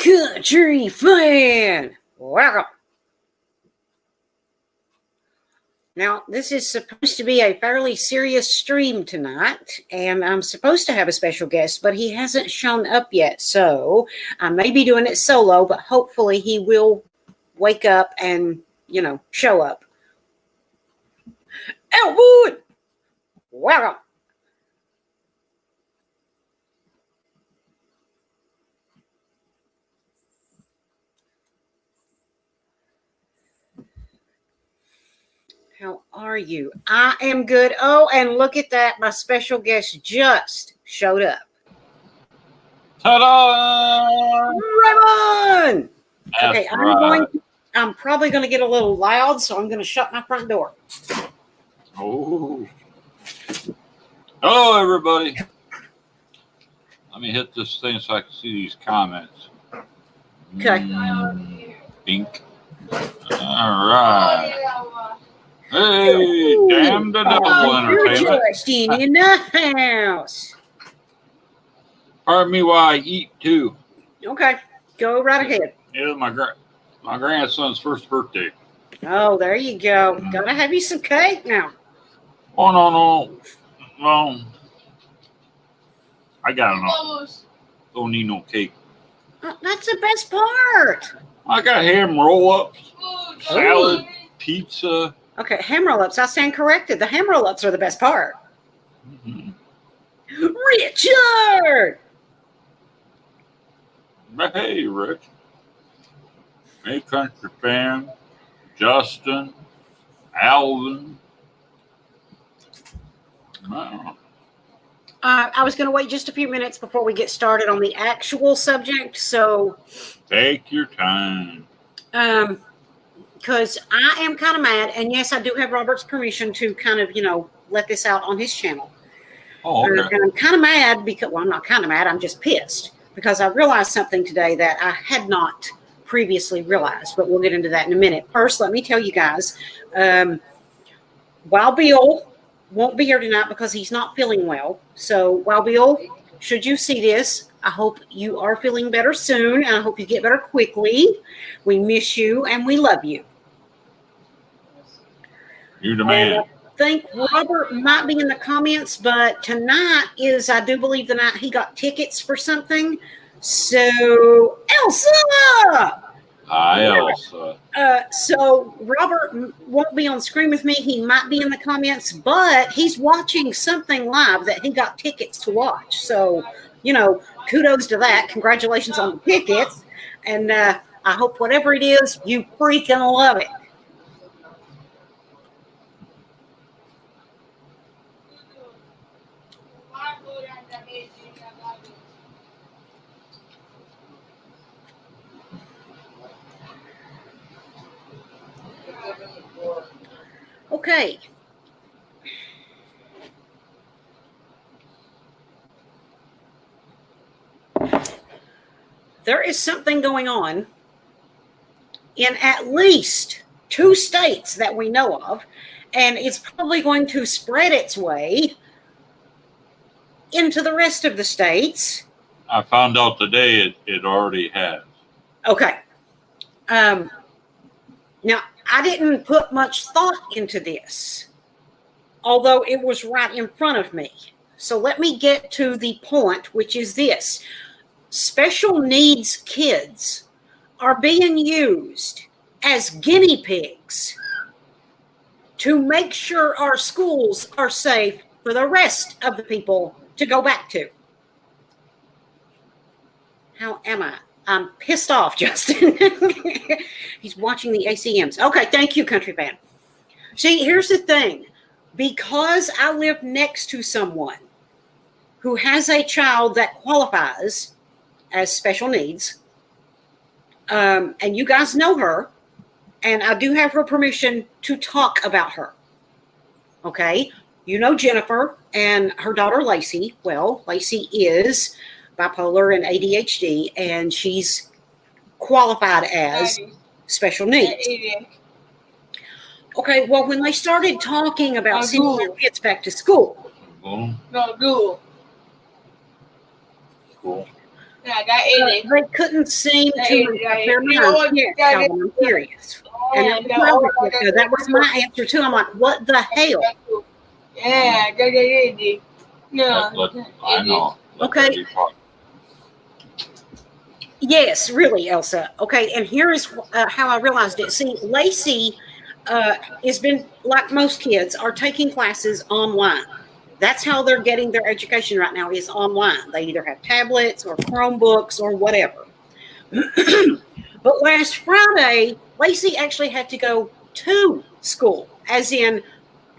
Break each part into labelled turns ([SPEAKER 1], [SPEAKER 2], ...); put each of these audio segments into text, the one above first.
[SPEAKER 1] Country fan, welcome. Now, this is supposed to be a fairly serious stream tonight, and I'm supposed to have a special guest, but he hasn't shown up yet, so I may be doing it solo, but hopefully he will wake up and, show up. Elwood, welcome. How are you? I am good. Oh, and look at that. My special guest just showed up.
[SPEAKER 2] Ta-da!
[SPEAKER 1] Raymond!
[SPEAKER 2] That's
[SPEAKER 1] Okay,
[SPEAKER 2] right.
[SPEAKER 1] I'm probably going to get a little loud, so I'm going to shut my front door.
[SPEAKER 2] Oh. Hello, everybody. Let me hit this thing so I can see these comments.
[SPEAKER 1] Okay.
[SPEAKER 2] Pink. All right. Hey, damn the double entertainment.
[SPEAKER 1] Justin in the house.
[SPEAKER 2] Pardon me while I eat, too.
[SPEAKER 1] Okay, go right ahead.
[SPEAKER 2] It is my grandson's first birthday.
[SPEAKER 1] Oh, there you go. Gotta have you some cake now.
[SPEAKER 2] Oh, no. I got enough. Don't need no cake.
[SPEAKER 1] That's the best part.
[SPEAKER 2] I got ham roll-ups, salad, pizza.
[SPEAKER 1] Okay, ham roll-ups. I stand corrected. The ham roll-ups are the best part.
[SPEAKER 2] Mm-hmm.
[SPEAKER 1] Richard!
[SPEAKER 2] Hey, Rich. Hey, country fan. Justin. Alvin. Wow.
[SPEAKER 1] I was going to wait just a few minutes before we get started on the actual subject, so...
[SPEAKER 2] Take your time.
[SPEAKER 1] Because I am kind of mad, and yes, I do have Robert's permission to kind of, let this out on his channel.
[SPEAKER 2] Oh, okay.
[SPEAKER 1] And I'm kind of mad because, well, I'm not kind of mad, I'm just pissed. Because I realized something today that I had not previously realized, but we'll get into that in a minute. First, let me tell you guys, Wild Bill won't be here tonight because he's not feeling well. So, Wild Bill, should you see this, I hope you are feeling better soon, and I hope you get better quickly. We miss you, and we love you.
[SPEAKER 2] You the man.
[SPEAKER 1] I think Robert might be in the comments, but tonight is, I do believe, the night he got tickets for something. So, Elsa!
[SPEAKER 2] Hi, Elsa.
[SPEAKER 1] So, Robert won't be on screen with me. He might be in the comments, but he's watching something live that he got tickets to watch. So, kudos to that. Congratulations on the tickets. And I hope whatever it is, you freaking love it. Okay. There is something going on in at least 2 states that we know of, and it's probably going to spread its way into the rest of the states.
[SPEAKER 2] I found out today it already has.
[SPEAKER 1] Okay. Now, I didn't put much thought into this, although it was right in front of me. So let me get to the point, which is this. Special needs kids are being used as guinea pigs to make sure our schools are safe for the rest of the people to go back to. How am I? I'm pissed off, Justin. He's watching the ACMs. Okay, thank you, country fan. See, here's the thing. Because I live next to someone who has a child that qualifies as special needs, and you guys know her, and I do have her permission to talk about her. Okay? You know Jennifer and her daughter Lacey. Well, Lacey is bipolar and ADHD, and she's qualified as special needs. Okay, well, when they started talking about sending their kids back to school,
[SPEAKER 2] Cool.
[SPEAKER 3] No, Google.
[SPEAKER 2] Cool.
[SPEAKER 1] They couldn't seem to make up their mind. Yes, Calvin, I'm curious. And that was my answer too. I'm like, what the hell?
[SPEAKER 2] I know.
[SPEAKER 1] Okay. Yes, really, Elsa. Okay, and here is how I realized it. See, Lacey has been, like most kids, are taking classes online. That's how they're getting their education right now, is online. They either have tablets or Chromebooks or whatever. But last Friday, Lacey actually had to go to school, as in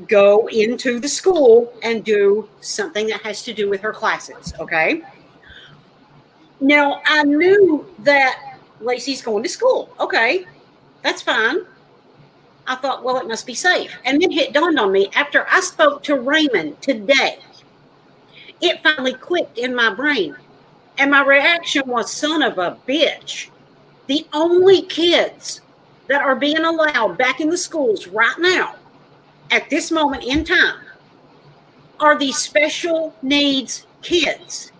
[SPEAKER 1] go into the school and do something that has to do with her classes, okay? Now, I knew that Lacey's going to school. Okay, that's fine. I thought, well, it must be safe. And then it dawned on me after I spoke to Raymond today, it finally clicked in my brain. And my reaction was, son of a bitch. The only kids that are being allowed back in the schools right now, at this moment in time, are the special needs kids.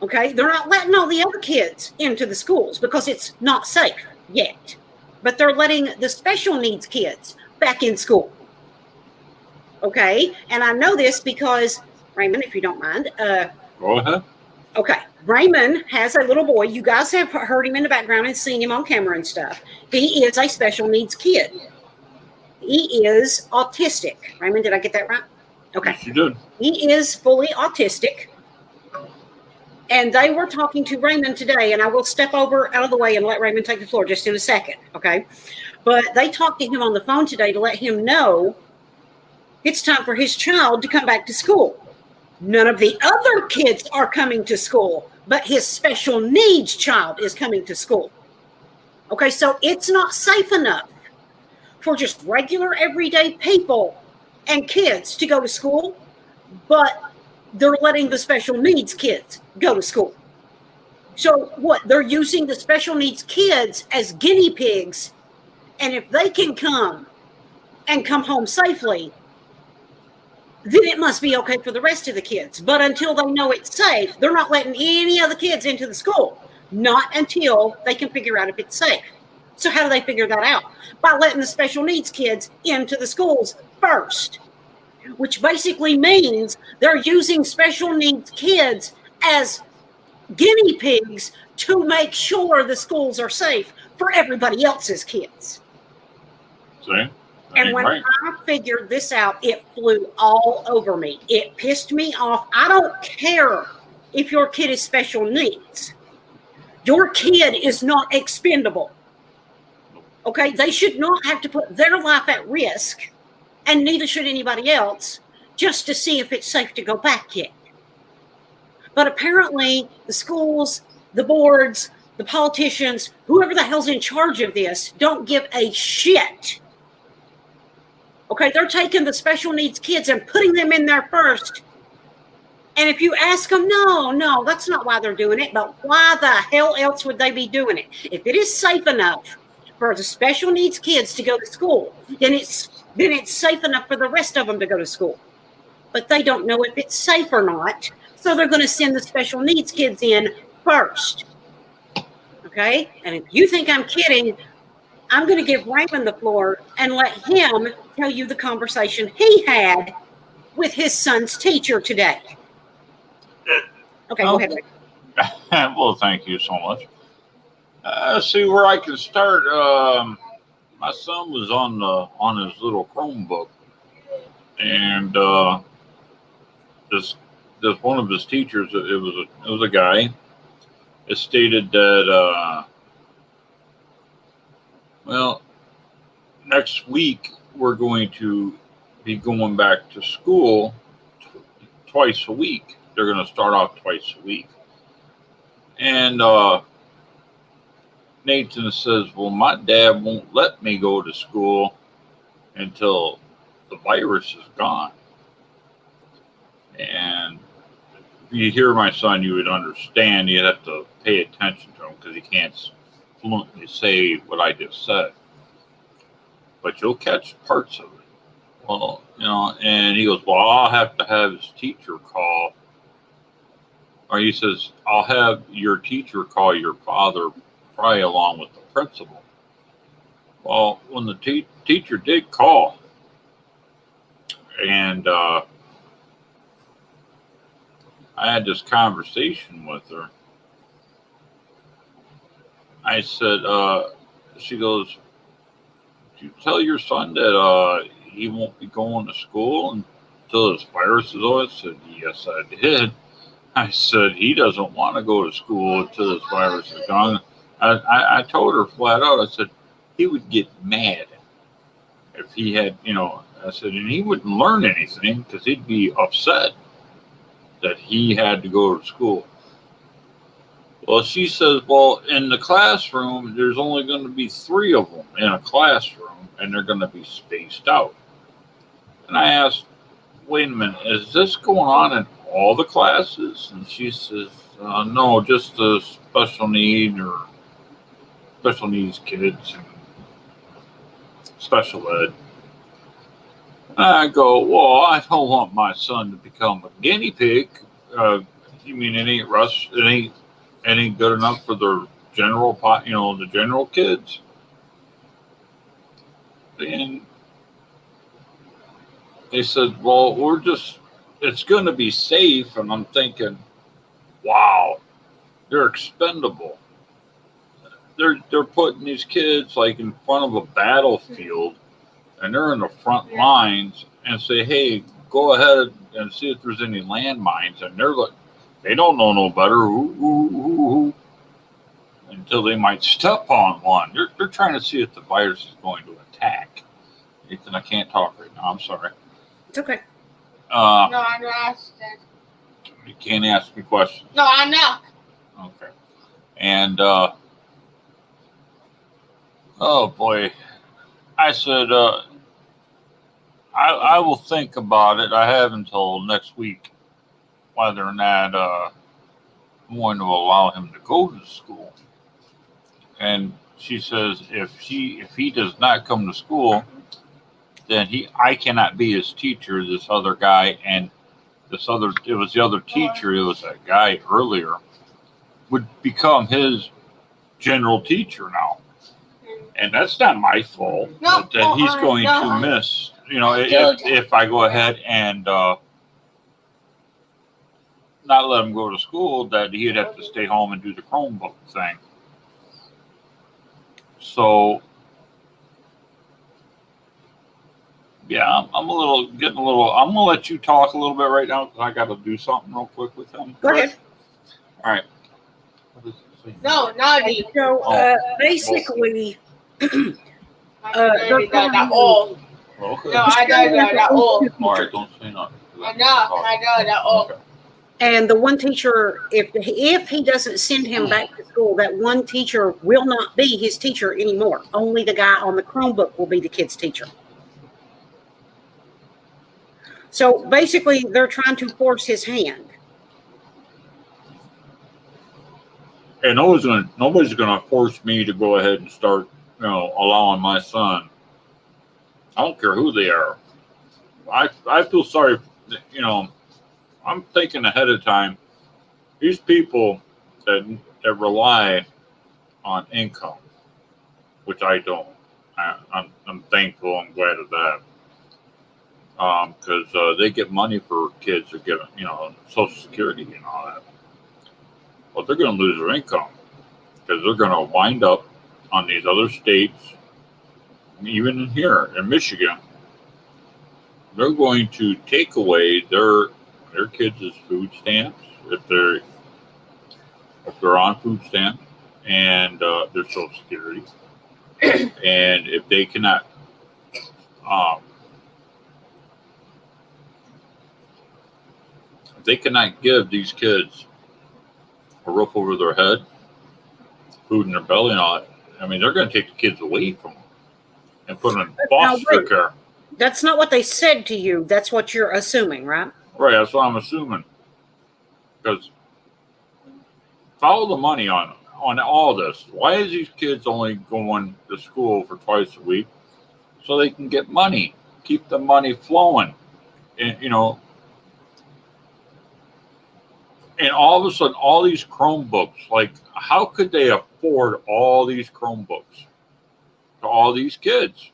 [SPEAKER 1] Okay, they're not letting all the other kids into the schools because it's not safe yet. But they're letting the special needs kids back in school. Okay, and I know this because, Raymond, if you don't mind.
[SPEAKER 2] Go ahead.
[SPEAKER 1] Okay, Raymond has a little boy. You guys have heard him in the background and seen him on camera and stuff. He is a special needs kid. He is autistic. Raymond, did I get that right? Okay.
[SPEAKER 2] Yes, you did.
[SPEAKER 1] He is fully autistic. And they were talking to Raymond today, and I will step over out of the way and let Raymond take the floor just in a second, okay? But they talked to him on the phone today to let him know it's time for his child to come back to school. None of the other kids are coming to school, but his special needs child is coming to school. Okay, so it's not safe enough for just regular everyday people and kids to go to school, but they're letting the special needs kids go to school. So what? They're using the special needs kids as guinea pigs. And if they can come home safely, then it must be okay for the rest of the kids. But until they know it's safe, they're not letting any other kids into the school. Not until they can figure out if it's safe. So how do they figure that out? By letting the special needs kids into the schools first. Which basically means they're using special needs kids as guinea pigs to make sure the schools are safe for everybody else's kids.
[SPEAKER 2] See?
[SPEAKER 1] And when I figured this out, it flew all over me. It pissed me off. I don't care if your kid is special needs. Your kid is not expendable. Okay? They should not have to put their life at risk, and neither should anybody else, just to see if it's safe to go back yet. But apparently, the schools, the boards, the politicians, whoever the hell's in charge of this, don't give a shit. Okay, they're taking the special needs kids and putting them in there first. And if you ask them, no, that's not why they're doing it, but why the hell else would they be doing it? If it is safe enough for the special needs kids to go to school, then it's safe enough for the rest of them to go to school. But they don't know if it's safe or not, so they're going to send the special needs kids in first. Okay? And if you think I'm kidding, I'm going to give Raymond the floor and let him tell you the conversation he had with his son's teacher today. Okay, go ahead, Raymond.
[SPEAKER 2] Well, thank you so much. See where I can start. My son was on his little Chromebook, and this one of his teachers, it was a guy. It stated that well, next week we're going to be going back to school twice a week. They're going to start off twice a week, and Nathan says, well, my dad won't let me go to school until the virus is gone. And if you hear my son, you would understand. You'd have to pay attention to him because he can't fluently say what I just said. But you'll catch parts of it. Well, and he goes, well, I'll have to have his teacher call Or he says, I'll have your teacher call your father, probably along with the principal. Well, when the teacher did call, and I had this conversation with her, I said, she goes, "Did you tell your son that he won't be going to school until this virus is over?" I said, "Yes, I did." I said, "He doesn't want to go to school until this virus is gone." I told her flat out, I said, he would get mad if he had, I said, and he wouldn't learn anything because he'd be upset that he had to go to school. Well, she says, well, in the classroom, there's only going to be 3 of them in a classroom, and they're going to be spaced out. And I asked, wait a minute, is this going on in all the classes? And she says, no, just the special needs kids and special ed. And I go, well, I don't want my son to become a guinea pig. You mean it ain't good enough for the general the general kids? And they said, well, it's going to be safe. And I'm thinking, wow, they're expendable. They're putting these kids like in front of a battlefield, and they're in the front lines, and say, hey, go ahead and see if there's any landmines. And they don't know no better until they might step on one. They're trying to see if the virus is going to attack. Ethan, I can't talk right now. I'm sorry.
[SPEAKER 1] It's okay.
[SPEAKER 3] No, I understand.
[SPEAKER 2] You can't ask me questions.
[SPEAKER 3] No, I know.
[SPEAKER 2] Okay. And oh boy, I said I will think about it. I have until next week whether or not I'm going to allow him to go to school. And she says if he does not come to school, then I cannot be his teacher. This other guy and it was the other teacher. It was a guy earlier would become his general teacher now, and that's not my fault.
[SPEAKER 3] No,
[SPEAKER 2] that he's going to miss. If I go ahead and not let him go to school, that he'd have to stay home and do the Chromebook thing. So, yeah, I'm getting a little. I'm gonna let you talk a little bit right now because I got to do something real quick with him.
[SPEAKER 1] Go ahead.
[SPEAKER 2] All right.
[SPEAKER 3] No, naughty.
[SPEAKER 1] So basically,
[SPEAKER 3] I got that all.
[SPEAKER 2] Okay.
[SPEAKER 3] No, I got that all.
[SPEAKER 2] All right, don't say nothing.
[SPEAKER 3] I know that all.
[SPEAKER 2] Okay.
[SPEAKER 1] and the one teacher, if he doesn't send him back to school, that one teacher will not be his teacher anymore. Only the guy on the Chromebook will be the kid's teacher. So basically, they're trying to force his hand.
[SPEAKER 2] And nobody's gonna force me to go ahead and start, allowing my son. I don't care who they are. I feel sorry. I'm thinking ahead of time. These people that rely on income, which I don't. I'm thankful. I'm glad of that. Because they get money for kids that get, Social Security and all that. But they're going to lose their income because they're going to wind up on these other states, even here in Michigan. They're going to take away their kids' food stamps if they're on food stamps and their Social Security, and if they cannot. They cannot give these kids a roof over their head, food in their belly, and all that. I mean, they're going to take the kids away from them and put them in foster care.
[SPEAKER 1] That's not what they said to you. That's what you're assuming, right?
[SPEAKER 2] Right, that's what I'm assuming. Because follow the money on all this. Why is these kids only going to school for twice a week? So they can get money, keep the money flowing. And, And all of a sudden, all these Chromebooks, like, how could they afford all these Chromebooks to all these kids?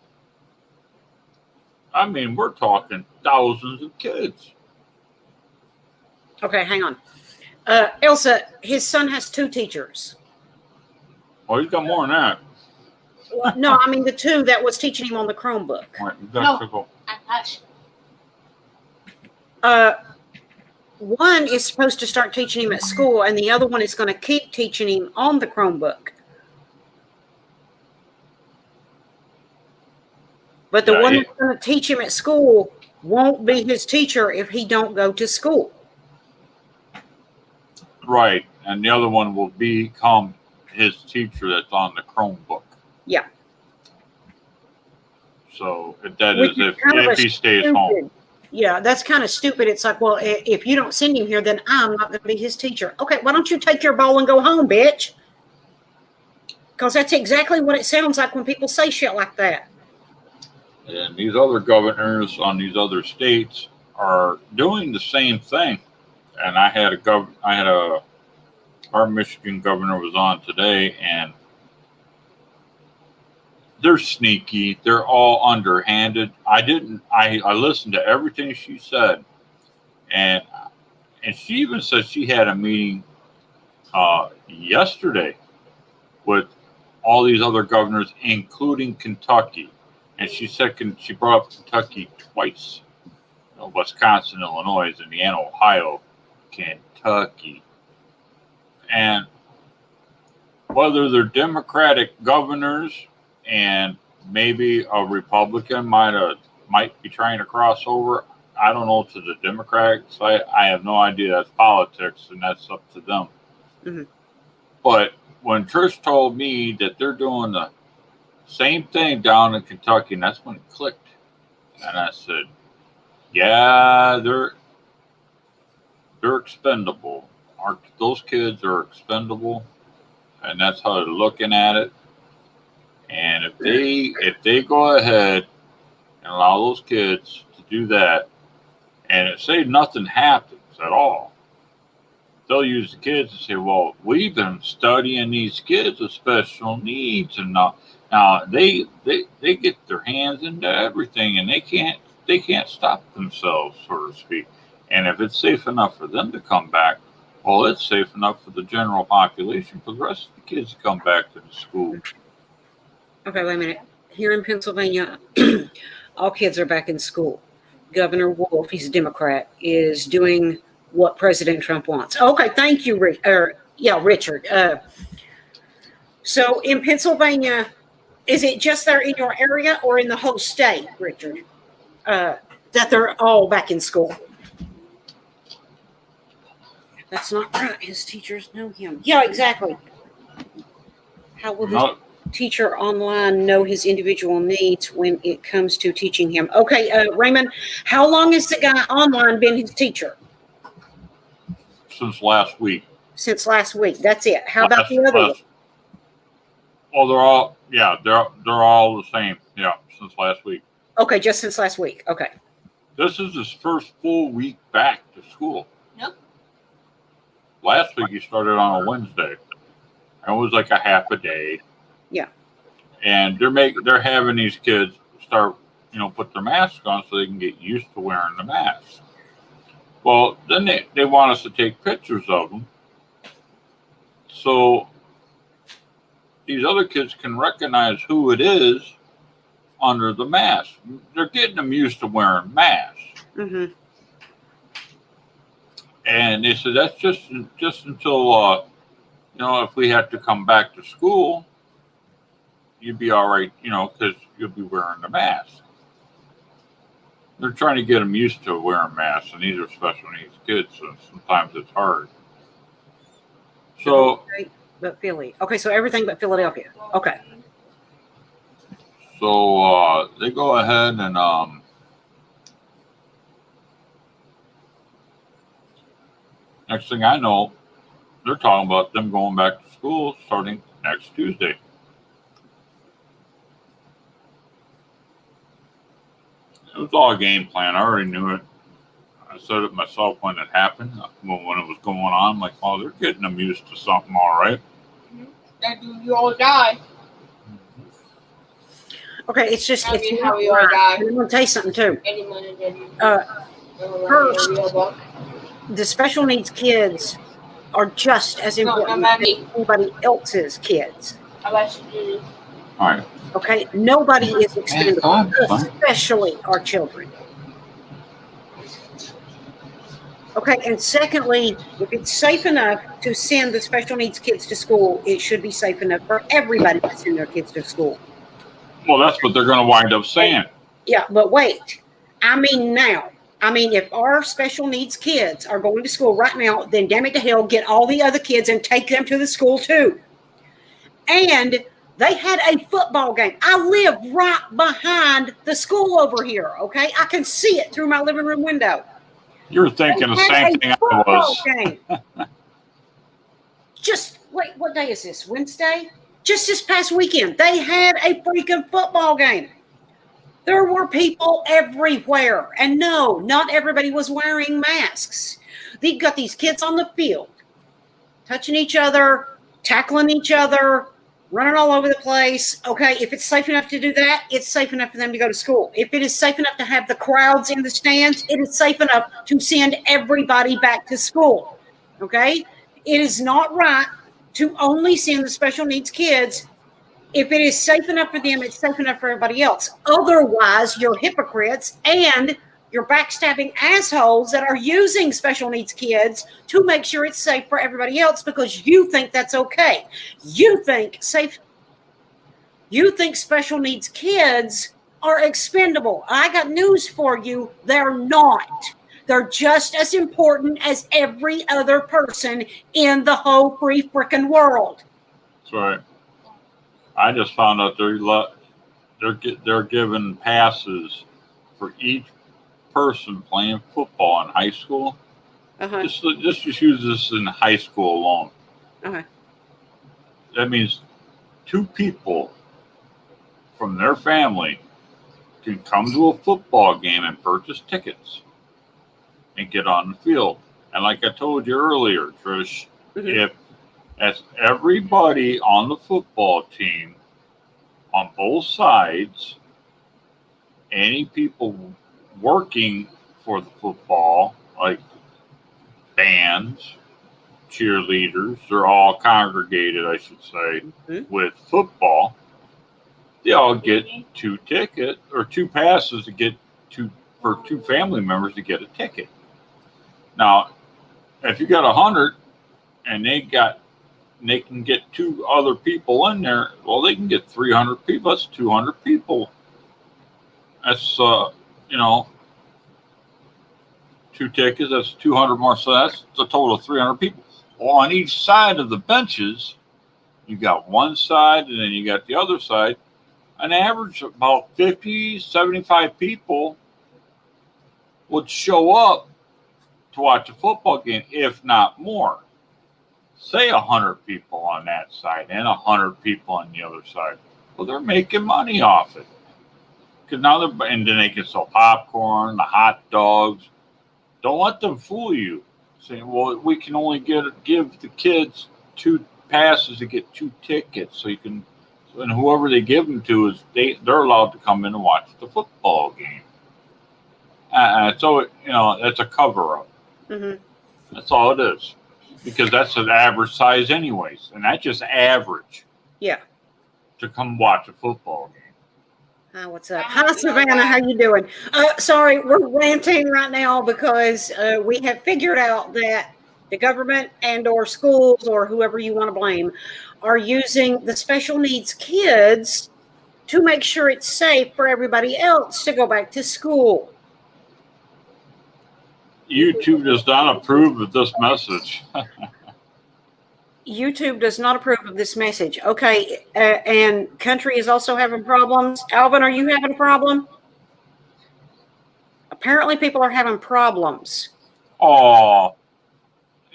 [SPEAKER 2] I mean, we're talking thousands of kids.
[SPEAKER 1] Okay, hang on. Elsa, his son has 2 teachers.
[SPEAKER 2] Well, he's got more than that.
[SPEAKER 1] Well, no, I mean the 2 that was teaching him on the Chromebook.
[SPEAKER 2] Right,
[SPEAKER 3] No. I touched.
[SPEAKER 1] One is supposed to start teaching him at school, and the other one is going to keep teaching him on the Chromebook. But the one that's going to teach him at school won't be his teacher if he don't go to school.
[SPEAKER 2] Right, and the other one will become his teacher that's on the Chromebook.
[SPEAKER 1] Yeah.
[SPEAKER 2] So that is if he stays home.
[SPEAKER 1] Yeah, that's kind of stupid. It's like, well, if you don't send him here, then I'm not going to be his teacher. Okay, why don't you take your ball and go home, bitch? Because that's exactly what it sounds like when people say shit like that.
[SPEAKER 2] And these other governors on these other states are doing the same thing. And our Michigan governor was on today, and they're sneaky. They're all underhanded. I listened to everything she said, and she even said she had a meeting yesterday with all these other governors, including Kentucky. And she said she brought up Kentucky twice. Wisconsin, Illinois, Indiana, Ohio, Kentucky. And whether they're Democratic governors and maybe a Republican might be trying to cross over, I don't know, to the Democratic side. I have no idea. That's politics, and that's up to them. Mm-hmm. But when Trish told me that they're doing the same thing down in Kentucky, and that's when it clicked. And I said, yeah, they're expendable. Those kids are expendable, and that's how they're looking at it. And if they go ahead and allow those kids to do that, and say nothing happens at all, they'll use the kids and say, well, we've been studying these kids with special needs, and now they get their hands into everything, and they can't stop themselves, so to speak. And if it's safe enough for them to come back, well, it's safe enough for the general population, for the rest of the kids to come back to the school.
[SPEAKER 1] Okay, wait a minute. Here in Pennsylvania, all kids are back in school. Governor Wolf, he's a Democrat, is doing what President Trump wants. Okay, thank you, Richard. So in Pennsylvania, is it just there in your area or in the whole state, Richard, that they're all back in school? That's not right. His teachers know him. Yeah, exactly. How will the teacher online know his individual needs when it comes to teaching him? Okay, Raymond, how long has the guy online been his teacher?
[SPEAKER 2] Since last week.
[SPEAKER 1] Since last week. That's it. How about the other one?
[SPEAKER 2] Well, they're all the same. Yeah, since last week.
[SPEAKER 1] Okay, just since last week. Okay.
[SPEAKER 2] This is his first full week back to school.
[SPEAKER 3] Yep.
[SPEAKER 2] Last week he started on a Wednesday. It was like a half a day.
[SPEAKER 1] Yeah.
[SPEAKER 2] And they're having these kids start, put their mask on so they can get used to wearing the mask. Well, then they want us to take pictures of them, so these other kids can recognize who it is under the mask. They're getting them used to wearing masks. Mm-hmm. And they said that's just until if we have to come back to school, you'd be all right, because you'll be wearing the mask. They're trying to get them used to wearing masks, and these are special needs kids, so sometimes it's hard. So,
[SPEAKER 1] but Philly. Okay, so everything but Philadelphia. Okay.
[SPEAKER 2] So they go ahead and next thing I know, they're talking about them going back to school starting next Tuesday. It was all a game plan. I already knew it. I said it myself when it happened, when it was going on. I'm like, oh, they're getting them used to something, all right.
[SPEAKER 3] That you all die.
[SPEAKER 1] Okay, it's just
[SPEAKER 3] I
[SPEAKER 1] it's
[SPEAKER 3] mean,
[SPEAKER 1] not
[SPEAKER 3] how we all
[SPEAKER 1] right.
[SPEAKER 3] die.
[SPEAKER 1] And I'm gonna tell you something too.
[SPEAKER 3] Any money that you
[SPEAKER 1] First,
[SPEAKER 3] real book.
[SPEAKER 1] the special needs kids are just as
[SPEAKER 3] No,
[SPEAKER 1] important
[SPEAKER 3] not
[SPEAKER 1] as
[SPEAKER 3] me.
[SPEAKER 1] anybody else's kids.
[SPEAKER 3] How about you do this?
[SPEAKER 2] All right.
[SPEAKER 1] Okay, nobody is expendable,
[SPEAKER 2] on, son.
[SPEAKER 1] especially our children. Okay, and secondly, if it's safe enough to send the special needs kids to school, it should be safe enough for everybody to send their kids to school.
[SPEAKER 2] Well, that's what they're going to wind up saying.
[SPEAKER 1] Yeah, but wait. I mean now. I mean, if our special needs kids are going to school right now, then damn it to hell, get all the other kids and take them to the school too. And they had a football game. I live right behind the school over here, okay? I can see it through my living room window.
[SPEAKER 2] You're thinking the same thing I was.
[SPEAKER 1] Game. Just, wait, what day is this? Wednesday? Just this past weekend, they had a freaking football game. There were people everywhere. And no, not everybody was wearing masks. They've got these kids on the field, touching each other, tackling each other, running all over the place. Okay, if it's safe enough to do that, it's safe enough for them to go to school. If it is safe enough to have the crowds in the stands, it is safe enough to send everybody back to school. Okay? It is not right to only send the special needs kids. If it is safe enough for them, it's safe enough for everybody else. Otherwise, you're hypocrites and you're backstabbing assholes that are using special needs kids to make sure it's safe for everybody else because you think that's okay. You think special needs kids are expendable. I got news for you. They're not. They're just as important as every other person in the whole free freaking world.
[SPEAKER 2] That's right. I just found out they're giving passes for each person playing football in high school.
[SPEAKER 1] Uh-huh.
[SPEAKER 2] Just use this in high school alone.
[SPEAKER 1] Uh-huh.
[SPEAKER 2] That means 2 people from their family can come to a football game and purchase tickets and get on the field. And like I told you earlier, Trish, if that's everybody on the football team on both sides, any people working for the football, like bands, cheerleaders, they're all congregated, I should say, with football. They all get 2 tickets or 2 passes to get for 2 family members to get a ticket. Now, if you got 100 and they can get 2 other people in there, well, they can get 300 people. That's 200 people. That's 2 tickets. That's 200 more. So that's a total of 300 people. Well, on each side of the benches, you got one side and then you got the other side. An average of about 50, 75 people would show up to watch a football game, if not more. Say 100 people on that side and 100 people on the other side. Well, they're making money off it. And then they can sell popcorn, the hot dogs. Don't let them fool you. Saying, well, we can only give the kids 2 passes to get 2 tickets, so you can, and whoever they give them to is they're allowed to come in and watch the football game. So that's a cover up. That's all it is, because that's an average size anyways, and that's just average.
[SPEAKER 1] Yeah.
[SPEAKER 2] To come watch a football game.
[SPEAKER 1] Hi, what's up? Hi, Savannah. How you doing? Sorry, we're ranting right now because we have figured out that the government and or schools or whoever you want to blame are using the special needs kids to make sure it's safe for everybody else to go back to school.
[SPEAKER 2] YouTube does not approve of this message.
[SPEAKER 1] YouTube does not approve of this message. Okay, and country is also having problems. Alvin, are you having a problem? Apparently people are having problems.
[SPEAKER 2] Oh,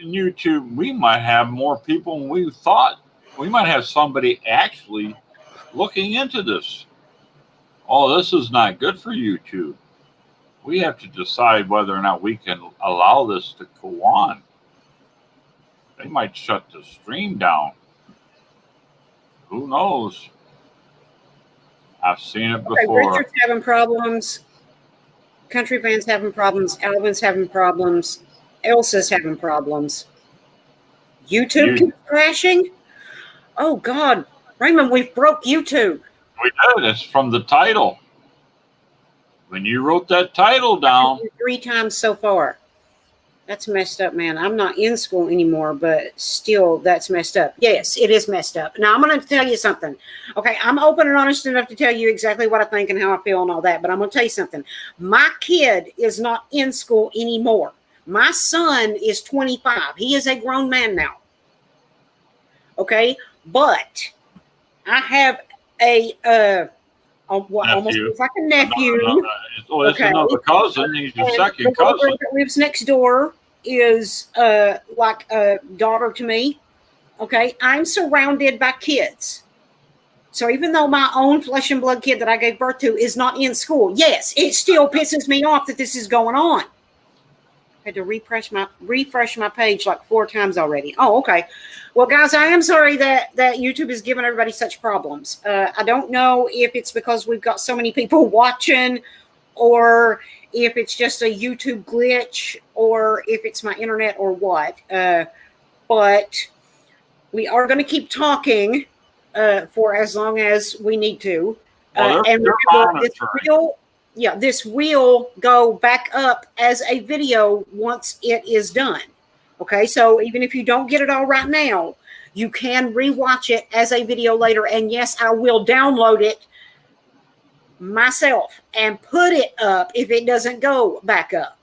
[SPEAKER 2] YouTube, we might have more people than we thought. We might have somebody actually looking into this. Oh, this is not good for YouTube. we have to decide whether or not we can allow this to go on. They might shut the stream down. Who knows? I've seen it
[SPEAKER 1] Okay,
[SPEAKER 2] before.
[SPEAKER 1] Richard's having problems. Country Van's having problems. Alvin's having problems. Elsa's having problems. YouTube keeps crashing? Oh, God. Raymond, we've broke YouTube.
[SPEAKER 2] We did. It's from the title. When you wrote that title down.
[SPEAKER 1] 3 times so far. That's messed up, man. I'm not in school anymore, but still, that's messed up. Yes, it is messed up. Now, I'm going to tell you something. Okay, I'm open and honest enough to tell you exactly what I think and how I feel and all that, but I'm going to tell you something. My kid is not in school anymore. My son is 25. He is a grown man now. Okay, but I have a almost looks like a nephew.
[SPEAKER 2] It's another cousin. He's your second cousin.
[SPEAKER 1] That lives next door is like a daughter to me. Okay, I'm surrounded by kids. So even though my own flesh and blood kid that I gave birth to is not in school, yes, it still pisses me off that this is going on. I had to refresh my page like 4 times already. Oh, okay. Well, guys, I am sorry that YouTube is giving everybody such problems. I don't know if it's because we've got so many people watching, or if it's just a YouTube glitch, or if it's my internet, or what. But we are going to keep talking for as long as we need to.
[SPEAKER 2] Well,
[SPEAKER 1] and this will go back up as a video once it is done. Okay, so even if you don't get it all right now, you can rewatch it as a video later. And yes, I will download it myself and put it up if it doesn't go back up.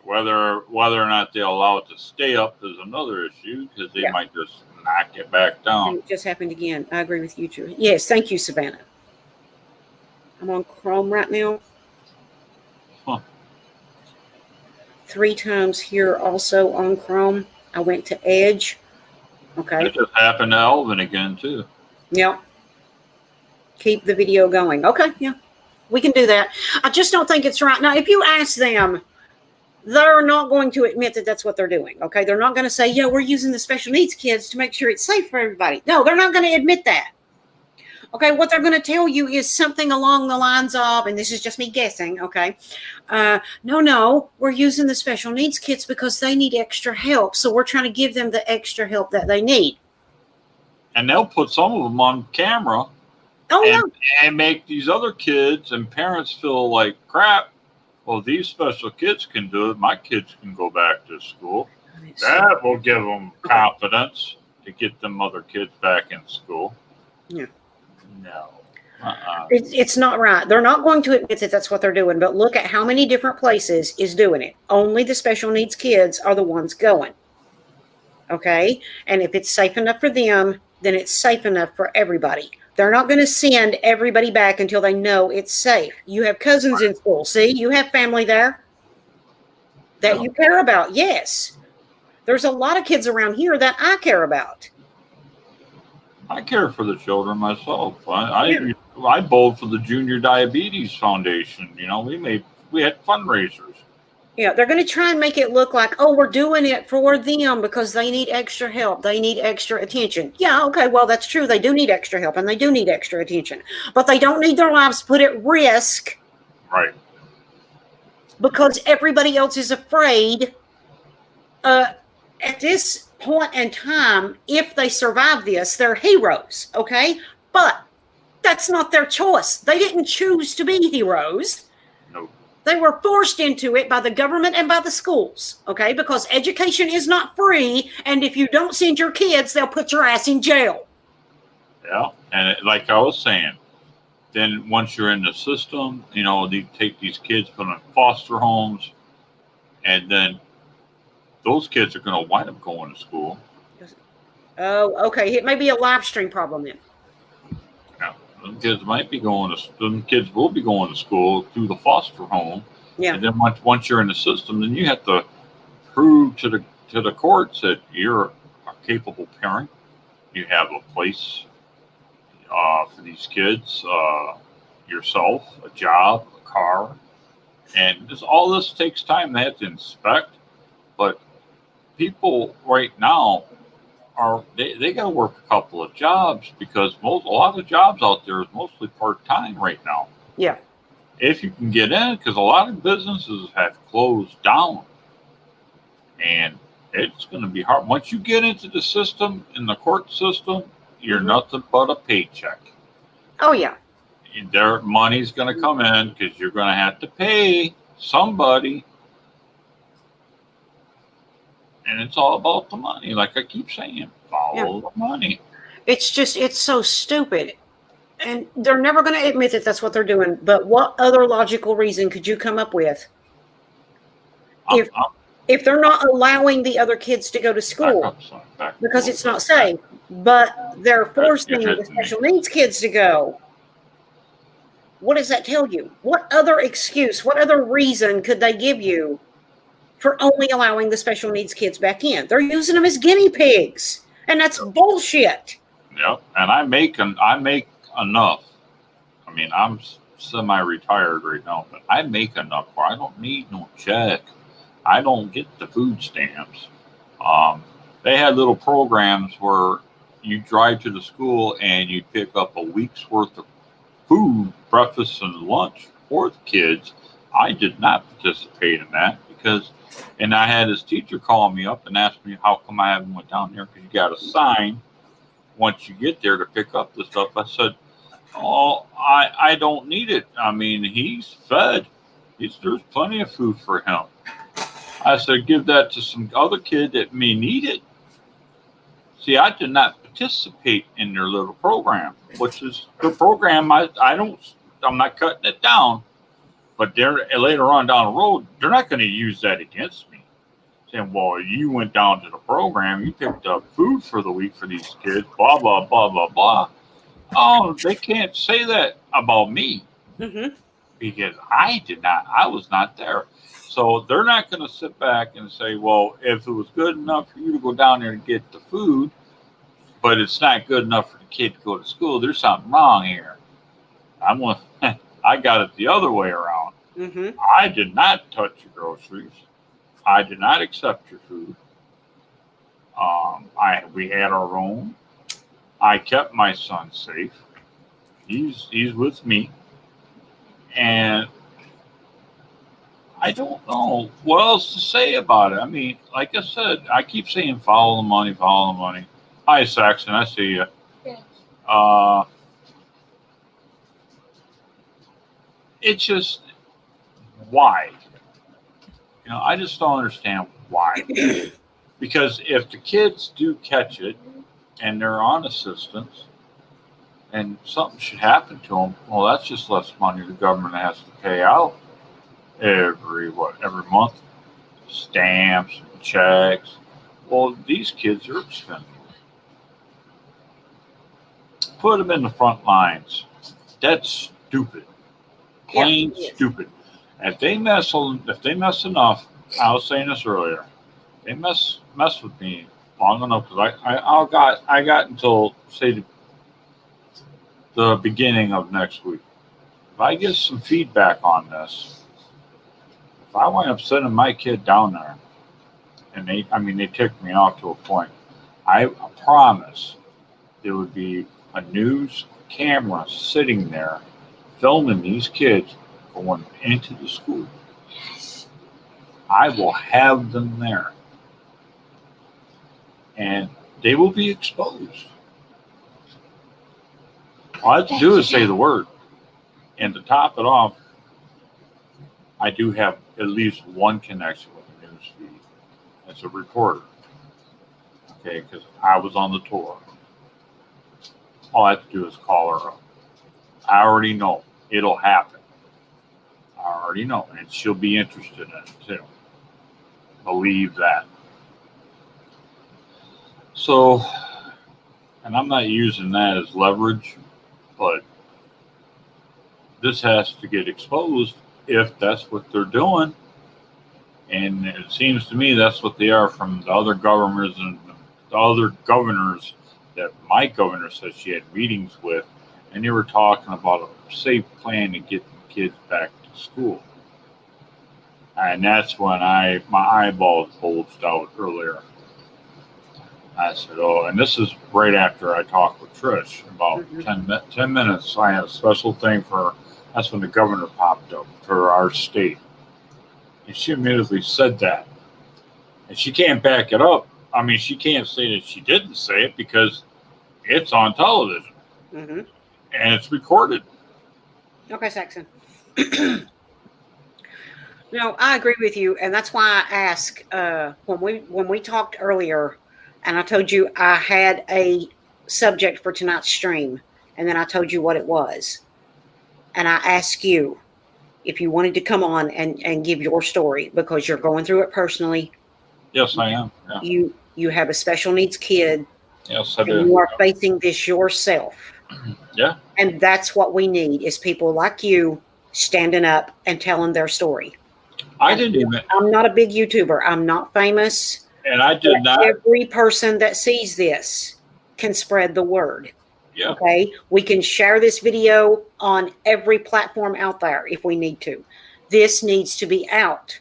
[SPEAKER 2] Whether or not they allow it to stay up is another issue, because they might just knock it back down.
[SPEAKER 1] It just happened again. I agree with you too. Yes, thank you, Savannah. I'm on Chrome right now. 3 times here also on Chrome. I went to Edge. Okay.
[SPEAKER 2] It just happened to Elvin again too.
[SPEAKER 1] Yep. Keep the video going. Okay, yeah. We can do that. I just don't think it's right. Now, if you ask them, they're not going to admit that that's what they're doing. Okay. They're not going to say, yeah, we're using the special needs kids to make sure it's safe for everybody. No, they're not going to admit that. Okay, what they're going to tell you is something along the lines of, and this is just me guessing, okay, no, we're using the special needs kids because they need extra help, so we're trying to give them the extra help that they need.
[SPEAKER 2] And they'll put some of them on camera and make these other kids and parents feel like crap. Well, these special kids can do it. My kids can go back to school. That will give them confidence to get them other kids back in school.
[SPEAKER 1] Yeah.
[SPEAKER 2] No.
[SPEAKER 1] It's not right. They're not going to admit that that's what they're doing, but look at how many different places is doing it. Only the special needs kids are the ones going. Okay? And if it's safe enough for them, then it's safe enough for everybody. They're not going to send everybody back until they know it's safe. You have cousins in school. See, you have family there that you care about. Yes. There's a lot of kids around here that I care about.
[SPEAKER 2] I care for the children myself. I bowled for the Junior Diabetes Foundation. You know, we had fundraisers.
[SPEAKER 1] Yeah, they're going to try and make it look like, oh, we're doing it for them because they need extra help. They need extra attention. Yeah, okay, well, that's true. They do need extra help and they do need extra attention. But they don't need their lives put at risk.
[SPEAKER 2] Right.
[SPEAKER 1] Because everybody else is afraid. At this point in time, if they survive this, they're heroes, okay? But that's not their choice. They didn't choose to be heroes.
[SPEAKER 2] No.
[SPEAKER 1] They were forced into it by the government and by the schools, okay? Because education is not free, and if you don't send your kids, they'll put your ass in jail.
[SPEAKER 2] Yeah, and like I was saying, then once you're in the system, you know, they take these kids, put them in foster homes, and then those kids are going to wind up going to school.
[SPEAKER 1] Oh, okay. It may be a live stream problem then.
[SPEAKER 2] Yeah, them kids might be them kids will be going to school through the foster home.
[SPEAKER 1] Yeah.
[SPEAKER 2] And then once you're in the system, then you have to prove to the courts that you're a capable parent. You have a place for these kids, yourself, a job, a car, And all this takes time. They have to inspect, but people right now they got to work a couple of jobs because a lot of jobs out there is mostly part time right now.
[SPEAKER 1] Yeah.
[SPEAKER 2] If you can get in, because a lot of businesses have closed down, and it's going to be hard once you get into the system, in the court system. You're nothing but a paycheck.
[SPEAKER 1] Oh yeah.
[SPEAKER 2] Their money's going to come in because you're going to have to pay somebody. And it's all about the money. Like I keep saying, follow the money.
[SPEAKER 1] It's so stupid. And they're never going to admit that that's what they're doing. But what other logical reason could you come up with? If they're not allowing the other kids to go to school because it's not safe, but they're forcing the special needs kids to go. What does that tell you? What other excuse, what other reason could they give you for only allowing the special needs kids back in? They're using them as guinea pigs, and that's bullshit.
[SPEAKER 2] Yep, and I make enough. I mean, I'm semi-retired right now, but I make enough where I don't need no check. I don't get the food stamps. They had little programs where you drive to the school and you pick up a week's worth of food, breakfast and lunch for the kids. I did not participate in that and I had his teacher call me up and ask me how come I haven't went down there because you got a sign once you get there to pick up the stuff. I said, oh, I don't need it. I mean, he's fed. There's plenty of food for him. I said, give that to some other kid that may need it. See, I did not participate in their little program, which is the program. I'm not cutting it down, but they're later on down the road, they're not going to use that against me. Saying, well, you went down to the program, you picked up food for the week for these kids, blah, blah, blah, blah, blah. Oh, they can't say that about me because I was not there. So they're not going to sit back and say, well, if it was good enough for you to go down there and get the food, but it's not good enough for the kid to go to school, there's something wrong here. I got it the other way around. I did not touch your groceries. I did not accept your food. We had our own. I kept my son safe. He's with me. And I don't know what else to say about it. I mean, like I said, I keep saying follow the money, follow the money. Hi, Saxon, I see you.
[SPEAKER 3] Thanks.
[SPEAKER 2] It's just, why? You know, I just don't understand why. Because if the kids do catch it and they're on assistance and something should happen to them, well, that's just less money the government has to pay out every month. Stamps, checks. Well, these kids are expensive. Put them in the front lines. That's stupid. Plain stupid. If they mess enough, I was saying this earlier, they mess with me long enough because I got until say the beginning of next week. If I get some feedback on this, if I wind up sending my kid down there, and they ticked me off to a point, I promise there would be a news camera sitting there filming these kids going into the school. I will have them there. And they will be exposed. All I have to do is say the word. And to top it off, I do have at least one connection with the news feed as a reporter. Okay, because I was on the tour. All I have to do is call her up. I already know it'll happen. I already know. And she'll be interested in it too. Believe that. So, and I'm not using that as leverage, but this has to get exposed if that's what they're doing. And it seems to me that's what they are from the other governors and the other governors that my governor said she had meetings with. And they were talking about a safe plan to get the kids back to school.
[SPEAKER 3] And that's when my eyeballs bulged out earlier. I said, oh, and this is right after I talked with Trish, about 10 minutes. I had a special thing for, that's when the governor popped up for our state. And she immediately said that. And she can't back it up. I mean, she can't say that she didn't say it because it's on television.
[SPEAKER 1] Mm-hmm.
[SPEAKER 3] And it's recorded.
[SPEAKER 1] Okay, Saxon. No, I agree with you, and that's why I asked when we talked earlier, and I told you I had a subject for tonight's stream, and then I told you what it was, and I asked you if you wanted to come on and give your story because you're going through it personally.
[SPEAKER 3] Yes, I am. Yeah.
[SPEAKER 1] You have a special needs kid.
[SPEAKER 3] Yes, I do.
[SPEAKER 1] And you are facing this yourself.
[SPEAKER 3] Yeah.
[SPEAKER 1] And that's what we need is people like you standing up and telling their story. I'm not a big YouTuber. I'm not famous.
[SPEAKER 3] And I did not.
[SPEAKER 1] Every person that sees this can spread the word.
[SPEAKER 3] Yeah.
[SPEAKER 1] Okay. We can share this video on every platform out there if we need to. This needs to be out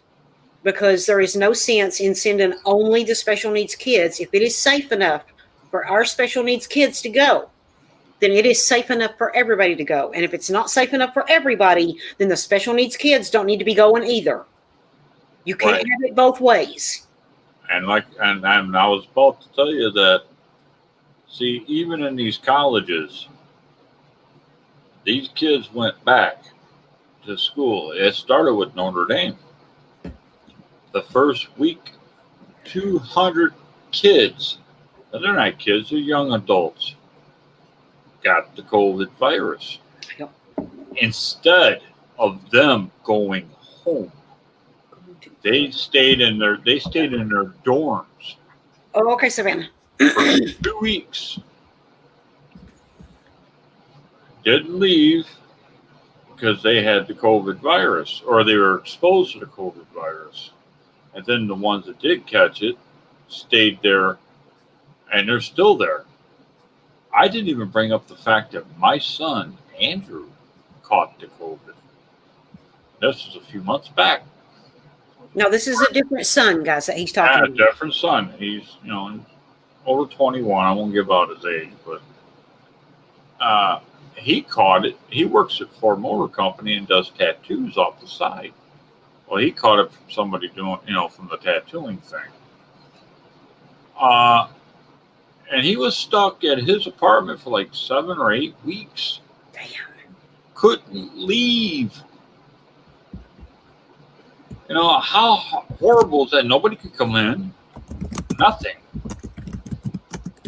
[SPEAKER 1] because there is no sense in sending only the special needs kids. If it is safe enough for our special needs kids to go, then it is safe enough for everybody to go. And if it's not safe enough for everybody, then the special needs kids don't need to be going either. You can't have it both ways.
[SPEAKER 3] And I was about to tell you that, see, even in these colleges, these kids went back to school. It started with Notre Dame. The first week, 200 kids, and they're not kids, they're young adults, got the COVID virus.
[SPEAKER 1] Yep.
[SPEAKER 3] Instead of them going home, they stayed in their dorms.
[SPEAKER 1] Oh, okay, Savannah.
[SPEAKER 3] For 2 weeks. Didn't leave because they had the COVID virus or they were exposed to the COVID virus. And then the ones that did catch it stayed there and they're still there. I didn't even bring up the fact that my son, Andrew, caught the COVID. This was a few months back.
[SPEAKER 1] No, this is a different son, guys, that he's talking about.
[SPEAKER 3] A different son. He's, over 21. I won't give out his age, but he caught it. He works at Ford Motor Company and does tattoos off the side. Well, he caught it from somebody doing, from the tattooing thing. And he was stuck at his apartment for like 7 or 8 weeks.
[SPEAKER 1] Damn.
[SPEAKER 3] Couldn't leave. How horrible is that? Nobody could come in. Nothing.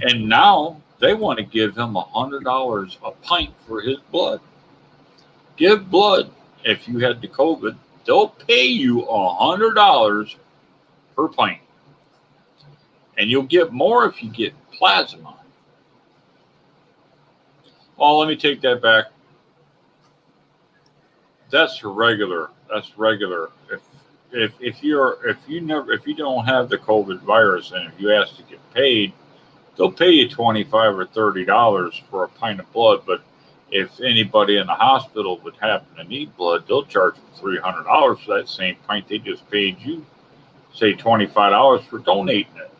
[SPEAKER 3] And now they want to give him $100 a pint for his blood. Give blood. If you had the COVID, they'll pay you $100 per pint. And you'll get more if you get plasma. Well, let me take that back. That's regular. That's regular. If you don't have the COVID virus and if you ask to get paid, they'll pay you $25 or $30 for a pint of blood. But if anybody in the hospital would happen to need blood, they'll charge them $300 for that same pint they just paid you, say $25 for donating it.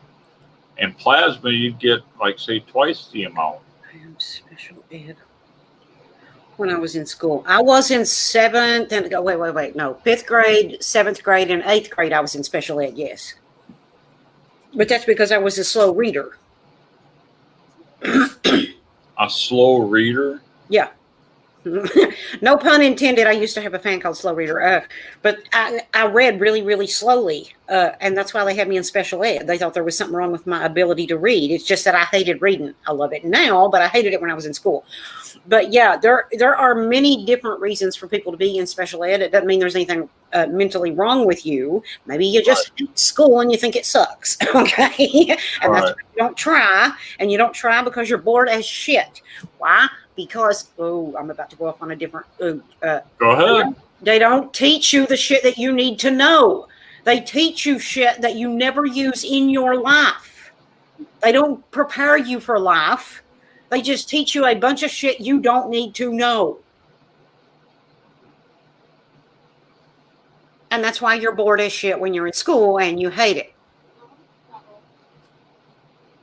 [SPEAKER 3] And plasma, you'd get say twice the amount.
[SPEAKER 1] I am special ed. When I was in school, I was in 7th and no, 5th grade, 7th grade, and 8th grade. I was in special ed, yes, but that's because I was a slow reader.
[SPEAKER 3] A slow reader?
[SPEAKER 1] Yeah. No pun intended. I used to have a fan called Slow Reader, but I read really, really slowly, and that's why they had me in special ed. They thought there was something wrong with my ability to read. It's just that I hated reading. I love it now, but I hated it when I was in school. But yeah, there are many different reasons for people to be in special ed. It doesn't mean there's anything mentally wrong with you. Maybe you just hate school and you think it sucks, okay? And that's why you don't try, and you don't try because you're bored as shit. Why? Because, I'm about to go off on a different...
[SPEAKER 3] Go ahead.
[SPEAKER 1] They don't teach you the shit that you need to know. They teach you shit that you never use in your life. They don't prepare you for life. They just teach you a bunch of shit you don't need to know. And that's why you're bored as shit when you're in school and you hate it.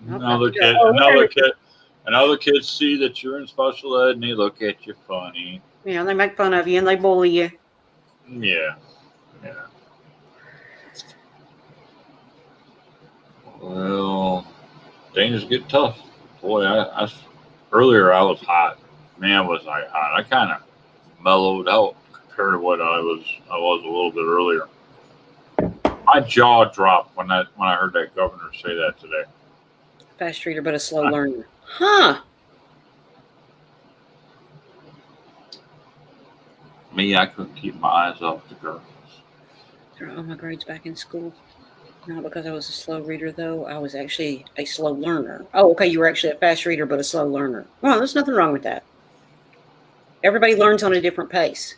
[SPEAKER 2] Another
[SPEAKER 1] Okay.
[SPEAKER 2] kid,
[SPEAKER 1] Oh,
[SPEAKER 2] another kid see that you're in special ed and they look at you funny.
[SPEAKER 1] yeah, they make fun of you and they bully you.
[SPEAKER 2] Yeah. Well, things get tough. Boy, earlier I was hot. Man, was I hot. I kind of mellowed out compared to what I was a little bit earlier. My jaw dropped when I heard that governor say that today.
[SPEAKER 1] Fast reader, but a slow learner. Huh.
[SPEAKER 2] Me, I couldn't keep my eyes off the girls.
[SPEAKER 1] Are all my grades back in school? Not because I was a slow reader, though. I was actually a slow learner. Oh, okay. You were actually a fast reader, but a slow learner. Well, there's nothing wrong with that. Everybody learns on a different pace.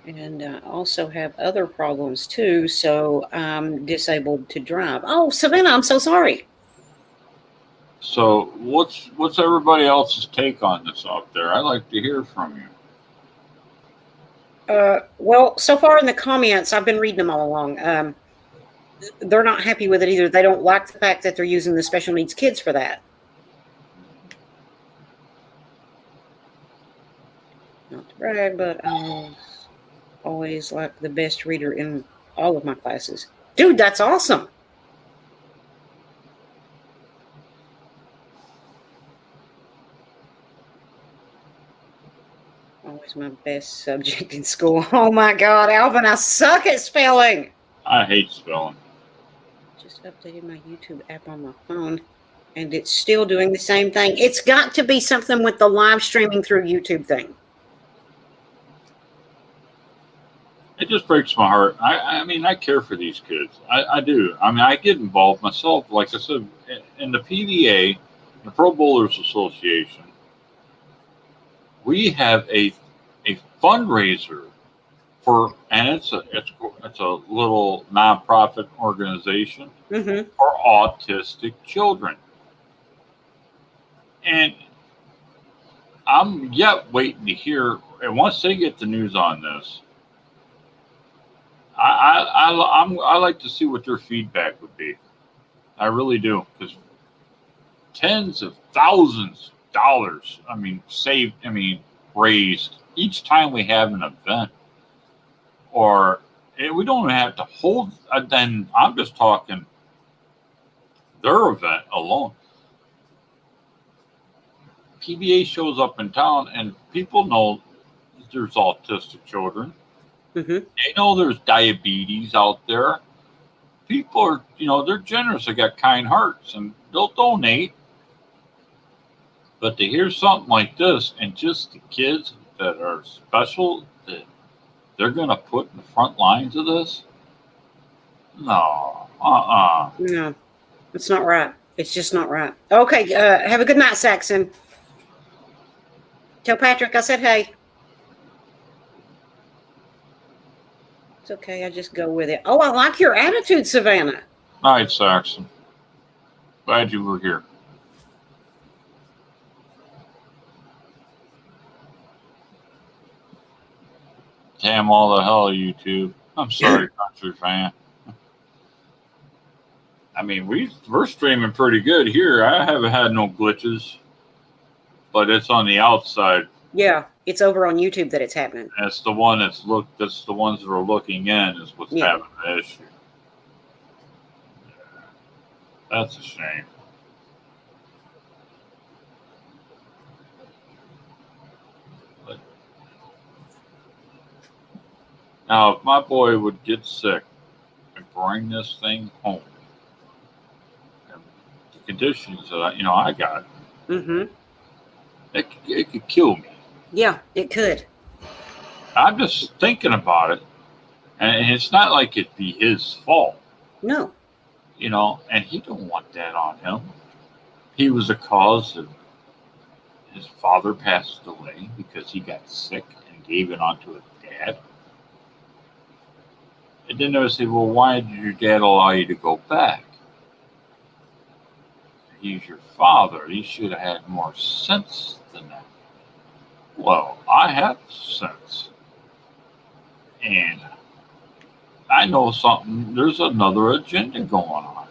[SPEAKER 1] And I also have other problems, too. So I'm disabled to drive. Oh, Savannah, I'm so sorry.
[SPEAKER 2] So what's everybody else's take on this out there? I'd like to hear from you.
[SPEAKER 1] Well, so far in the comments, I've been reading them all along. They're not happy with it either. They don't like the fact that they're using the special needs kids for that. Not to brag, but I was always like the best reader in all of my classes. Dude, that's awesome. Always my best subject in school. Oh my God, Alvin, I suck at spelling.
[SPEAKER 2] I hate spelling.
[SPEAKER 1] Just updated my YouTube app on my phone, and it's still doing the same thing. It's got to be something with the live streaming through YouTube thing.
[SPEAKER 2] It just breaks my heart. I mean, I care for these kids. I do. I mean, I get involved myself. Like I said, in the PBA, the Pro Bowlers Association, we have a fundraiser for, and it's a little nonprofit organization
[SPEAKER 1] Mm-hmm.
[SPEAKER 2] for autistic children, and I'm yet waiting to hear. And once they get the news on this, I like to see what their feedback would be. I really do, because tens of thousands of dollars. I mean, saved. I mean, raised each time we have an event, or we don't have to hold. Then I'm just talking their event alone. PBA shows up in town, and people know there's autistic children.
[SPEAKER 1] Mm-hmm.
[SPEAKER 2] They know there's diabetes out there. People are, they're generous. They got kind hearts, and they'll donate. But to hear something like this, and just the kids that are special, that they're going to put in the front lines of this, no,
[SPEAKER 1] No, it's not right. It's just not right. Okay, have a good night, Saxon. Tell Patrick I said hey. It's okay. I just go with it. Oh, I like your attitude, Savannah.
[SPEAKER 2] All right, Saxon. Glad you were here. Damn all the hell, YouTube. I'm sorry, country fan. I mean, we're streaming pretty good here. I haven't had no glitches, but it's on the outside.
[SPEAKER 1] Yeah, it's over on YouTube that it's happening.
[SPEAKER 2] That's the one that's the ones that are looking in is what's having the issue. Yeah, that's a shame. But now, if my boy would get sick and bring this thing home, and the conditions that I got,
[SPEAKER 1] Mm-hmm.
[SPEAKER 2] it could kill me.
[SPEAKER 1] Yeah, it could.
[SPEAKER 2] I'm just thinking about it, and it's not like it'd be his fault,
[SPEAKER 1] No.
[SPEAKER 2] And he don't want that on him. He was the cause of his father passed away because he got sick and gave it on to his dad. And then they would say, well, why did your dad allow you to go back? He's your father. He should have had more sense than that. Well, I have sense.
[SPEAKER 3] And I know something. There's another agenda going on.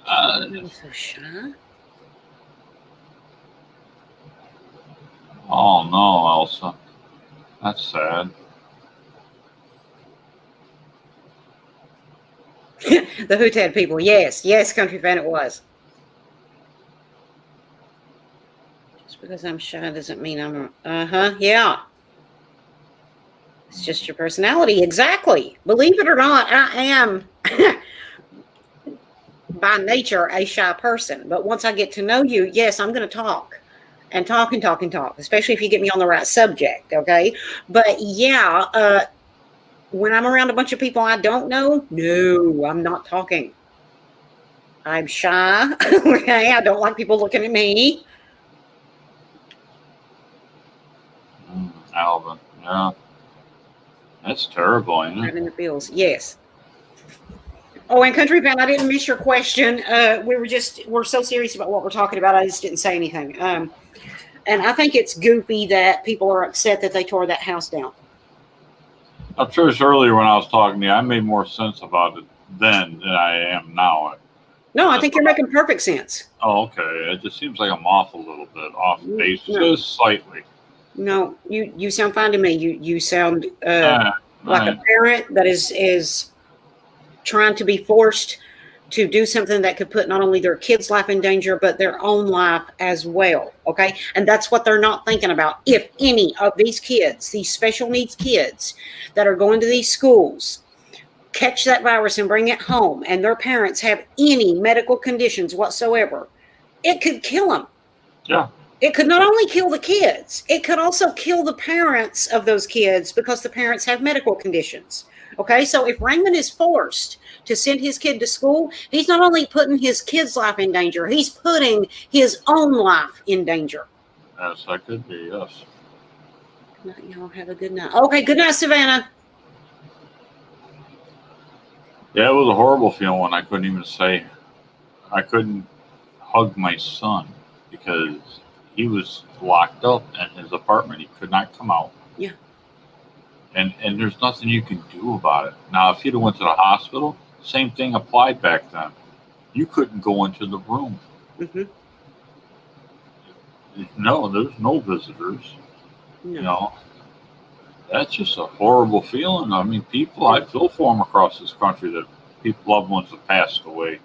[SPEAKER 1] I'm so shy.
[SPEAKER 3] Oh no, Elsa. That's sad.
[SPEAKER 1] The Hootad people. Yes, country fan, it was. Just because I'm shy doesn't mean I'm yeah. It's just your personality. Exactly. Believe it or not, I am by nature a shy person. But once I get to know you, yes, I'm going to talk and talk and talk and talk, especially if you get me on the right subject. Okay. But yeah, when I'm around a bunch of people I don't know, no, I'm not talking. I'm shy. Okay. I don't like people looking at me.
[SPEAKER 3] Alvin. Yeah. That's terrible, ain't
[SPEAKER 1] Right
[SPEAKER 3] it?
[SPEAKER 1] in the fields. Yes. Oh, and Country Fan, I didn't miss your question. We're so serious about what we're talking about. I just didn't say anything. And I think it's goofy that people are upset that they tore that house down.
[SPEAKER 3] I'm sure it's earlier when I was talking to you, I made more sense about it then than I am now.
[SPEAKER 1] No, I think you're making perfect sense.
[SPEAKER 3] Oh, okay. It just seems like I'm off a little bit, off base, just slightly.
[SPEAKER 1] No, you sound fine to me. You sound like a parent that is trying to be forced to do something that could put not only their kids' life in danger, but their own life as well. Okay. And that's what they're not thinking about. If any of these kids, these special needs kids that are going to these schools, catch that virus and bring it home, and their parents have any medical conditions whatsoever, it could kill them.
[SPEAKER 3] Yeah.
[SPEAKER 1] It could not only kill the kids, it could also kill the parents of those kids because the parents have medical conditions. Okay, so if Raymond is forced to send his kid to school, he's not only putting his kid's life in danger, he's putting his own life in danger.
[SPEAKER 3] Yes, that could be, yes.
[SPEAKER 1] Good night, y'all. Have a good night. Okay, good night, Savannah.
[SPEAKER 3] Yeah, it was a horrible feeling when I couldn't even say, I couldn't hug my son because he was locked up in his apartment. He could not come out.
[SPEAKER 1] Yeah.
[SPEAKER 3] And there's nothing you can do about it. Now, if you'd have went to the hospital, same thing applied back then. You couldn't go into the room.
[SPEAKER 1] Mm-hmm.
[SPEAKER 3] No, there's no visitors.
[SPEAKER 1] No.
[SPEAKER 3] You know, that's just a horrible feeling. I mean, I feel for them across this country that loved ones have passed away,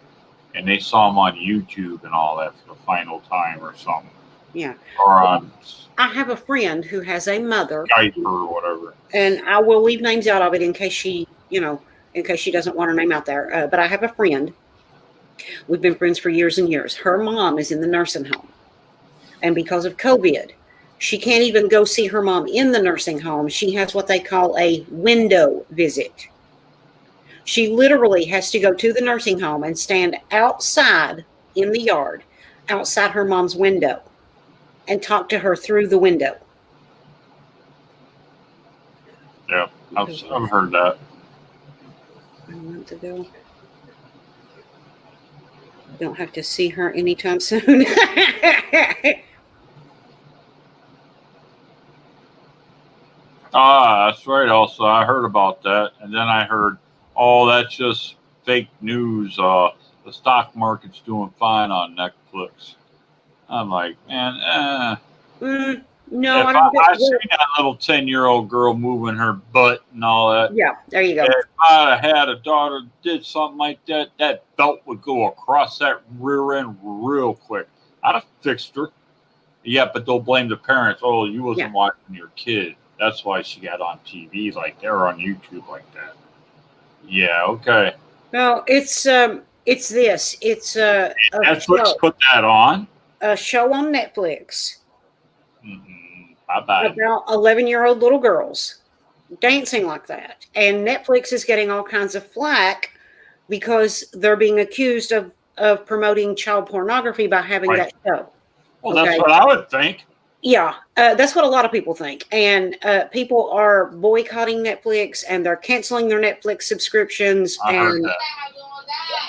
[SPEAKER 3] and they saw them on YouTube and all that for the final time or something.
[SPEAKER 1] Yeah.
[SPEAKER 3] Or on
[SPEAKER 1] I have a friend who has a mother.
[SPEAKER 3] Skype or whatever.
[SPEAKER 1] And I will leave names out of it in case she, in case she doesn't want her name out there. But I have a friend. We've been friends for years and years. Her mom is in the nursing home. And because of COVID, she can't even go see her mom in the nursing home. She has what they call a window visit. She literally has to go to the nursing home and stand outside in the yard, outside her mom's window, and talk to her through the window.
[SPEAKER 3] Yeah, I've heard that.
[SPEAKER 1] A month ago. Don't have to see her anytime soon.
[SPEAKER 3] That's right. Also, I heard about that, and then I heard, oh, that's just fake news. The stock market's doing fine on Netflix. I'm like, man,
[SPEAKER 1] no,
[SPEAKER 3] if
[SPEAKER 1] I don't
[SPEAKER 3] I seen that little 10-year-old girl moving her butt and all that.
[SPEAKER 1] Yeah, there you go.
[SPEAKER 3] If I had a daughter that did something like that, that belt would go across that rear end real quick. I'd have fixed her. Yeah, but they'll blame the parents. Oh, you wasn't watching your kid. That's why she got on TV like that or on YouTube like that. Yeah, okay.
[SPEAKER 1] No, it's this. It's
[SPEAKER 3] Netflix put that on.
[SPEAKER 1] A show on Netflix.
[SPEAKER 3] Bye-bye.
[SPEAKER 1] About 11-year-old little girls dancing like that. And Netflix is getting all kinds of flack because they're being accused of promoting child pornography by having that show.
[SPEAKER 3] Well, that's what I would think.
[SPEAKER 1] Yeah, that's what a lot of people think. And people are boycotting Netflix and they're canceling their Netflix subscriptions.
[SPEAKER 3] I heard that.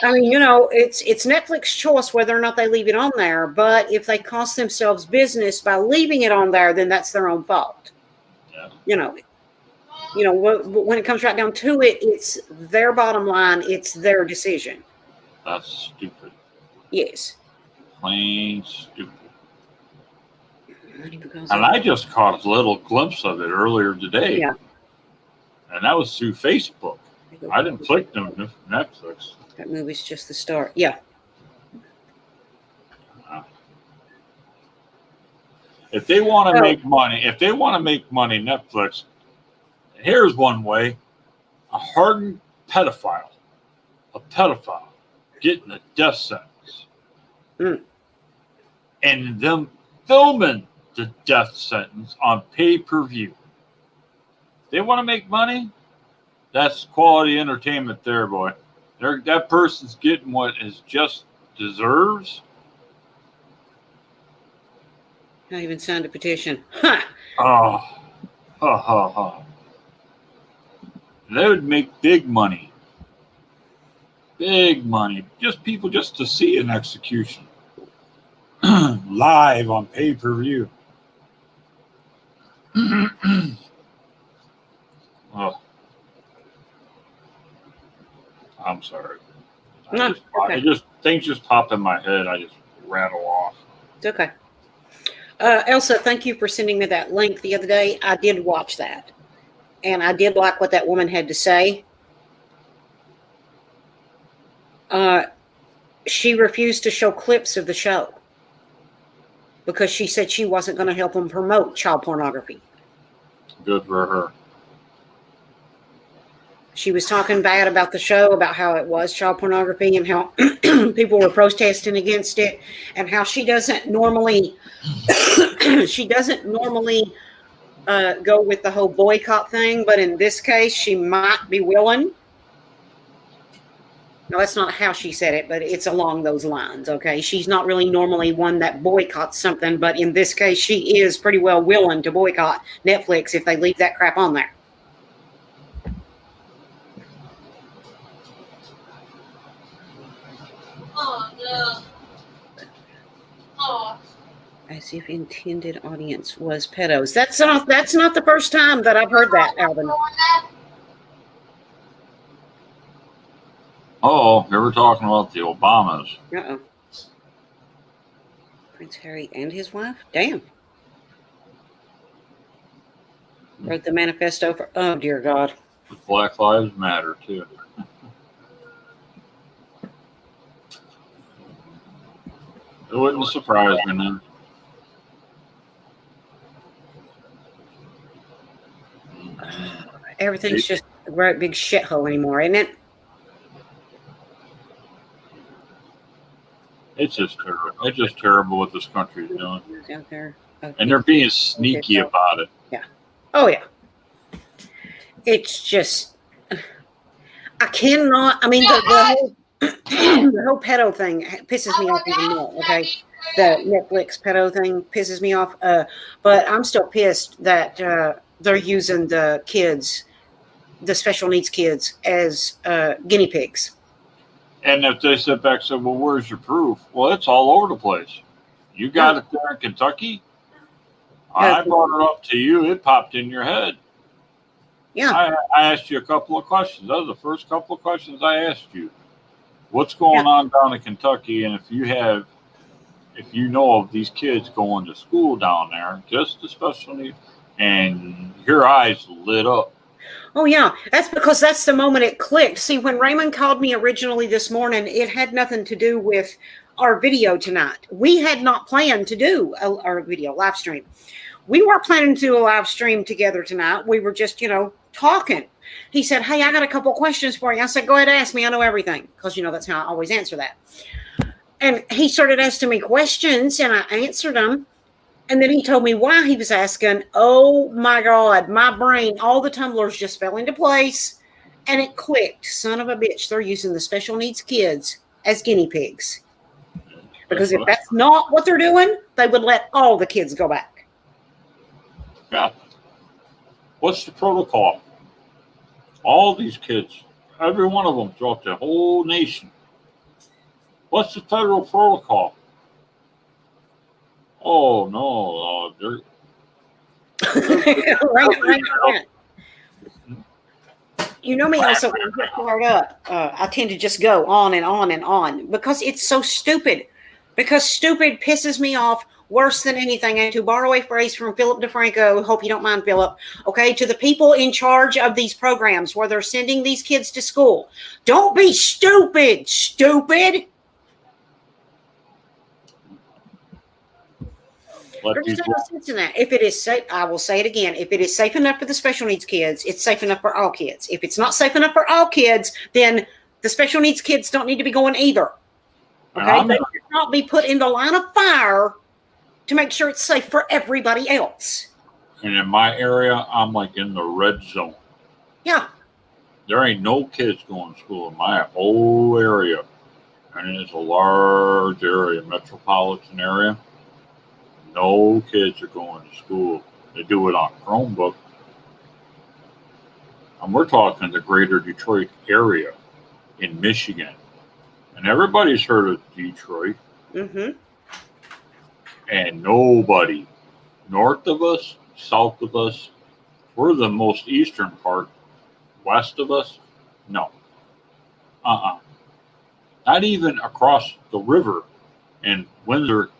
[SPEAKER 1] I mean, it's Netflix's choice whether or not they leave it on there. But if they cost themselves business by leaving it on there, then that's their own fault.
[SPEAKER 2] Yeah.
[SPEAKER 1] When it comes right down to it, it's their bottom line. It's their decision.
[SPEAKER 2] That's stupid.
[SPEAKER 1] Yes.
[SPEAKER 2] Plain stupid.
[SPEAKER 1] And
[SPEAKER 2] I just caught a little glimpse of it earlier today.
[SPEAKER 1] Yeah.
[SPEAKER 2] And that was through Facebook. I didn't click no Netflix.
[SPEAKER 1] That movie's just the start. Yeah.
[SPEAKER 2] If they want to make money, Netflix, here's one way. A hardened pedophile, getting a death sentence. And them filming the death sentence on pay-per-view. They want to make money? That's quality entertainment there, boy. That person's getting what is just deserves.
[SPEAKER 1] I even signed a petition. Ha!
[SPEAKER 2] They would make big money. Big money. Just people just to see an execution. Live on pay-per-view. Oh. I'm sorry.
[SPEAKER 1] No, okay.
[SPEAKER 2] Things just pop in my head. I just rattle off.
[SPEAKER 1] It's okay. Elsa, thank you for sending me that link the other day. I did watch that. And I did like what that woman had to say. She refused to show clips of the show because she said she wasn't going to help them promote child pornography.
[SPEAKER 2] Good for her.
[SPEAKER 1] She was talking bad about the show, about how it was child pornography and how people were protesting against it, and how she doesn't normally go with the whole boycott thing, but in this case, she might be willing. Now, that's not how she said it, but it's along those lines, okay? She's not really normally one that boycotts something, but in this case, she is pretty well willing to boycott Netflix if they leave that crap on there.
[SPEAKER 4] Oh, no. Oh.
[SPEAKER 1] As if intended audience was pedos. That's not the first time that I've heard that, Alvin.
[SPEAKER 2] Oh, they were talking about the Obamas.
[SPEAKER 1] Uh-oh. Prince Harry and his wife? Damn. Wrote the manifesto for, oh, dear God.
[SPEAKER 2] Black Lives Matter, too. It wouldn't surprise me then.
[SPEAKER 1] Everything's just a great big shithole anymore, isn't it?
[SPEAKER 2] It's just terrible. It's just terrible what this country is doing.
[SPEAKER 1] Out there. Okay.
[SPEAKER 2] And they're being sneaky about it.
[SPEAKER 1] Yeah. Oh, yeah. It's just, I cannot, I mean, the whole pedo thing pisses me off even more, okay? The Netflix pedo thing pisses me off. But I'm still pissed that they're using the kids, the special needs kids, as guinea pigs.
[SPEAKER 2] And if they sit back and say, well, where's your proof? Well, it's all over the place. You got it there in Kentucky? I brought it up to you. It popped in your head.
[SPEAKER 1] Yeah.
[SPEAKER 2] I asked you a couple of questions. Those are the first couple of questions I asked you. What's going on down in Kentucky? And if you know of these kids going to school down there, just especially, and your eyes lit up.
[SPEAKER 1] Oh, yeah. That's because that's the moment it clicked. See, when Raymond called me originally this morning, it had nothing to do with our video tonight. We had not planned to do our video live stream. We weren't planning to do a live stream together tonight. We were just, talking. He said, hey, I got a couple questions for you. I said, go ahead, ask me. I know everything. Because, that's how I always answer that. And he started asking me questions, and I answered them. And then he told me why he was asking. Oh, my God, my brain, all the tumblers just fell into place. And it clicked. Son of a bitch, they're using the special needs kids as guinea pigs. Because if that's not what they're doing, they would let all the kids go back.
[SPEAKER 2] Yeah. What's the protocol? All these kids, every one of them throughout the whole nation,
[SPEAKER 3] What's the federal protocol? Oh no,
[SPEAKER 1] right. You know me also, when I get fired up, I tend to just go on and on and on because it's so stupid. Because stupid pisses me off worse than anything. And to borrow a phrase from Philip DeFranco, hope you don't mind, Philip, okay, to the people in charge of these programs where they're sending these kids to school, don't be stupid, stupid. There's no sense in that. If it is safe, I will say it again. If it is safe enough for the special needs kids, it's safe enough for all kids. If it's not safe enough for all kids, then the special needs kids don't need to be going either. Okay? They should not be put in the line of fire to make sure it's safe for everybody else.
[SPEAKER 3] And in my area, I'm like in the red zone.
[SPEAKER 1] Yeah.
[SPEAKER 3] There ain't no kids going to school in my whole area. And it's a large area, metropolitan area. No kids are going to school. They do it on Chromebook. And we're talking the greater Detroit area in Michigan. And everybody's heard of Detroit.
[SPEAKER 1] Mm-hmm.
[SPEAKER 3] And nobody north of us, south of us, we're the most eastern part. West of us, no. Not even across the river in Windsor,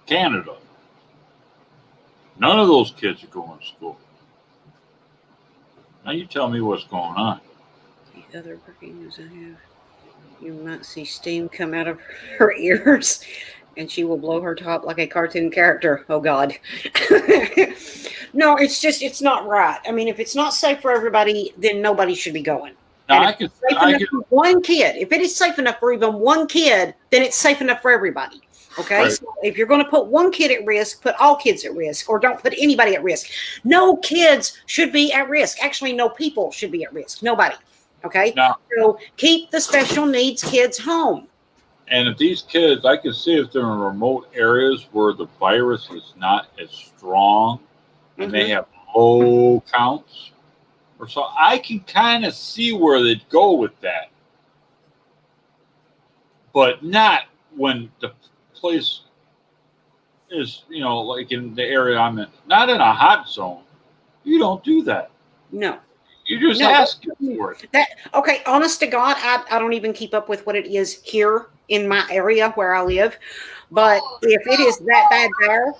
[SPEAKER 3] Canada. None of those kids are going to school. Now you tell me what's going on.
[SPEAKER 1] The other breaking news I have. You might see steam come out of her ears, and she will blow her top like a cartoon character. Oh, God. No, it's not right. I mean, if it's not safe for everybody, then nobody should be going.
[SPEAKER 3] Now,
[SPEAKER 1] For one kid, if it is safe enough for even one kid, then it's safe enough for everybody. Okay, right. So if you're going to put one kid at risk, put all kids at risk, or don't put anybody at risk. No kids should be at risk. Actually, no people should be at risk. Nobody. Okay,
[SPEAKER 3] no.
[SPEAKER 1] So keep the special needs kids home.
[SPEAKER 3] And if these kids, I can see if they're in remote areas where the virus is not as strong and they have low counts, or so, I can kind of see where they'd go with that. But not when the place is, like in the area I'm in, not in a hot zone. You don't do that.
[SPEAKER 1] No.
[SPEAKER 3] You just ask for it.
[SPEAKER 1] Okay, honest to God, I don't even keep up with what it is here in my area where I live. But if it is that bad there,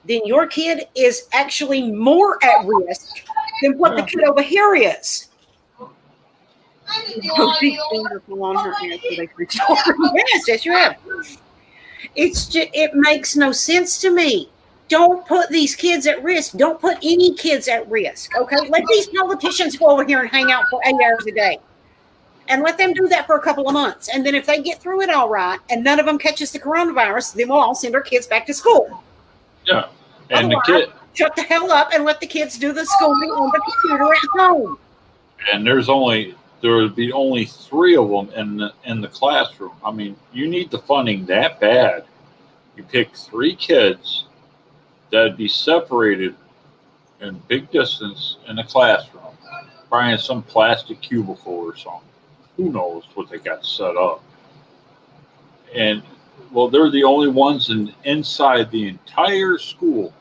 [SPEAKER 1] then your kid is actually more at risk than what the kid over here is. Yes, you have. It makes no sense to me. Don't put these kids at risk. Don't put any kids at risk. Okay, let these politicians go over here and hang out for 8 hours a day, and let them do that for a couple of months. And then if they get through it all right, and none of them catches the coronavirus, then we'll all send our kids back to school.
[SPEAKER 3] Yeah, and
[SPEAKER 1] otherwise, shut the hell up and let the kids do the schooling on the computer at home.
[SPEAKER 3] And there would be only 3 of them in the classroom. I mean, you need the funding that bad. You pick 3 kids that'd be separated in big distance in the classroom, probably in some plastic cubicle or something. Who knows what they got set up? And well, they're the only ones inside the entire school,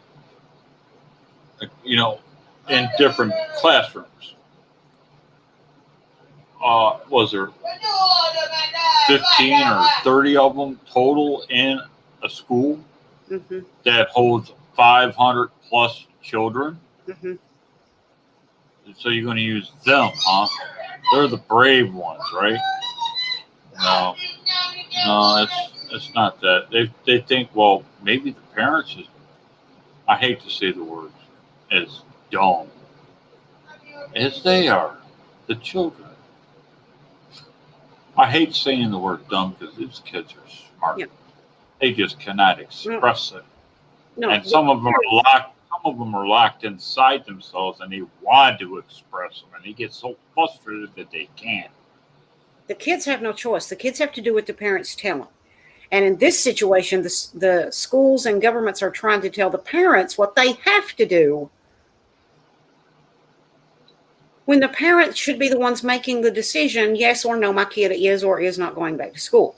[SPEAKER 3] in different classrooms. Was there 15 or 30 of them total in a school that holds 500 plus children? So you're going to use them, huh? They're the brave ones, right? No, it's not that. They think, well, maybe the parents I hate to say the words, as dumb as they are, the children. I hate saying the word dumb because these kids are smart. Yeah. They just cannot express it. No, and some of them are locked inside themselves, and they want to express them, and they get so frustrated that they can't.
[SPEAKER 1] The kids have no choice. The kids have to do what the parents tell them. And in this situation, the schools and governments are trying to tell the parents what they have to do, when the parents should be the ones making the decision, yes or no, my kid is or is not going back to school.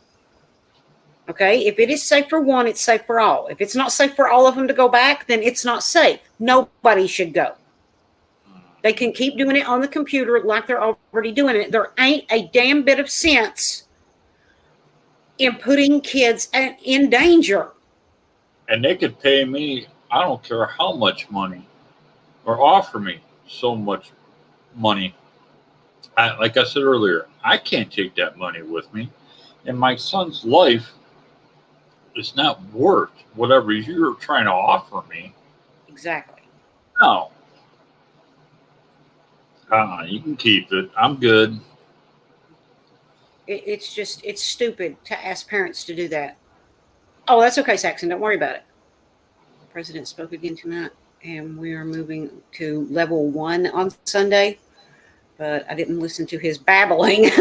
[SPEAKER 1] Okay, if it is safe for one, it's safe for all. If it's not safe for all of them to go back, then it's not safe. Nobody should go. They can keep doing it on the computer like they're already doing it. There ain't a damn bit of sense in putting kids in danger.
[SPEAKER 3] And they could pay me, I don't care how much money, or offer me so much money. Like I said earlier, I can't take that money with me. And my son's life is not worth whatever you're trying to offer me.
[SPEAKER 1] Exactly.
[SPEAKER 3] No. You can keep it. I'm good.
[SPEAKER 1] It's stupid to ask parents to do that. Oh, that's okay, Saxon. Don't worry about it. The president spoke again tonight, and we are moving to level 1 on Sunday. But I didn't listen to his babbling.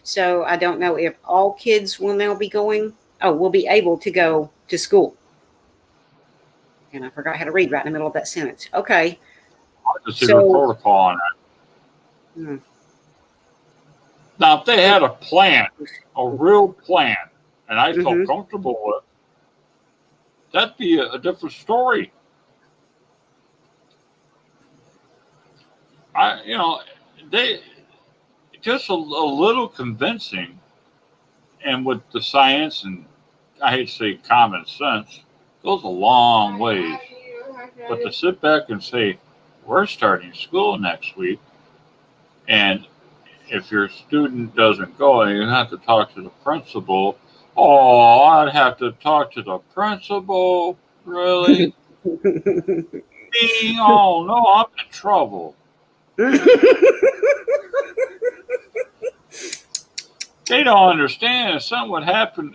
[SPEAKER 1] So I don't know if all kids will now be going. Oh, will be able to go to school. And I forgot how to read right in the middle of that sentence. Okay.
[SPEAKER 3] I'll consider protocol on that. Now, if they had a plan, a real plan, and I felt comfortable with, that'd be a different story. They just a little convincing, and with the science and I hate to say common sense goes a long ways. But to sit back and say we're starting school next week, and if your student doesn't go, and you have to talk to the principal. Oh, I'd have to talk to the principal. Really? Me? Oh no, I'm in trouble. They don't understand if something would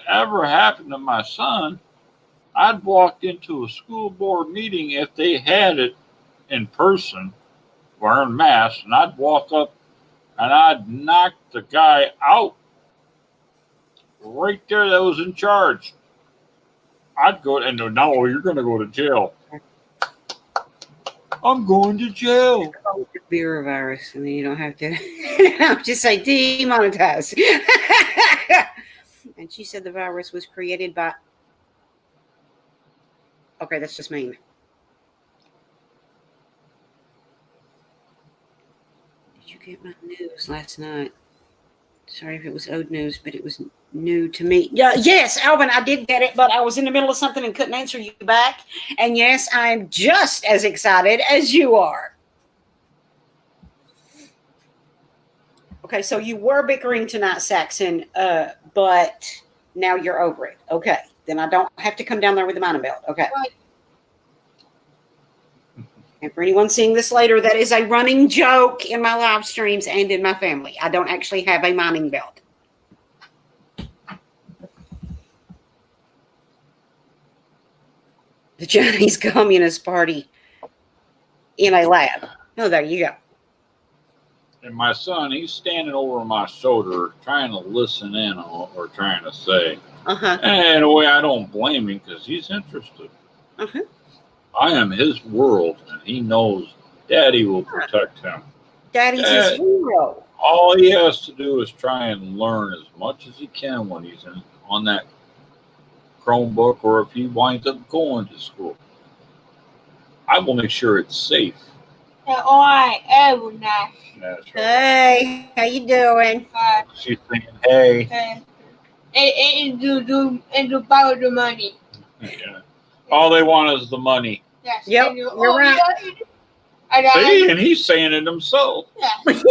[SPEAKER 3] ever happen to my son, I'd walk into a school board meeting if they had it in person, wearing masks, and I'd walk up and I'd knock the guy out right there that was in charge. I'd go and no, you're going to go to jail. I'm going to jail.
[SPEAKER 1] Beer virus, and then you don't have to just say demonetize. And she said the virus was created by. Okay, that's just mean. Did you get my news last night? Sorry if it was old news, but it was new to me. Yeah, yes, Alvin, I did get it, but I was in the middle of something and couldn't answer you back. And yes, I'm just as excited as you are. Okay, so you were bickering tonight, Saxon, but now you're over it. Okay, then I don't have to come down there with the mining belt. Okay.
[SPEAKER 4] Right.
[SPEAKER 1] And for anyone seeing this later, that is a running joke in my live streams and in my family. I don't actually have a mining belt. The Chinese Communist Party in a lab. Oh, there you go.
[SPEAKER 3] And my son, he's standing over my shoulder trying to listen in on what we're trying to say.
[SPEAKER 1] Uh-huh.
[SPEAKER 3] And in a way, I don't blame him because he's interested.
[SPEAKER 1] Uh-huh.
[SPEAKER 3] I am his world, and he knows Daddy will protect him.
[SPEAKER 1] Daddy's his hero.
[SPEAKER 3] All he has to do is try and learn as much as he can when he's on that Chromebook, or if he winds up going to school. I will make sure it's safe.
[SPEAKER 4] That's right.
[SPEAKER 3] That's right.
[SPEAKER 1] Hey, how you doing?
[SPEAKER 3] She's saying, hey.
[SPEAKER 4] And to borrow the money.
[SPEAKER 3] Yeah. All they want is the money.
[SPEAKER 4] Yes.
[SPEAKER 1] Yep, you're right.
[SPEAKER 3] See, and he's saying it himself.
[SPEAKER 4] Yes.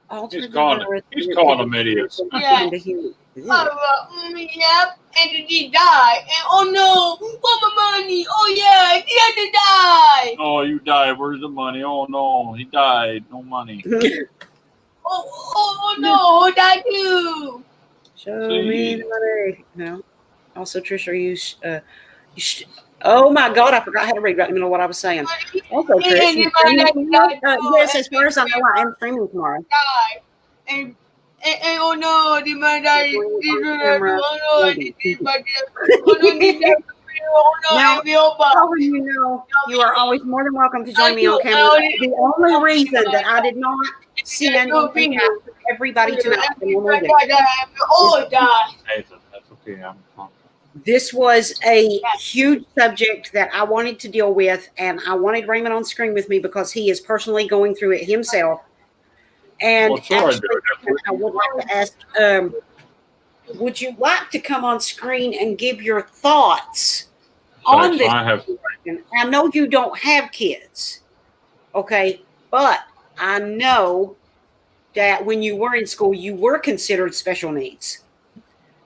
[SPEAKER 4] All the money.
[SPEAKER 3] He's calling them idiots.
[SPEAKER 4] Yeah. Yep, and he died. And oh no, for my money. Oh yeah, he had to die.
[SPEAKER 3] Oh, you died. Where's the money? Oh no, he died. No money.
[SPEAKER 4] Oh no, that too.
[SPEAKER 1] Show me the money. No. Also, Trish, are you? Oh my God, I forgot how to read right in the middle of what I was saying. Also, Trish, yes, as far as I know, I am streaming tomorrow.
[SPEAKER 4] And oh no, the man died.
[SPEAKER 1] Now, Calvin, you know, you are always more than welcome to join me on camera. The only reason that I did not send anything out to everybody tonight,
[SPEAKER 3] That's okay. I'm comfortable.
[SPEAKER 1] this was a huge subject that I wanted to deal with, and I wanted Raymond on screen with me because he is personally going through it himself. And
[SPEAKER 3] Well, sure,
[SPEAKER 1] actually, I would like to ask, would you like to come on screen and give your thoughts on this? I know you don't have kids, okay, but I know that when you were in school, you were considered special needs.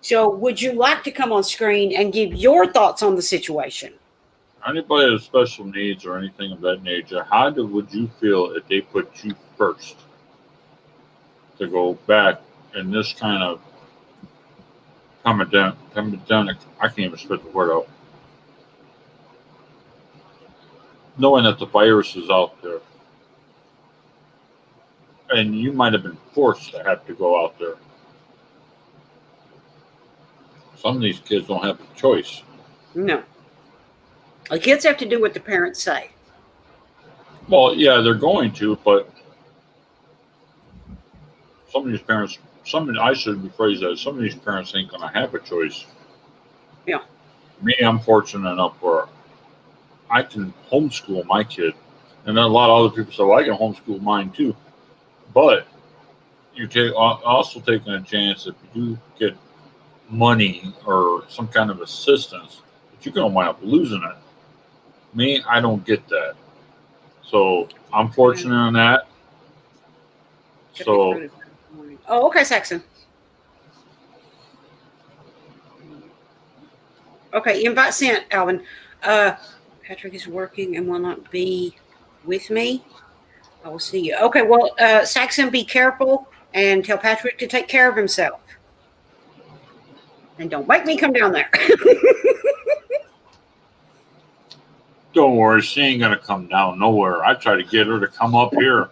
[SPEAKER 1] So would you like to come on screen and give your thoughts on the situation?
[SPEAKER 3] Anybody with special needs or anything of that nature, would you feel if they put you first to go back in this kind of pandemic? I can't even spit the word out. Knowing that the virus is out there, and you might have been forced to have to go out there. Some of these kids don't have a choice.
[SPEAKER 1] No. The kids have to do what the parents say.
[SPEAKER 3] Well, yeah, they're going to, but some of these parents, I should rephrase that, some of these parents ain't going to have a choice.
[SPEAKER 1] Yeah.
[SPEAKER 3] Me, I'm fortunate enough where I can homeschool my kid. And then a lot of other people say, well, I can homeschool mine too. But you also taking a chance if you do get money or some kind of assistance, but you're going to wind up losing it. Me, I don't get that. So I'm fortunate in that. So,
[SPEAKER 1] oh, okay, Saxon. Okay, invite sent, Alvin. Patrick is working and will not be with me. I will see you. Okay, well, Saxon, be careful and tell Patrick to take care of himself. And don't make me come down there.
[SPEAKER 3] don't worry, she ain't going to come down nowhere. I try to get her to come up here.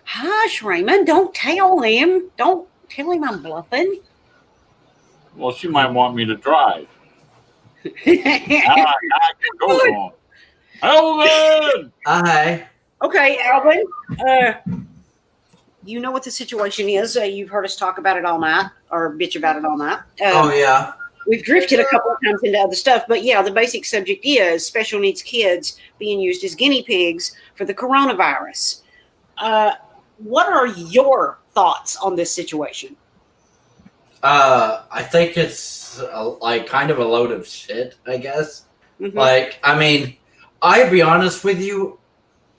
[SPEAKER 1] Hush, Raymond. Don't tell him. Don't tell him I'm bluffing.
[SPEAKER 3] Well, she might want me to drive. I can go home. Alvin!
[SPEAKER 5] Hi.
[SPEAKER 1] Okay, Alvin. You know what the situation is. You've heard us talk about it all night, or bitch about it all night.
[SPEAKER 5] Oh, yeah.
[SPEAKER 1] We've drifted a couple of times into other stuff, but yeah, the basic subject is special needs kids being used as guinea pigs for the coronavirus. What are your thoughts on this situation?
[SPEAKER 5] I think it's kind of a load of shit, I guess.
[SPEAKER 1] Mm-hmm.
[SPEAKER 5] I mean, I'll be honest with you.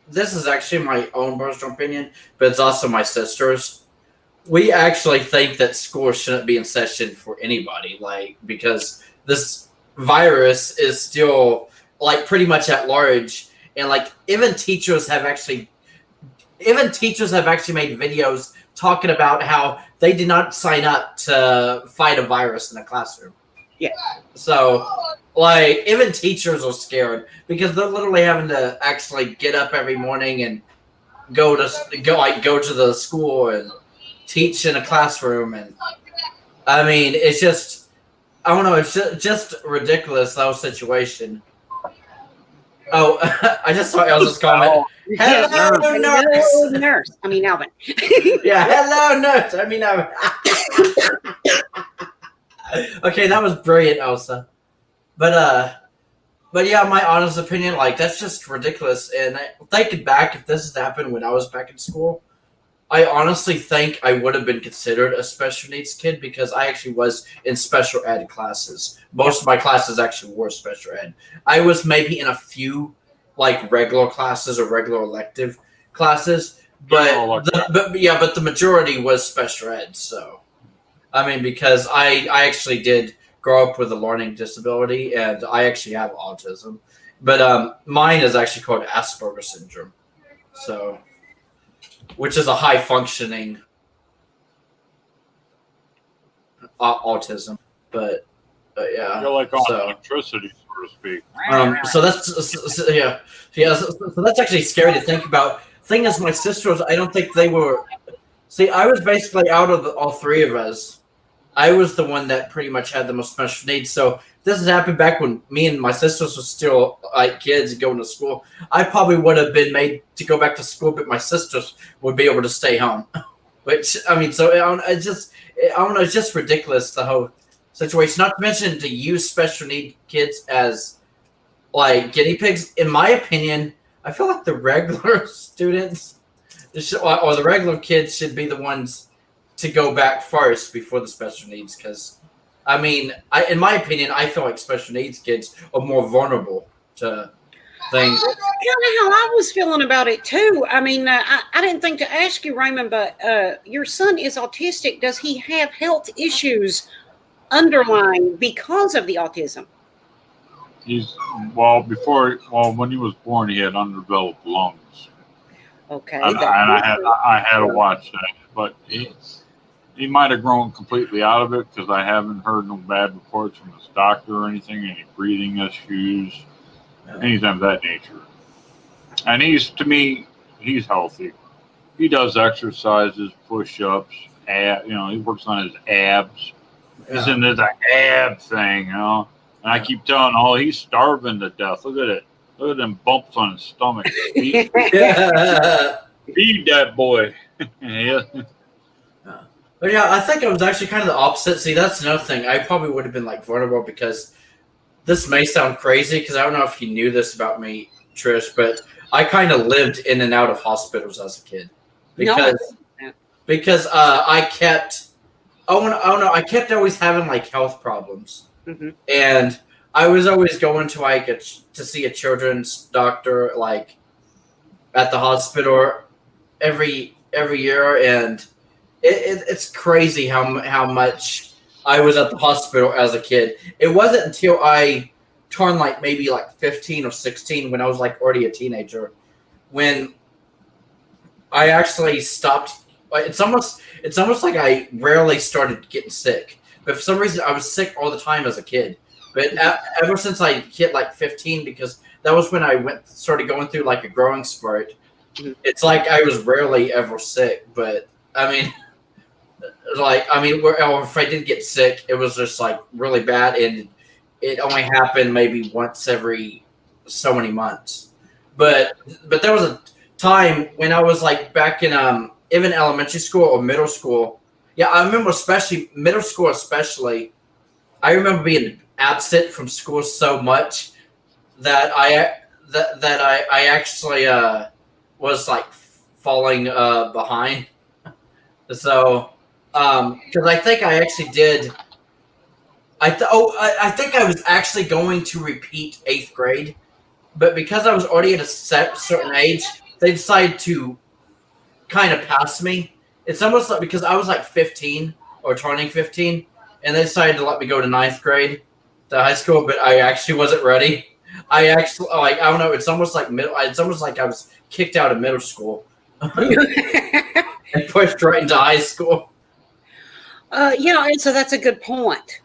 [SPEAKER 5] This is actually my own personal opinion, but it's also my sister's. We actually think that school shouldn't be in session for anybody, because this virus is still pretty much at large, and even teachers have actually made videos talking about how they did not sign up to fight a virus in a classroom.
[SPEAKER 1] Yeah.
[SPEAKER 5] So, even teachers are scared because they're literally having to actually get up every morning and go to the school and teach in a classroom. And I mean, it's just, I don't know, it's just ridiculous, that situation. Oh, I just saw Elsa's comment. Hello,
[SPEAKER 1] nurse. I mean, Alvin.
[SPEAKER 5] Yeah, hello, nurse. I mean, Alvin. Okay, that was brilliant, Elsa. But yeah, my honest opinion, that's just ridiculous. And thinking back, if this had happened when I was back in school, I honestly think I would have been considered a special needs kid because I actually was in special ed classes. Most of my classes actually were special ed. I was maybe in a few regular classes or regular elective classes, but the majority was special ed. So, I mean, because I actually did grow up with a learning disability and I actually have autism, but mine is actually called Asperger's syndrome. So, which is a high functioning autism, but yeah.
[SPEAKER 3] You're on electricity, so to speak.
[SPEAKER 5] So that's yeah. So that's actually scary to think about. Thing is, my sisters, I don't think they were. See, I was basically out of all three of us. I was the one that pretty much had the most special needs. So this has happened back when me and my sisters were still like kids and going to school, I probably would have been made to go back to school, but my sisters would be able to stay home. Which I mean, so it's just I don't know, it's just ridiculous the whole situation. Not to mention to use special need kids as like guinea pigs. In my opinion, I feel like the regular students or the regular kids should be the ones to go back first before the special needs. Because I mean, in my opinion, I feel like special needs kids are more vulnerable to things.
[SPEAKER 1] Kind of how I was feeling about it too. I mean, I didn't think to ask you, Raymond, but your son is autistic. Does he have health issues underlying because of the autism?
[SPEAKER 3] He's when he was born, he had undeveloped lungs.
[SPEAKER 1] Okay.
[SPEAKER 3] And I had to watch that, but he might have grown completely out of it because I haven't heard no bad reports from his doctor or anything, any breathing issues, anything of that nature. And he's healthy. He does exercises, push-ups, he works on his abs. He's into the ab thing, And I keep telling he's starving to death. Look at it. Look at them bumps on his stomach. Feed that boy. Yeah.
[SPEAKER 5] But yeah, I think I was actually kind of the opposite. See, that's another thing. I probably would have been like vulnerable because this may sound crazy because I don't know if you knew this about me, Trish, but I kind of lived in and out of hospitals as a kid because I kept I kept always having like health problems, and I was always going to to see a children's doctor like at the hospital every year, and it's crazy how much I was at the hospital as a kid. It wasn't until I turned maybe 15 or 16 when I was already a teenager when I actually stopped. It's almost like I rarely started getting sick, but for some reason I was sick all the time as a kid. But ever since I hit 15, because that was when I started going through a growing spurt. It's like I was rarely ever sick, but I mean, if I did get sick, it was just really bad, and it only happened maybe once every so many months. But there was a time when I was back in even elementary school or middle school. Yeah, I remember especially middle school, especially. I remember being absent from school so much that I actually was falling behind. So, because I think I actually did. I think I was actually going to repeat 8th grade, but because I was already at a certain age, they decided to kind of pass me. It's almost like because I was 15 or turning 15, and they decided to let me go to 9th grade to high school, but I actually wasn't ready. I actually I don't know. It's almost like It's almost like I was kicked out of middle school and pushed right into high school.
[SPEAKER 1] And so that's a good point.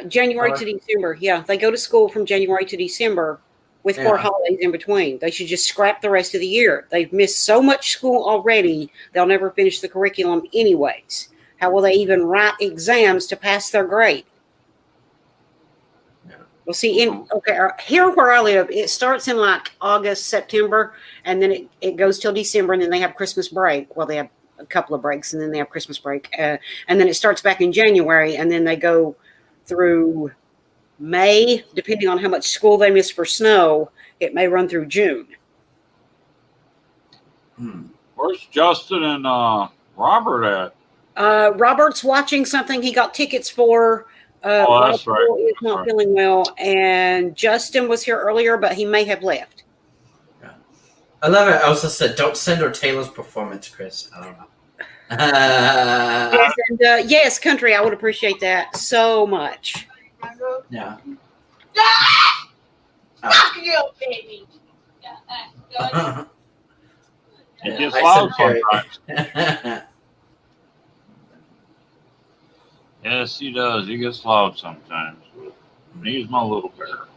[SPEAKER 1] January to December. Yeah, they go to school from January to December with 4 holidays in between. They should just scrap the rest of the year. They've missed so much school already, they'll never finish the curriculum anyways. How will they even write exams to pass their grade? Well, see, here where I live, it starts in August, September, and then it goes till December, and then they have Christmas break. Well, they have a couple of breaks, and then they have Christmas break. And then it starts back in January, and then they go through May, depending on how much school they miss for snow. It may run through June.
[SPEAKER 3] Where's Justin and Robert at?
[SPEAKER 1] Robert's watching something he got tickets for.
[SPEAKER 3] That's right.
[SPEAKER 1] Is not feeling well, and Justin was here earlier, but he may have left.
[SPEAKER 5] Yeah. I love it. I also said, don't send her Taylor's performance, Chris. I don't know.
[SPEAKER 1] Yes, and yes, country. I would appreciate that so much.
[SPEAKER 5] Yeah.
[SPEAKER 4] Fuck you, baby.
[SPEAKER 3] It gets loud sometimes. Yes, he does. He gets loud sometimes. He's my little bear.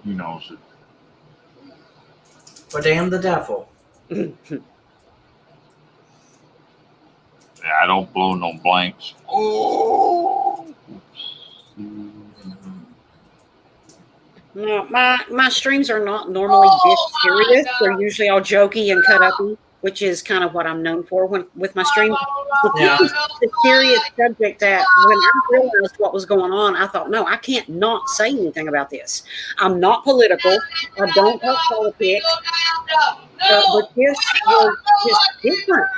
[SPEAKER 3] He knows it.
[SPEAKER 5] But damn the devil.
[SPEAKER 3] Yeah, I don't blow no blanks. Oh.
[SPEAKER 1] No, my streams are not normally this serious. They're usually all jokey and cut uppy, which is kind of what I'm known for with my streams. But
[SPEAKER 5] Yeah.
[SPEAKER 1] this is a serious subject that when I realized what was going on, I thought, no, I can't not say anything about this. I'm not political. I don't talk politics. But this was just different.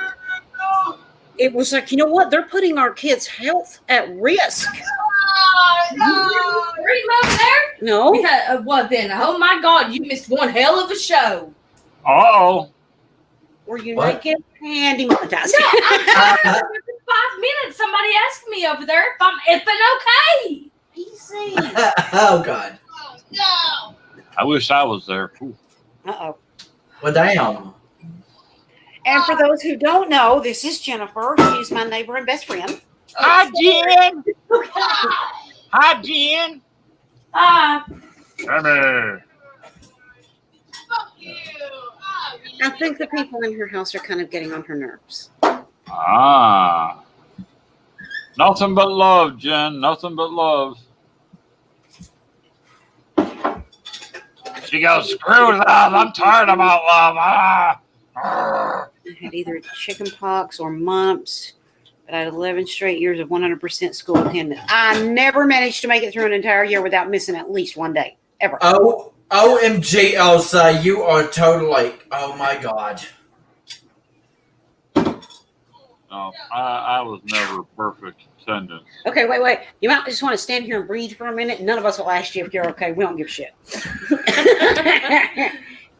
[SPEAKER 1] It was like, you know what? They're putting our kids' health at risk.
[SPEAKER 4] Reading over there?
[SPEAKER 1] No.
[SPEAKER 4] Because, well, then, oh my God, you missed one hell of a show.
[SPEAKER 2] Uh-oh.
[SPEAKER 1] Were you
[SPEAKER 5] What?
[SPEAKER 1] naked and demonetized?
[SPEAKER 4] No, I 5 minutes. Somebody asked me over there if it's okay.
[SPEAKER 1] Easy.
[SPEAKER 5] Oh God.
[SPEAKER 4] No.
[SPEAKER 2] I wish I was there. Ooh.
[SPEAKER 1] Uh-oh.
[SPEAKER 5] Well, damn.
[SPEAKER 1] And for those who don't know, this is Jennifer. She's my neighbor and best friend.
[SPEAKER 2] Hi, Jen. Hi, Jen.
[SPEAKER 4] Hi.
[SPEAKER 2] Come here.
[SPEAKER 4] Fuck you.
[SPEAKER 1] I think the people in her house are kind of getting on her nerves.
[SPEAKER 2] Ah. Nothing but love, Jen. Nothing but love. She goes, screw love. I'm tired about love. Ah. Arr.
[SPEAKER 1] I had either chicken pox or mumps, but I had 11 straight years of 100% school attendance. I never managed to make it through an entire year without missing at least one day, ever.
[SPEAKER 5] Oh, OMG, Elsa, you are total like, oh my God.
[SPEAKER 2] No, I was never perfect attendance.
[SPEAKER 1] Okay, wait. You might just want to stand here and breathe for a minute. None of us will ask you if you're okay. We don't give a shit.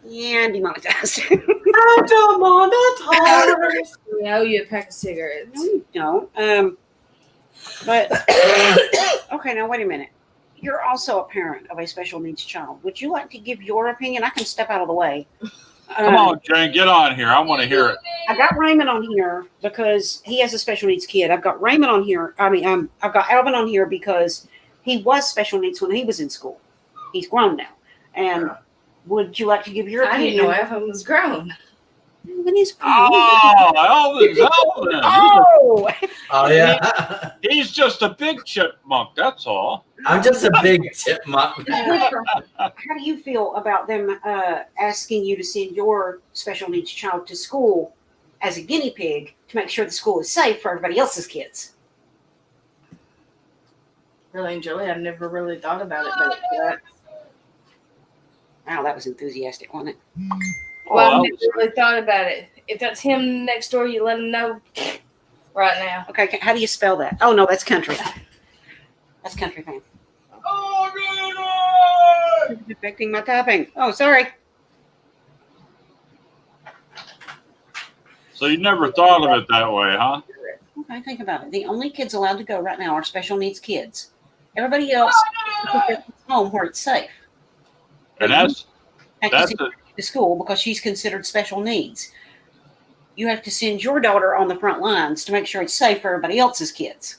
[SPEAKER 1] And demonetized.
[SPEAKER 5] I'm demonetized.
[SPEAKER 4] We owe you a pack of cigarettes.
[SPEAKER 1] No, you don't. But okay, now wait a minute. You're also a parent of a special needs child. Would you like to give your opinion? I can step out of the way.
[SPEAKER 2] Come on, Jen, get on here. I want to hear it.
[SPEAKER 1] I got Raymond on here because he has a special needs kid. I've got Raymond on here. I've got Alvin on here because he was special needs when he was in school. He's grown now. And would you like to give your
[SPEAKER 4] I
[SPEAKER 1] opinion?
[SPEAKER 4] didn't know Evan was grown.
[SPEAKER 1] Alvin is grown.
[SPEAKER 2] Oh, Elvin's Elvin.
[SPEAKER 1] Oh!
[SPEAKER 5] Oh, yeah.
[SPEAKER 2] He's just a big chipmunk, that's all.
[SPEAKER 5] I'm just a big chipmunk.
[SPEAKER 1] How do you feel about them asking you to send your special needs child to school as a guinea pig to make sure the school is safe for everybody else's kids?
[SPEAKER 4] Really and Julie, I've never really thought about it, but
[SPEAKER 1] Wow, that was enthusiastic, wasn't it?
[SPEAKER 4] well,
[SPEAKER 2] Oh,
[SPEAKER 4] I've never really thought about it. If that's him next door, you let him know right now.
[SPEAKER 1] Okay, how do you spell that? Oh, no, that's country. That's country fan. Affecting my typing. Oh, sorry.
[SPEAKER 2] So you never thought of it that way, huh?
[SPEAKER 1] Okay, think about it. The only kids allowed to go right now are special needs kids. Everybody else is home where it's safe.
[SPEAKER 2] And that's
[SPEAKER 1] Have to send to school because she's considered special needs. You have to send your daughter on the front lines to make sure it's safe for everybody else's kids.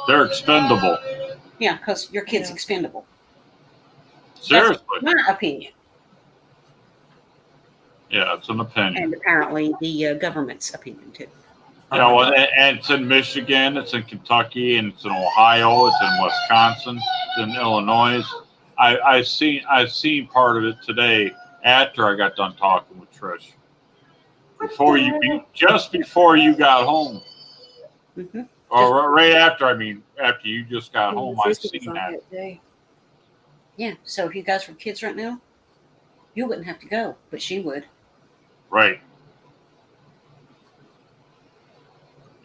[SPEAKER 2] they're expendable.
[SPEAKER 1] Yeah, because your kid's expendable.
[SPEAKER 2] Seriously.
[SPEAKER 1] That's my opinion.
[SPEAKER 2] Yeah, it's an opinion.
[SPEAKER 1] And apparently the government's opinion, too.
[SPEAKER 2] Yeah, well, and it's in Michigan, it's in Kentucky, and it's in Ohio, it's in Wisconsin, it's in Illinois. I've seen part of it today after I got done talking with Trish. Just before you got home,
[SPEAKER 1] Mm-hmm.
[SPEAKER 2] or right after. I mean, after you just got home, I seen that.
[SPEAKER 1] Yeah, so if you guys were kids right now, you wouldn't have to go, but she would.
[SPEAKER 2] Right.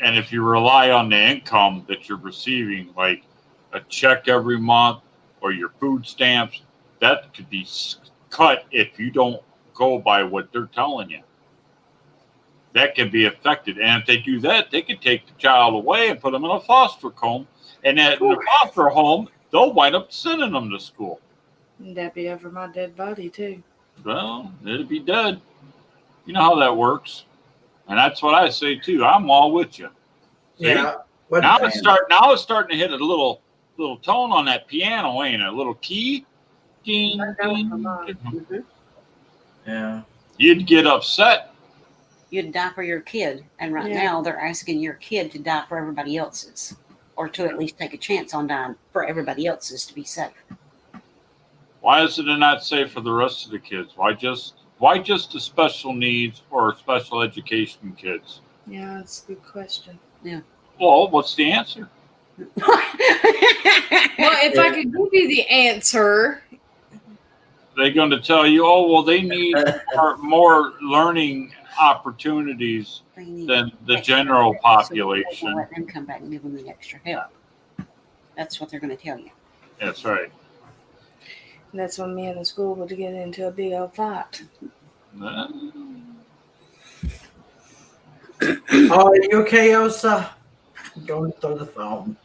[SPEAKER 2] And if you rely on the income that you're receiving, like a check every month or your food stamps, that could be cut if you don't go by what they're telling you. That can be affected. And if they do that, they can take the child away and put them in a foster home. And in the foster home, they'll wind up sending them to school.
[SPEAKER 4] And that'd be over my dead body, too.
[SPEAKER 2] Well, it'd be dead. You know how that works. And that's what I say, too. I'm all with you. See?
[SPEAKER 5] Yeah.
[SPEAKER 2] Now it's starting to hit a little tone on that piano, ain't it? A little key. Ding, ding.
[SPEAKER 1] Mm-hmm.
[SPEAKER 5] Yeah.
[SPEAKER 2] You'd get upset.
[SPEAKER 1] You'd die for your kid, and right
[SPEAKER 4] Yeah.
[SPEAKER 1] now they're asking your kid to die for everybody else's, or to at least take a chance on dying for everybody else's to be safe.
[SPEAKER 3] Why is it not safe for the rest of the kids? Why just the special needs or special education kids?
[SPEAKER 4] Yeah, that's a good question.
[SPEAKER 3] Well, what's the answer?
[SPEAKER 4] Well, if I could give you the answer,
[SPEAKER 3] They're going to tell you, oh, well, they need more learning opportunities
[SPEAKER 1] They need
[SPEAKER 3] than the
[SPEAKER 1] extra
[SPEAKER 3] general
[SPEAKER 1] help, so we'll
[SPEAKER 3] population.
[SPEAKER 1] let them come back and give them the extra help. That's what they're going to tell you.
[SPEAKER 3] That's right.
[SPEAKER 4] that's when me and the school would get into a big old fight.
[SPEAKER 5] Oh, are you okay, Elsa? Don't throw the phone.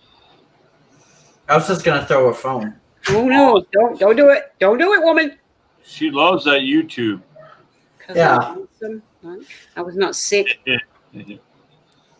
[SPEAKER 5] Elsa's gonna throw her phone.
[SPEAKER 1] Oh no! Don't do it! Don't do it, woman.
[SPEAKER 3] She loves that YouTube.
[SPEAKER 1] 'Cause
[SPEAKER 5] Yeah.
[SPEAKER 1] I'm awesome. I was not sick.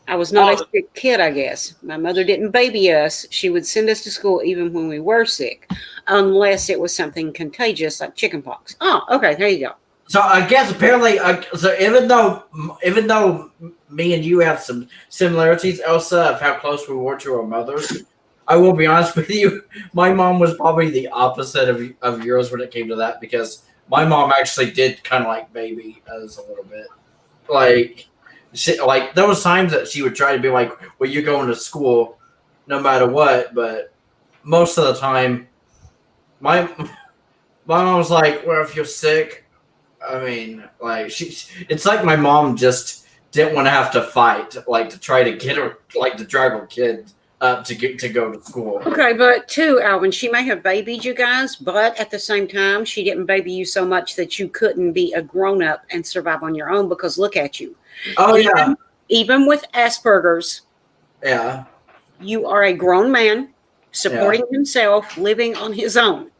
[SPEAKER 1] I was not a sick kid, I guess. My mother didn't baby us. She would send us to school even when we were sick, unless it was something contagious like chickenpox. Oh, okay, there you go.
[SPEAKER 5] So I guess apparently, so even though me and you have some similarities, Elsa, of how close we were to our mothers, I will be honest with you. My mom was probably the opposite of yours when it came to that, because my mom actually did kind of like baby us a little bit. Like there was times that she would try to be like, "Well, you're going to school, no matter what," but most of the time, my mom was like, "Well, if you're sick." I mean, like it's like my mom just didn't want to have to fight, like to try to get her, like to drag her kid up to go to school.
[SPEAKER 1] Okay, but too, Alvin, she may have babied you guys, but at the same time, she didn't baby you so much that you couldn't be a grown up and survive on your own. Because look at you.
[SPEAKER 5] Oh yeah,
[SPEAKER 1] Even with Asperger's,
[SPEAKER 5] yeah.
[SPEAKER 1] you are a grown man supporting himself, living on his own.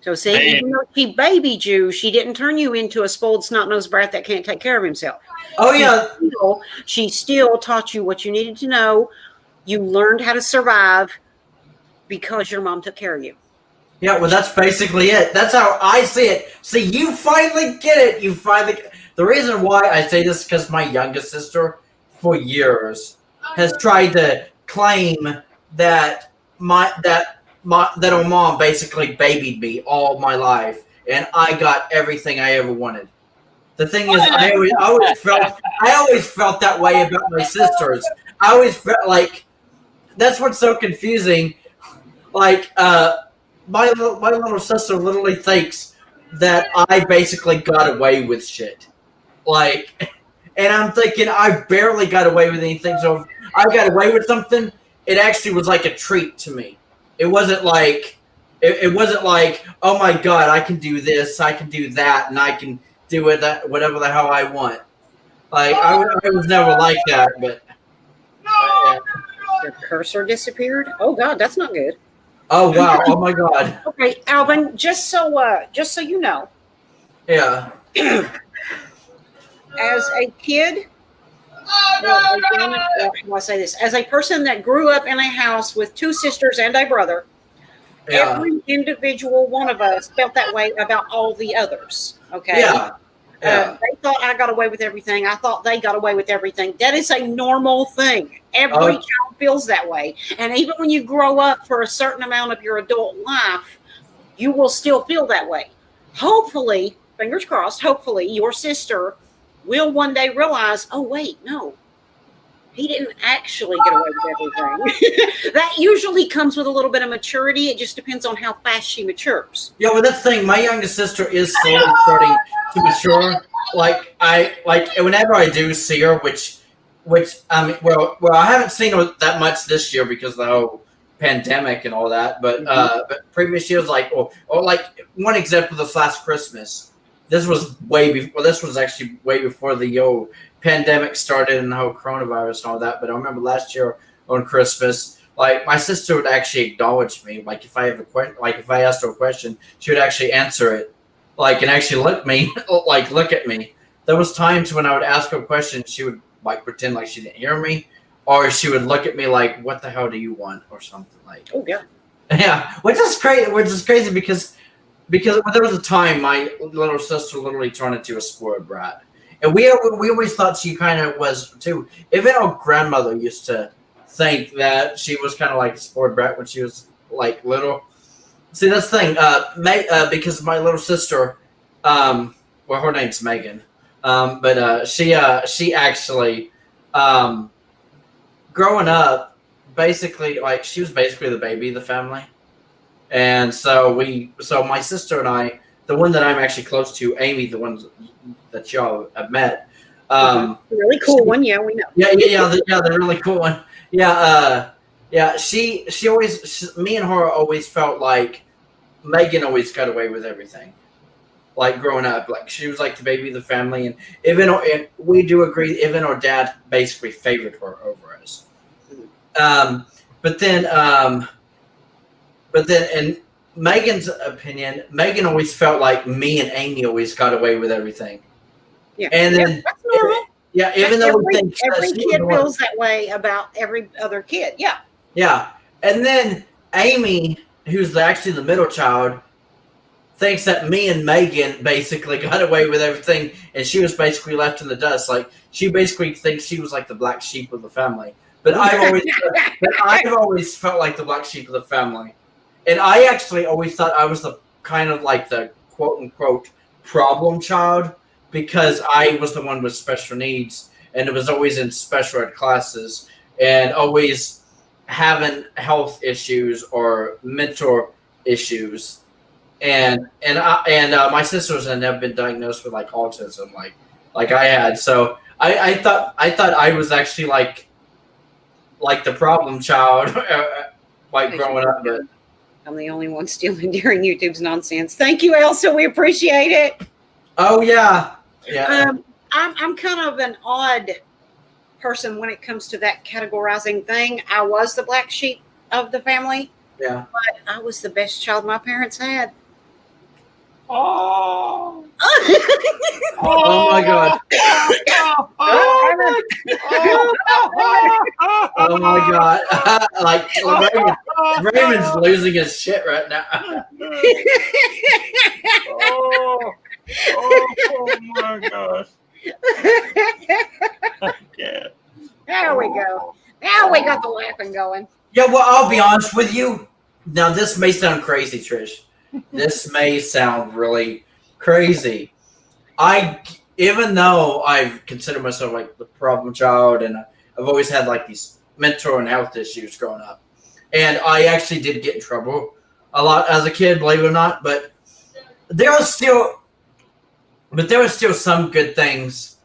[SPEAKER 1] So see,
[SPEAKER 3] Man.
[SPEAKER 1] even though she babied you, she didn't turn you into a spoiled snot-nosed brat that can't take care of himself.
[SPEAKER 5] Oh yeah.
[SPEAKER 1] She still taught you what you needed to know. You learned how to survive because your mom took care of you.
[SPEAKER 5] Yeah, well, that's basically it. That's how I see it. See, you finally get it. The reason why I say this is because my youngest sister, for years, has tried to claim that her mom basically babied me all my life, and I got everything I ever wanted. The thing is, I always felt that way about my sisters. I always felt like that's what's so confusing. Like, my little sister literally thinks that I basically got away with shit. Like, and I'm thinking I barely got away with anything. So if I got away with something, it actually was like a treat to me. It wasn't like, oh my God, I can do this, I can do that, and I can do it that whatever the hell I want. Like I was never like that, but.
[SPEAKER 1] Your cursor disappeared. Oh God, that's not good.
[SPEAKER 5] Oh wow! Oh my God!
[SPEAKER 1] Okay, Alvin, just so you know,
[SPEAKER 5] Yeah.
[SPEAKER 1] as a kid, how do I say this? As a person that grew up in a house with two sisters and a brother, every individual one of us felt that way about all the others. Okay.
[SPEAKER 5] Yeah.
[SPEAKER 1] They thought I got away with everything. I thought they got away with everything. That is a normal thing. Every child feels that way. And even when you grow up for a certain amount of your adult life, you will still feel that way. Hopefully, fingers crossed, hopefully your sister will one day realize, oh, wait, no, he didn't actually get away with everything. That usually comes with a little bit of maturity. It just depends on how fast she matures.
[SPEAKER 5] Yeah, well, that's the thing. My youngest sister is slowly starting to mature. Whenever I do see her, which well, I haven't seen her that much this year because of the whole pandemic and all that. But but previous years, like one example, this last Christmas. This was way before. This was actually way before the pandemic started and the whole coronavirus and all that. But I remember last year on Christmas, like my sister would actually acknowledge me. Like if I have a question, like if I asked her a question, she would actually answer it. Like and actually look at me. There was times when I would ask her a question, she would like pretend like she didn't hear me, or she would look at me like, "What the hell do you want?" or something like.
[SPEAKER 1] Oh yeah.
[SPEAKER 5] Yeah, which is crazy because there was a time my little sister literally turned into a spoiled brat. And we always thought she kind of was too. Even our grandmother used to think that she was kind of like a spoiled brat when she was like little. See, that's the thing. Because my little sister, well, her name's Megan, but she actually, growing up, basically, like she was basically the baby of the family, and so my sister and I, the one that I'm actually close to, Amy, the one that y'all have met,
[SPEAKER 1] Really cool one. Yeah, we know.
[SPEAKER 5] the really cool one. She always, me and her always felt like Megan always got away with everything. Like growing up, like she was like the baby of the family, and we do agree, even our dad basically favored her over us. But then, in Megan's opinion, Megan always felt like me and Amy always got away with everything.
[SPEAKER 1] Yeah,
[SPEAKER 5] And then,
[SPEAKER 1] that's normal.
[SPEAKER 5] even though we think
[SPEAKER 1] every kid feels that way about every other kid. Yeah.
[SPEAKER 5] Yeah. And then Amy, who's actually the middle child, thinks that me and Megan basically got away with everything, and she was basically left in the dust. Like she basically thinks she was like the black sheep of the family. But I've always felt like the black sheep of the family, and I actually always thought I was the kind of like the quote unquote problem child because I was the one with special needs, and it was always in special ed classes, and always having health issues or mental issues. And my sisters had never been diagnosed with like autism like I had, so I thought I was actually like the problem child like growing up. But
[SPEAKER 1] I'm the only one still enduring YouTube's nonsense. Thank you, Elsa. We appreciate it.
[SPEAKER 5] Oh yeah.
[SPEAKER 1] I'm kind of an odd person when it comes to that categorizing thing. I was the black sheep of the family.
[SPEAKER 5] Yeah.
[SPEAKER 1] But I was the best child my parents had.
[SPEAKER 2] Oh.
[SPEAKER 5] Oh my God. Oh my God. Like Raymond's losing his shit right now.
[SPEAKER 2] Oh my gosh. I can't.
[SPEAKER 1] There we go. Now we got the laughing going.
[SPEAKER 5] Yeah, well, I'll be honest with you. Now, this may sound crazy, Trish. This may sound really crazy. Even though I've considered myself like the problem child, and I've always had like these mental and health issues growing up, and I actually did get in trouble a lot as a kid, believe it or not. But there were still some good things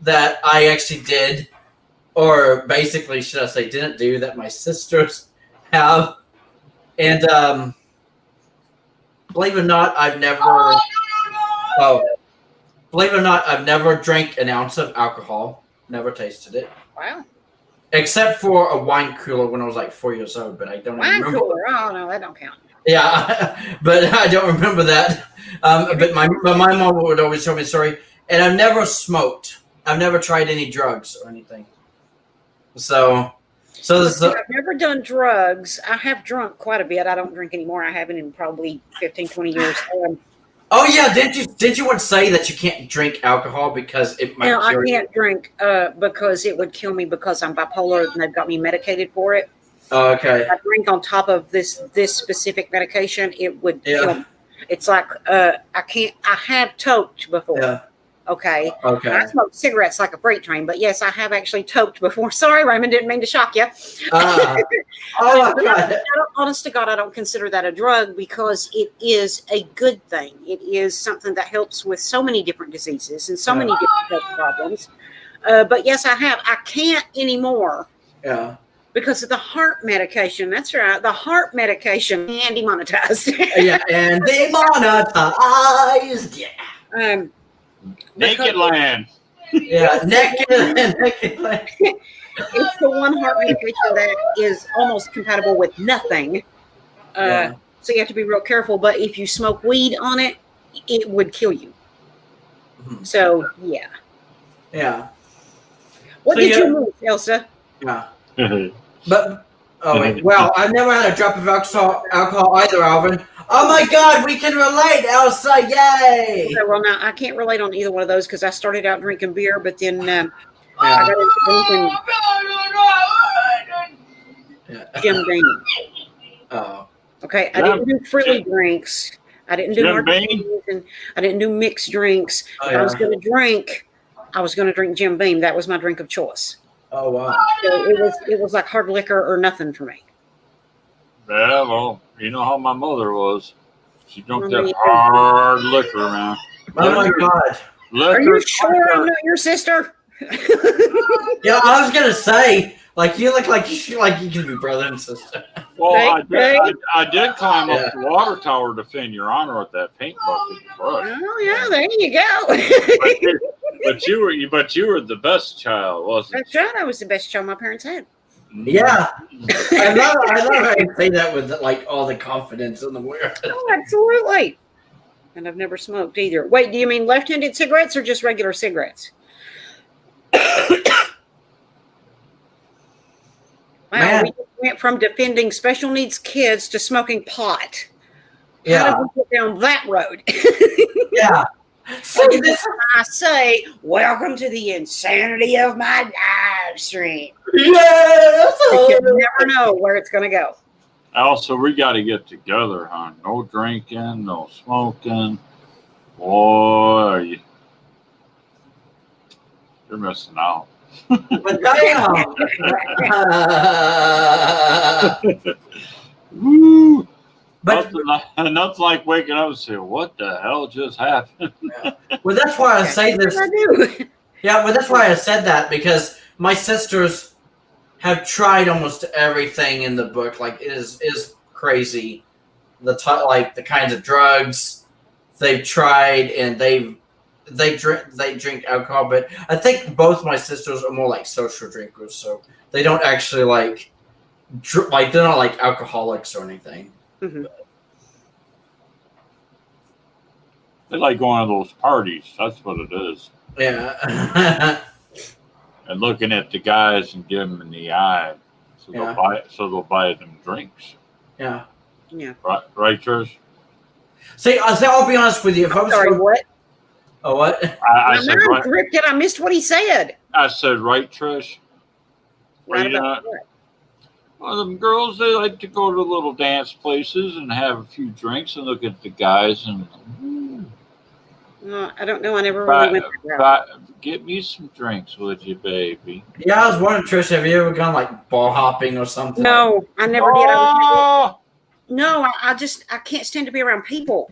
[SPEAKER 5] that I actually did, or basically, should I say, didn't do, that my sisters have. And believe it or not, I've never drank an ounce of alcohol. Never tasted it.
[SPEAKER 1] Wow.
[SPEAKER 5] Except for a wine cooler when I was like 4 years old, but I don't
[SPEAKER 1] Wine
[SPEAKER 5] remember.
[SPEAKER 1] cooler. Oh no, that don't count.
[SPEAKER 5] Yeah, but I don't remember that. But my mom would always tell me a story. And I've never smoked. I've never tried any drugs or anything. So
[SPEAKER 1] I've never done drugs. I have drunk quite a bit. I don't drink anymore. I haven't in probably 15, 20 years.
[SPEAKER 5] Oh yeah, did you once say that you can't drink alcohol because it might
[SPEAKER 1] I
[SPEAKER 5] cure you?
[SPEAKER 1] can't drink because it would kill me because I'm bipolar and they've got me medicated for it.
[SPEAKER 5] Oh, okay.
[SPEAKER 1] If I drink on top of this specific medication, it would kill me. It's like I can't. I have toked before.
[SPEAKER 5] Yeah.
[SPEAKER 1] Okay.
[SPEAKER 5] Okay.
[SPEAKER 1] I smoked cigarettes like a freight train, but yes, I have actually toked before. Sorry, Raymond, didn't mean to shock you.
[SPEAKER 5] Oh my God.
[SPEAKER 1] Honest to God, I don't consider that a drug because it is a good thing. It is something that helps with so many different diseases and so many different health problems. But yes, I have. I can't anymore.
[SPEAKER 5] Yeah.
[SPEAKER 1] Because of the heart medication. That's right. The heart medication and demonetized.
[SPEAKER 5] Yeah, and demonetized. Yeah.
[SPEAKER 2] Naked Land.
[SPEAKER 5] Yeah, naked land.
[SPEAKER 1] It's the one heart medication that is almost compatible with nothing. So you have to be real careful. But if you smoke weed on it, it would kill you.
[SPEAKER 5] Mm-hmm.
[SPEAKER 1] So, yeah.
[SPEAKER 5] Yeah.
[SPEAKER 1] What did you move, Elsa?
[SPEAKER 5] Yeah. But, well, I've never had a drop of alcohol either, Alvin. Oh my God, we can relate, Elsa! Yay!
[SPEAKER 1] Okay, well, now I can't relate on either one of those because I started out drinking beer, but then I got into drinking Jim Beam.
[SPEAKER 5] Oh.
[SPEAKER 1] Okay, I didn't do frilly drinks. I didn't do
[SPEAKER 2] Jim Beam?
[SPEAKER 1] martinis, and I didn't do mixed drinks.
[SPEAKER 5] Oh,
[SPEAKER 1] If I was
[SPEAKER 5] yeah.
[SPEAKER 1] going to drink, I was going to drink Jim Beam. That was my drink of choice.
[SPEAKER 5] Oh wow.
[SPEAKER 1] So it was like hard liquor or nothing for me.
[SPEAKER 2] Yeah, well, you know how my mother was. She drank
[SPEAKER 1] Well,
[SPEAKER 2] that hard liquor, man.
[SPEAKER 5] Oh my god.
[SPEAKER 1] Are you
[SPEAKER 2] Liquor,
[SPEAKER 1] sure I'm not your sister?
[SPEAKER 5] Yeah, I was gonna say, like you look like you can be brother and sister.
[SPEAKER 2] Well,
[SPEAKER 1] Hey.
[SPEAKER 2] I did climb
[SPEAKER 5] Yeah.
[SPEAKER 2] up the water tower to defend your honor with that paint bucket and brush.
[SPEAKER 1] Oh yeah, there you go.
[SPEAKER 2] But you were the best child, wasn't
[SPEAKER 1] That's right. I was the best child my parents had.
[SPEAKER 2] you?
[SPEAKER 5] Yeah. I love how you say that with like all the confidence in the world.
[SPEAKER 1] Oh, absolutely. And I've never smoked either. Wait, do you mean left-handed cigarettes or just regular cigarettes? Wow,
[SPEAKER 5] Man.
[SPEAKER 1] we just went from defending special needs kids to smoking pot. How
[SPEAKER 5] Yeah.
[SPEAKER 1] did we get down that road?
[SPEAKER 5] Yeah. See this?
[SPEAKER 1] I say, welcome to the insanity of my live stream.
[SPEAKER 5] Yes.
[SPEAKER 1] You never know where it's going to go.
[SPEAKER 2] Also, we got to get together, huh? No drinking, no smoking. Boy, you're missing out.
[SPEAKER 5] But damn.
[SPEAKER 2] Woo!
[SPEAKER 5] But
[SPEAKER 2] Nothing like waking up and saying, "What the hell just happened?"
[SPEAKER 5] well, that's why I say this.
[SPEAKER 1] I do.
[SPEAKER 5] Yeah, well, that's why I said that because my sisters have tried almost everything in the book. Like it is crazy, the kinds of drugs they've tried, and they drink alcohol. But I think both my sisters are more like social drinkers, so they don't actually like they're not like alcoholics or anything.
[SPEAKER 1] Mm-hmm.
[SPEAKER 2] They like going to those parties. That's what it is.
[SPEAKER 5] Yeah.
[SPEAKER 2] And looking at the guys and give them in the eye, so
[SPEAKER 5] Yeah.
[SPEAKER 2] they'll buy them drinks.
[SPEAKER 5] Yeah.
[SPEAKER 1] Yeah.
[SPEAKER 2] Right, Trish?
[SPEAKER 5] See, I'll be honest with you. If I was
[SPEAKER 1] Sorry, what?
[SPEAKER 5] oh, what?
[SPEAKER 2] I
[SPEAKER 1] My
[SPEAKER 2] said
[SPEAKER 1] mind
[SPEAKER 2] right.
[SPEAKER 1] drifted. I missed what he said.
[SPEAKER 2] I said right, Trish. Well,
[SPEAKER 1] Right
[SPEAKER 2] you
[SPEAKER 1] about
[SPEAKER 2] know,
[SPEAKER 1] what?
[SPEAKER 2] well, them girls, they like to go to little dance places and have a few drinks and look at the guys and
[SPEAKER 1] I don't know. I never really went that route.
[SPEAKER 2] get me some drinks, would you, baby?
[SPEAKER 5] Yeah, I was wondering, Trish, have you ever gone like ball hopping or something?
[SPEAKER 1] No, I never did.
[SPEAKER 2] Oh!
[SPEAKER 1] No, I can't stand to be around people.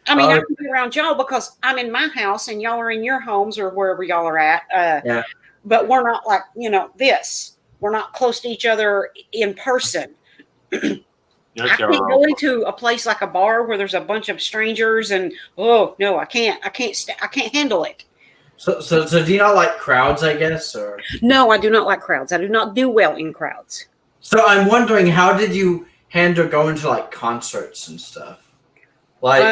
[SPEAKER 1] I mean,
[SPEAKER 5] Oh.
[SPEAKER 1] I can be around y'all because I'm in my house and y'all are in your homes or wherever y'all are at.
[SPEAKER 5] Yeah.
[SPEAKER 1] But we're not like, this. We're not close to each other in person.
[SPEAKER 2] Yes,
[SPEAKER 1] I can't go into a place like a bar where there's a bunch of strangers and oh no, I can't handle it.
[SPEAKER 5] So do you not like crowds? I guess, or
[SPEAKER 1] No, I do not like crowds. I do not do well in crowds.
[SPEAKER 5] so I'm wondering, how did you handle going to like concerts and stuff? Like,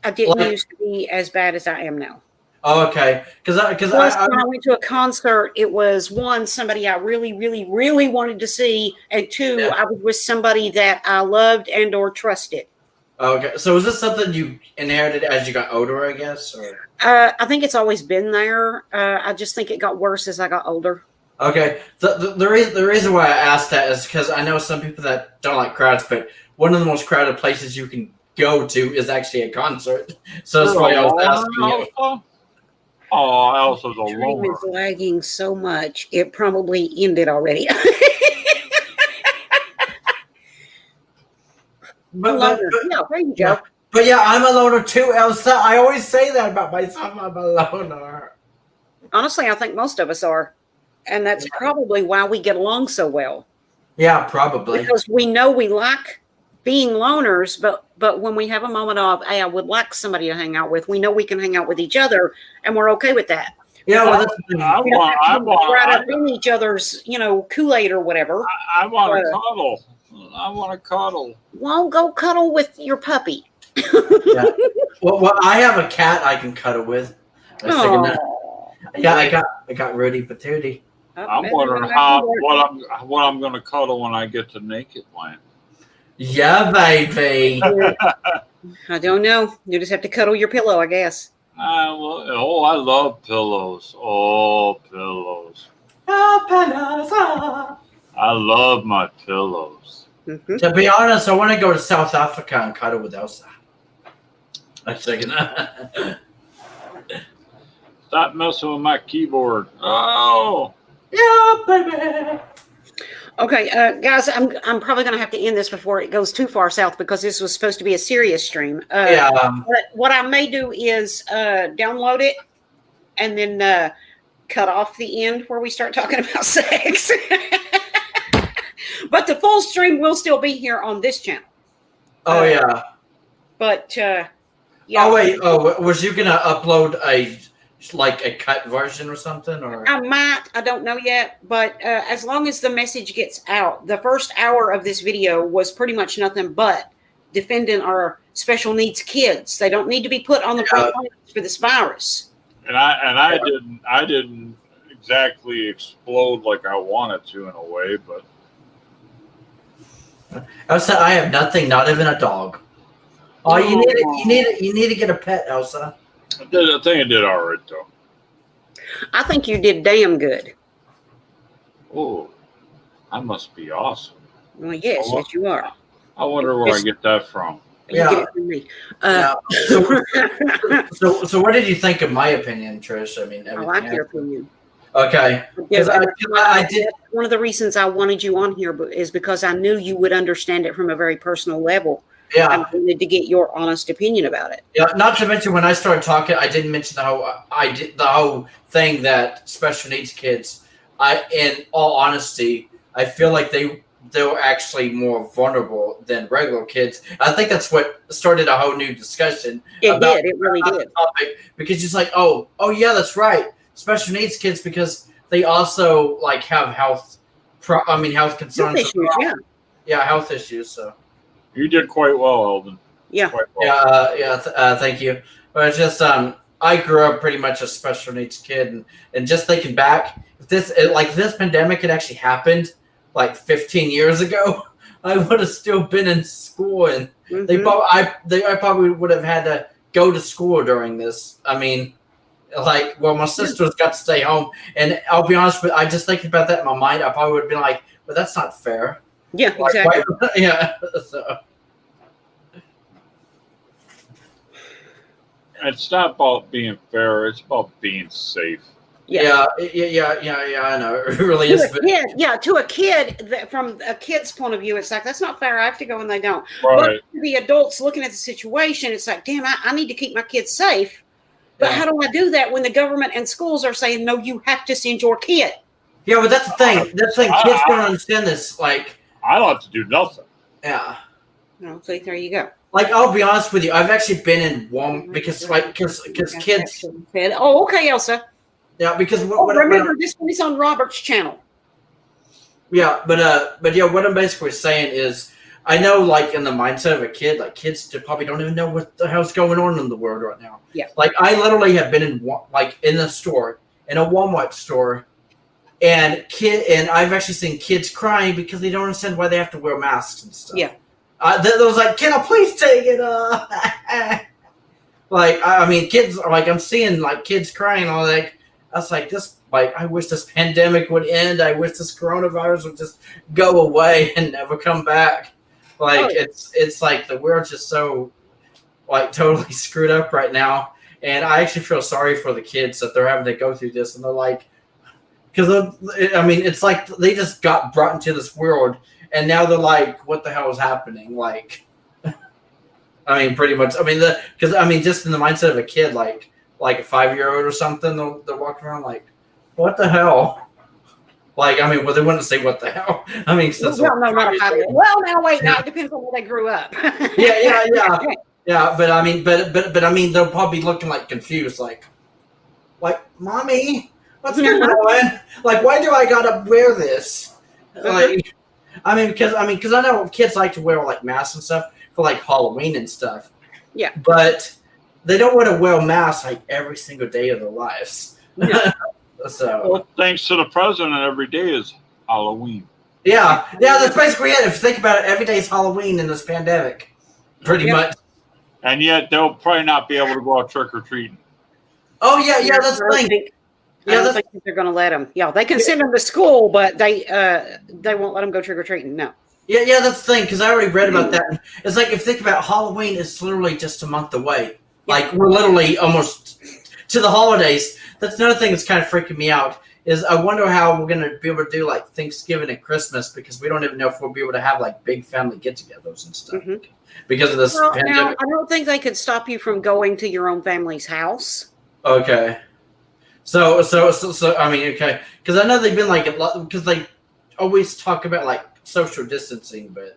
[SPEAKER 1] I didn't
[SPEAKER 5] like-
[SPEAKER 1] used to be as bad as I am now.
[SPEAKER 5] oh, okay, because
[SPEAKER 1] Plus, when I went to a concert, it was one, somebody I really, really, really wanted to see, and two,
[SPEAKER 5] Yeah.
[SPEAKER 1] I was with somebody that I loved and or trusted.
[SPEAKER 5] okay. So is this something you inherited as you got older? I guess, or
[SPEAKER 1] I think it's always been there. I just think it got worse as I got older.
[SPEAKER 5] okay. The reason why I asked that is because I know some people that don't like crowds, but one of the most crowded places you can go to is actually a concert. So that's why I was asking you.
[SPEAKER 2] Oh, Elsa's a
[SPEAKER 1] Stream
[SPEAKER 2] loner.
[SPEAKER 1] is lagging so much, it probably ended already.
[SPEAKER 5] But
[SPEAKER 1] Yeah, there you go.
[SPEAKER 5] But yeah, I'm a loner too, Elsa. I always say that about myself. I'm a loner.
[SPEAKER 1] Honestly, I think most of us are. And that's probably why we get along so well.
[SPEAKER 5] Yeah, probably.
[SPEAKER 1] Because we know we like being loners, but when we have a moment of, hey, I would like somebody to hang out with, we know we can hang out with each other, and we're okay with that.
[SPEAKER 5] Yeah, well, that's the thing.
[SPEAKER 1] We don't have to be right up in each other's, Kool-Aid or whatever.
[SPEAKER 2] I want to cuddle. I want to cuddle.
[SPEAKER 1] Well, go cuddle with your puppy.
[SPEAKER 5] Yeah. Well, I have a cat I can cuddle with. I was thinking that.
[SPEAKER 1] Oh.
[SPEAKER 5] Yeah, I got Rudy Patootie.
[SPEAKER 2] I'm wondering what I'm going to cuddle when I get to naked land.
[SPEAKER 5] Yeah, baby.
[SPEAKER 1] I don't know. You just have to cuddle your pillow, I guess.
[SPEAKER 2] I love pillows. Oh, pillows. I love my pillows.
[SPEAKER 1] Mhm.
[SPEAKER 5] To be honest, I want to go to South Africa and cuddle with Elsa. I'm thinking.
[SPEAKER 2] Stop messing with my keyboard. Oh,
[SPEAKER 5] Yeah, baby.
[SPEAKER 1] Okay, guys, I'm probably going to have to end this before it goes too far south because this was supposed to be a serious stream.
[SPEAKER 5] Yeah.
[SPEAKER 1] But what I may do is download it and then cut off the end where we start talking about sex. But the full stream will still be here on this channel.
[SPEAKER 5] Oh yeah.
[SPEAKER 1] But yeah.
[SPEAKER 5] Oh wait. Oh, was you gonna upload a cut version or something? Or
[SPEAKER 1] I might. I don't know yet. But as long as the message gets out, the first hour of this video was pretty much nothing but defending our special needs kids. They don't need to be put on the front lines for this virus.
[SPEAKER 2] and I didn't exactly explode like I wanted to in a way, but
[SPEAKER 5] Elsa, I have nothing, not even a dog. Oh, you need to get a pet, Elsa.
[SPEAKER 2] I think I did all right though.
[SPEAKER 1] I think you did damn good.
[SPEAKER 2] Oh, I must be awesome.
[SPEAKER 1] Well, yes,
[SPEAKER 2] Oh,
[SPEAKER 1] yes, you are.
[SPEAKER 2] I wonder where I get that from.
[SPEAKER 1] You
[SPEAKER 5] Yeah.
[SPEAKER 1] get it from me.
[SPEAKER 5] So what did you think of my opinion, Trish? I mean,
[SPEAKER 1] I like your opinion.
[SPEAKER 5] Okay.
[SPEAKER 1] Yes,
[SPEAKER 5] I did.
[SPEAKER 1] One of the reasons I wanted you on here is because I knew you would understand it from a very personal level.
[SPEAKER 5] Yeah.
[SPEAKER 1] I wanted to get your honest opinion about it.
[SPEAKER 5] Yeah. Not to mention, when I started talking, I didn't mention the whole thing that special needs kids. In all honesty, I feel like they're actually more vulnerable than regular kids. I think that's what started a whole new discussion.
[SPEAKER 1] It did. It really did.
[SPEAKER 5] Topic, because it's like, oh yeah, that's right. Special needs kids, because they also have health concerns.
[SPEAKER 1] Health issues, yeah.
[SPEAKER 5] Yeah, health issues. So
[SPEAKER 2] You did quite well, Eldon.
[SPEAKER 1] Yeah.
[SPEAKER 2] Quite well.
[SPEAKER 5] thank you. But it's just I grew up pretty much a special needs kid, and just thinking back, if this pandemic had actually happened 15 years ago, I would have still been in school, and I probably would have had to go to school during this. I mean, my sisters got to stay home, and I'll be honest with you, I just thinking about that in my mind, I probably would have been like, well, that's not fair.
[SPEAKER 1] Yeah, exactly.
[SPEAKER 5] Yeah. So.
[SPEAKER 2] It's not about being fair. It's about being safe.
[SPEAKER 5] Yeah, I know. It really is.
[SPEAKER 1] To a kid, from a kid's point of view, it's like, that's not fair. I have to go and they don't.
[SPEAKER 2] Right.
[SPEAKER 1] But the adults looking at the situation, it's like, damn, I need to keep my kids safe. But how do I do that when the government and schools are saying, no, you have to send your kid?
[SPEAKER 5] Yeah, but that's the thing. That's the thing. Kids don't understand this.
[SPEAKER 2] I don't have to do nothing.
[SPEAKER 5] Yeah.
[SPEAKER 1] No, so there you go.
[SPEAKER 5] I'll be honest with you. I've actually been in one because kids.
[SPEAKER 1] Oh, okay, Elsa.
[SPEAKER 5] Yeah, because
[SPEAKER 1] remember, this one is on Robert's channel.
[SPEAKER 5] Yeah, but yeah, what I'm basically saying is, I know, in the mindset of a kid, kids probably don't even know what the hell's going on in the world right now.
[SPEAKER 1] Yeah.
[SPEAKER 5] I literally have been in the store, in a Walmart store, and I've actually seen kids crying because they don't understand why they have to wear masks and stuff.
[SPEAKER 1] Yeah.
[SPEAKER 5] They was like, can I please take it off? Kids are I'm seeing kids crying all that. I was like, I wish this pandemic would end. I wish this coronavirus would just go away and never come back. It's like the world's just so totally screwed up right now. And I actually feel sorry for the kids that they're having to go through this. And they're because it's like they just got brought into this world, and now they're like, what the hell is happening? Pretty much. Just in the mindset of a kid, like a 5-year-old or something, they're walking around what the hell? They wouldn't say what the hell.
[SPEAKER 1] Well, now wait, now it depends on where they grew up.
[SPEAKER 5] Yeah. But they'll probably be looking confused, mommy, what's going on? Why do I gotta wear this? Because I know kids like to wear masks and stuff for Halloween and stuff.
[SPEAKER 1] Yeah.
[SPEAKER 5] But they don't want to wear masks every single day of their lives.
[SPEAKER 1] Yeah.
[SPEAKER 5] So.
[SPEAKER 2] Well, thanks to the president, every day is Halloween.
[SPEAKER 5] Yeah, that's basically it. If you think about it, every day is Halloween in this pandemic, pretty much.
[SPEAKER 2] And yet they'll probably not be able to go out trick or treating.
[SPEAKER 5] Oh yeah, that's the thing.
[SPEAKER 1] I don't think they're going to let them. Yeah, they can send them to school, but they won't let them go trick or treating. No.
[SPEAKER 5] Yeah, that's the thing, because I already read about that. It's like, if you think about Halloween, it's literally just a month away. Like, we're literally almost to the holidays. That's another thing that's kind of freaking me out, is I wonder how we're going to be able to do, like, Thanksgiving and Christmas, because we don't even know if we'll be able to have, like, big family get-togethers and stuff. Because of this
[SPEAKER 1] Well, now,
[SPEAKER 5] pandemic.
[SPEAKER 1] I don't think they could stop you from going to your own family's house.
[SPEAKER 5] Okay. So I mean, okay. Because I know they've been, like, a lot, because they always talk about, like, social distancing, but...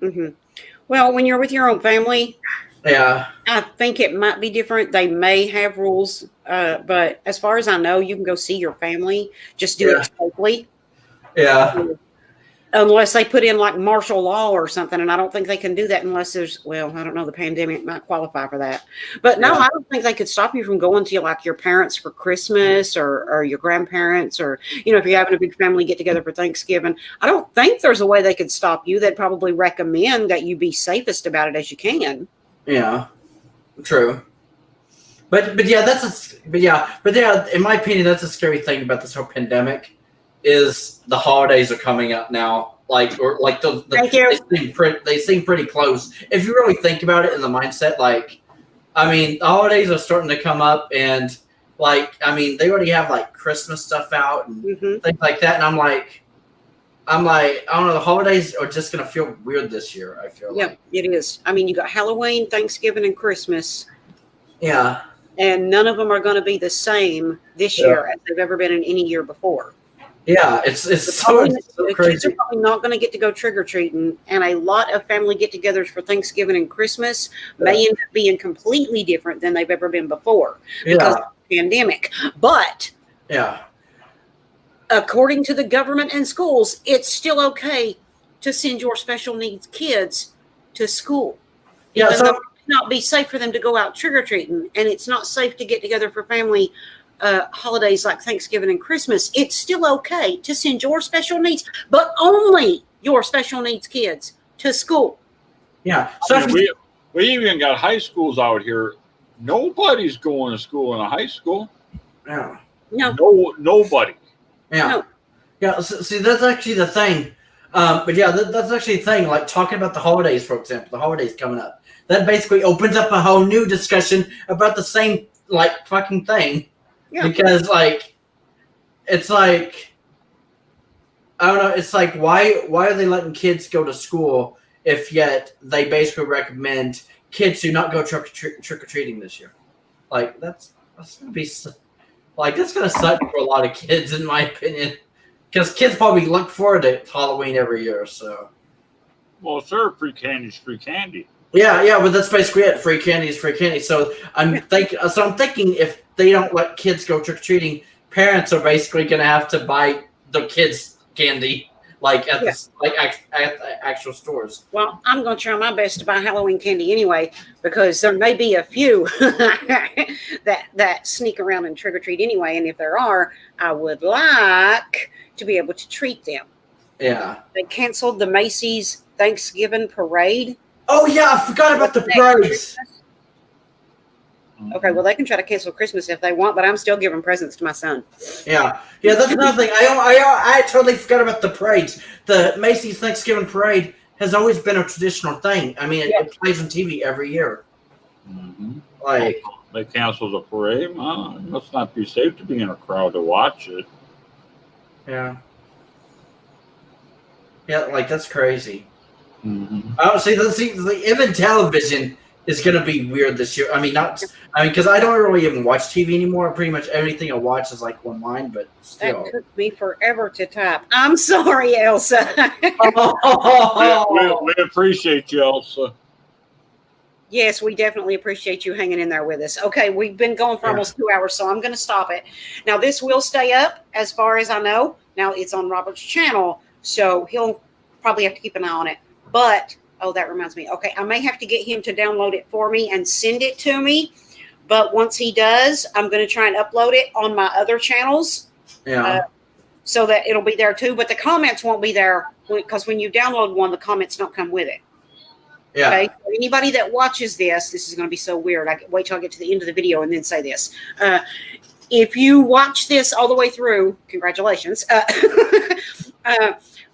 [SPEAKER 1] Well, when you're with your own family,
[SPEAKER 5] Yeah.
[SPEAKER 1] I think it might be different. They may have rules, but as far as I know, you can go see your family. Just do it safely.
[SPEAKER 5] Yeah.
[SPEAKER 1] Unless they put in like martial law or something, and I don't think they can do that unless there's, well, I don't know, the pandemic might qualify for that. But no, I don't think they could stop you from going to like your parents for Christmas or your grandparents, or, you know, if you're having a big family get together for Thanksgiving. I don't think there's a way they could stop you. They'd probably recommend that you be safest about it as you can.
[SPEAKER 5] Yeah. True. But yeah, in my opinion, that's a scary thing about this whole pandemic, is the holidays are coming up now. Like, or like
[SPEAKER 1] Thank you.
[SPEAKER 5] They seem pretty close. If you really think about it in the mindset, like, I mean, the holidays are starting to come up, and like, I mean, they already have like Christmas stuff out and things like that, and I'm like, I don't know, the holidays are just gonna feel weird this year. I feel like.
[SPEAKER 1] It is. I mean, you got Halloween, Thanksgiving, and Christmas.
[SPEAKER 5] Yeah.
[SPEAKER 1] And none of them are going to be the same this year as they've ever been in any year before.
[SPEAKER 5] Yeah, it's so
[SPEAKER 1] the
[SPEAKER 5] crazy.
[SPEAKER 1] kids are probably not going to get to go trick or treating, and a lot of family get-togethers for Thanksgiving and Christmas may end up being completely different than they've ever been before because of the pandemic. But according to the government and schools, it's still okay to send your special needs kids to school. Even though it may not be safe for them to go out trick or treating, and it's not safe to get together for family holidays like Thanksgiving and Christmas, it's still okay to send your special needs, but only your special needs kids, to school.
[SPEAKER 5] Yeah.
[SPEAKER 2] So I mean, we even got high schools out here. Nobody's going to school in a high school.
[SPEAKER 5] Yeah.
[SPEAKER 1] No.
[SPEAKER 2] Nobody.
[SPEAKER 5] Yeah.
[SPEAKER 1] No.
[SPEAKER 5] Yeah. See, that's actually the thing. But yeah, that's actually the thing. Like, talking about the holidays, for example, the holidays coming up. That basically opens up a whole new discussion about the same, like, fucking thing. Yeah. Because, like, it's like, I don't know, it's like, why are they letting kids go to school if yet they basically recommend kids do not go trick-or-treating this year? Like, that's going to be, like, that's going to suck for a lot of kids, in my opinion. Because kids probably look forward to Halloween every year, so.
[SPEAKER 2] Well, sir, free candy's free candy.
[SPEAKER 5] Yeah, but that's basically it. Free candy is free candy. So I'm thinking if they don't let kids go trick or treating, parents are basically going to have to buy the kids candy, like at the actual stores.
[SPEAKER 1] Well, I'm going to try my best to buy Halloween candy anyway, because there may be a few that sneak around and trick or treat anyway, and if there are, I would like to be able to treat them.
[SPEAKER 5] Yeah.
[SPEAKER 1] They canceled the Macy's Thanksgiving parade.
[SPEAKER 5] Oh, yeah, I forgot about the parades.
[SPEAKER 1] Okay, well, they can try to cancel Christmas if they want, but I'm still giving presents to my son.
[SPEAKER 5] Yeah, that's another thing. I totally forgot about the parades. The Macy's Thanksgiving parade has always been a traditional thing. I mean, it plays on TV every year.
[SPEAKER 2] Mm-hmm.
[SPEAKER 5] Like,
[SPEAKER 2] they canceled the parade. It must not be safe to be in a crowd to watch it.
[SPEAKER 5] Yeah. Yeah, like, that's crazy.
[SPEAKER 2] Mm-hmm.
[SPEAKER 5] Oh, even television is going to be weird this year. Because I don't really even watch TV anymore. Pretty much everything I watch is like online, but still.
[SPEAKER 1] That took me forever to type. I'm sorry, Elsa.
[SPEAKER 2] We appreciate you, Elsa.
[SPEAKER 1] Yes, we definitely appreciate you hanging in there with us. Okay, we've been going for almost 2 hours, so I'm going to stop it. Now, this will stay up as far as I know. Now, it's on Robert's channel, so he'll probably have to keep an eye on it. But, oh, that reminds me. Okay, I may have to get him to download it for me and send it to me. But once he does, I'm going to try and upload it on my other channels.
[SPEAKER 5] Yeah.
[SPEAKER 1] So that it'll be there too. But the comments won't be there because when you download one, the comments don't come with it.
[SPEAKER 5] Yeah.
[SPEAKER 1] Okay. For anybody that watches this is going to be so weird. Wait till I get to the end of the video and then say this. If you watch this all the way through, congratulations.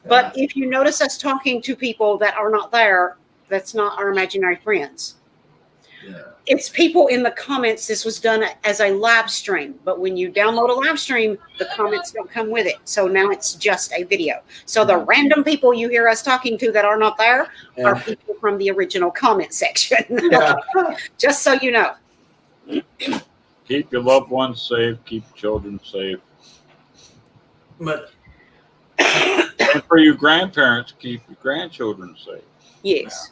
[SPEAKER 1] But if you notice us talking to people that are not there, that's not our imaginary friends.
[SPEAKER 5] Yeah.
[SPEAKER 1] It's people in the comments. This was done as a live stream, but when you download a live stream, the comments don't come with it. So now it's just a video. So the random people you hear us talking to that are not there are people from the original comment section.
[SPEAKER 5] Yeah.
[SPEAKER 1] Just so you know.
[SPEAKER 2] Keep your loved ones safe. Keep children safe.
[SPEAKER 5] But
[SPEAKER 2] And for you grandparents, keep your grandchildren safe.
[SPEAKER 1] Yes.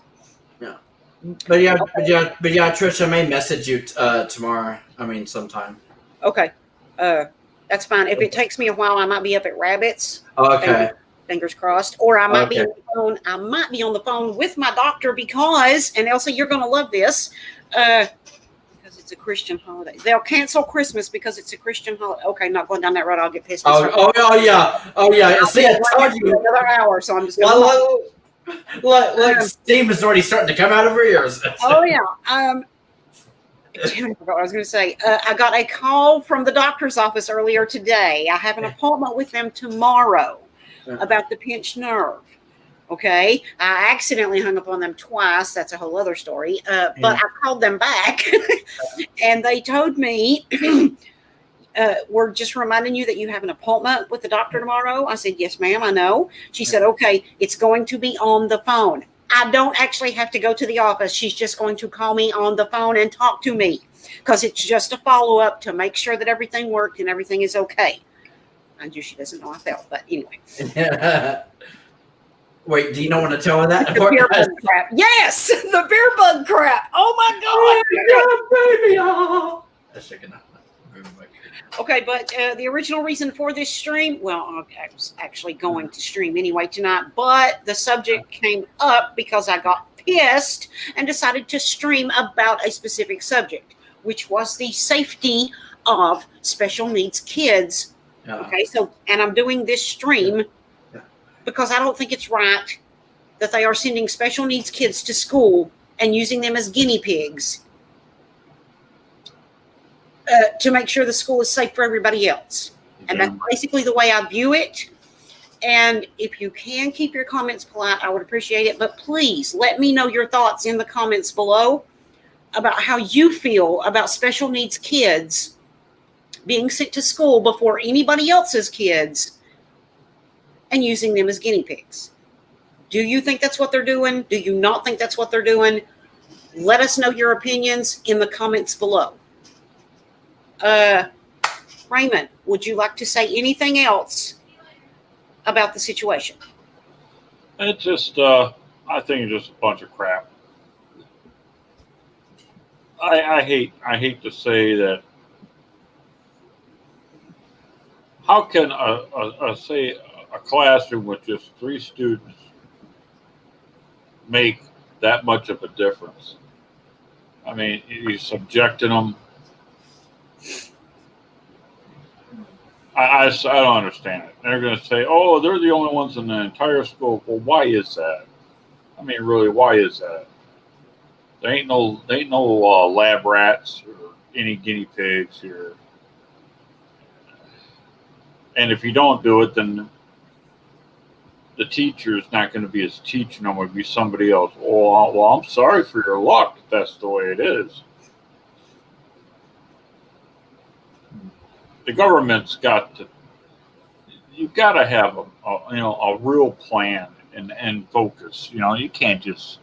[SPEAKER 5] But yeah, Trish, I may message you tomorrow. I mean, sometime.
[SPEAKER 1] Okay. That's fine. If it takes me a while, I might be up at Rabbits.
[SPEAKER 5] Okay.
[SPEAKER 1] Fingers crossed. Or I might be
[SPEAKER 5] Okay.
[SPEAKER 1] on the phone. I might be on the phone with my doctor because, and Elsa, you're going to love this, because it's a Christian holiday. They'll cancel Christmas because it's a Christian holiday. Okay, not going down that road. I'll get pissed.
[SPEAKER 5] Oh yeah. See, I told you.
[SPEAKER 1] Another hour, so I'm just going to.
[SPEAKER 5] Like steam is already starting to come out of her ears.
[SPEAKER 1] Oh yeah. Damn, I forgot what I was going to say. I got a call from the doctor's office earlier today. I have an appointment with them tomorrow about the pinched nerve. Okay. I accidentally hung up on them twice. That's a whole other story. But I called them back and they told me, we're just reminding you that you have an appointment with the doctor tomorrow. I said, yes, ma'am, I know. She said, okay, it's going to be on the phone. I don't actually have to go to the office. She's just going to call me on the phone and talk to me because it's just a follow-up to make sure that everything worked and everything is okay. I knew she doesn't know I felt, but anyway.
[SPEAKER 5] Wait, do you not want to tell her that?
[SPEAKER 1] The beer bug crap. Yes, the beer bug crap. Oh my God.
[SPEAKER 5] Baby, oh. That's shaking up.
[SPEAKER 1] Okay, but the original reason for this stream, well, I was actually going to stream anyway tonight, but the subject came up because I got pissed and decided to stream about a specific subject, which was the safety of special needs kids.
[SPEAKER 5] Yeah.
[SPEAKER 1] Okay, so, and I'm doing this stream because I don't think it's right that they are sending special needs kids to school and using them as guinea pigs. To make sure the school is safe for everybody else. And that's basically the way I view it. And if you can keep your comments polite, I would appreciate it. But please let me know your thoughts in the comments below about how you feel about special needs kids being sent to school before anybody else's kids and using them as guinea pigs. Do you think that's what they're doing? Do you not think that's what they're doing? Let us know your opinions in the comments below. Raymond, would you like to say anything else about the situation?
[SPEAKER 2] It's just, I think it's just a bunch of crap. I hate to say that. How can a classroom with just 3 students make that much of a difference? I mean, you're subjecting them. I don't understand it. They're going to say, oh, they're the only ones in the entire school. Well, why is that? I mean, really, why is that? There ain't no lab rats or any guinea pigs here. And if you don't do it, then the teacher is not going to be as teaching them. It would be somebody else. Well, I'm sorry for your luck if that's the way it is. The government's you've got to have a real plan and focus. You can't just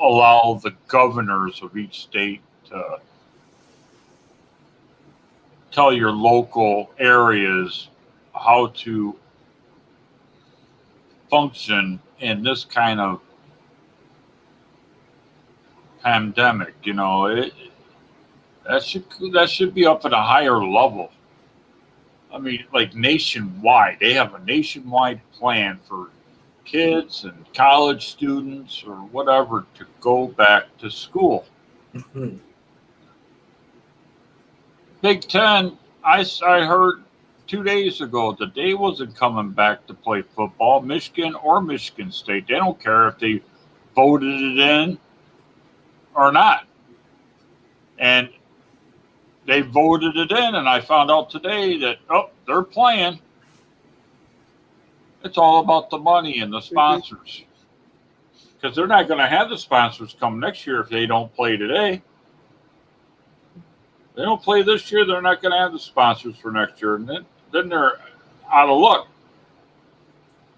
[SPEAKER 2] allow the governors of each state to tell your local areas how to function in this kind of pandemic. That should be up at a higher level. I mean, like nationwide. They have a nationwide plan for kids and college students or whatever to go back to school. Big Ten, I heard 2 days ago that they wasn't coming back to play football, Michigan or Michigan State. They don't care if they voted it in or not. And they voted it in, and I found out today that, they're playing.
[SPEAKER 3] It's all about the money and the sponsors. Because they're not going to have the sponsors come next year if they don't play today. They don't play this year, they're not going to have the sponsors for next year. And then they're out of luck.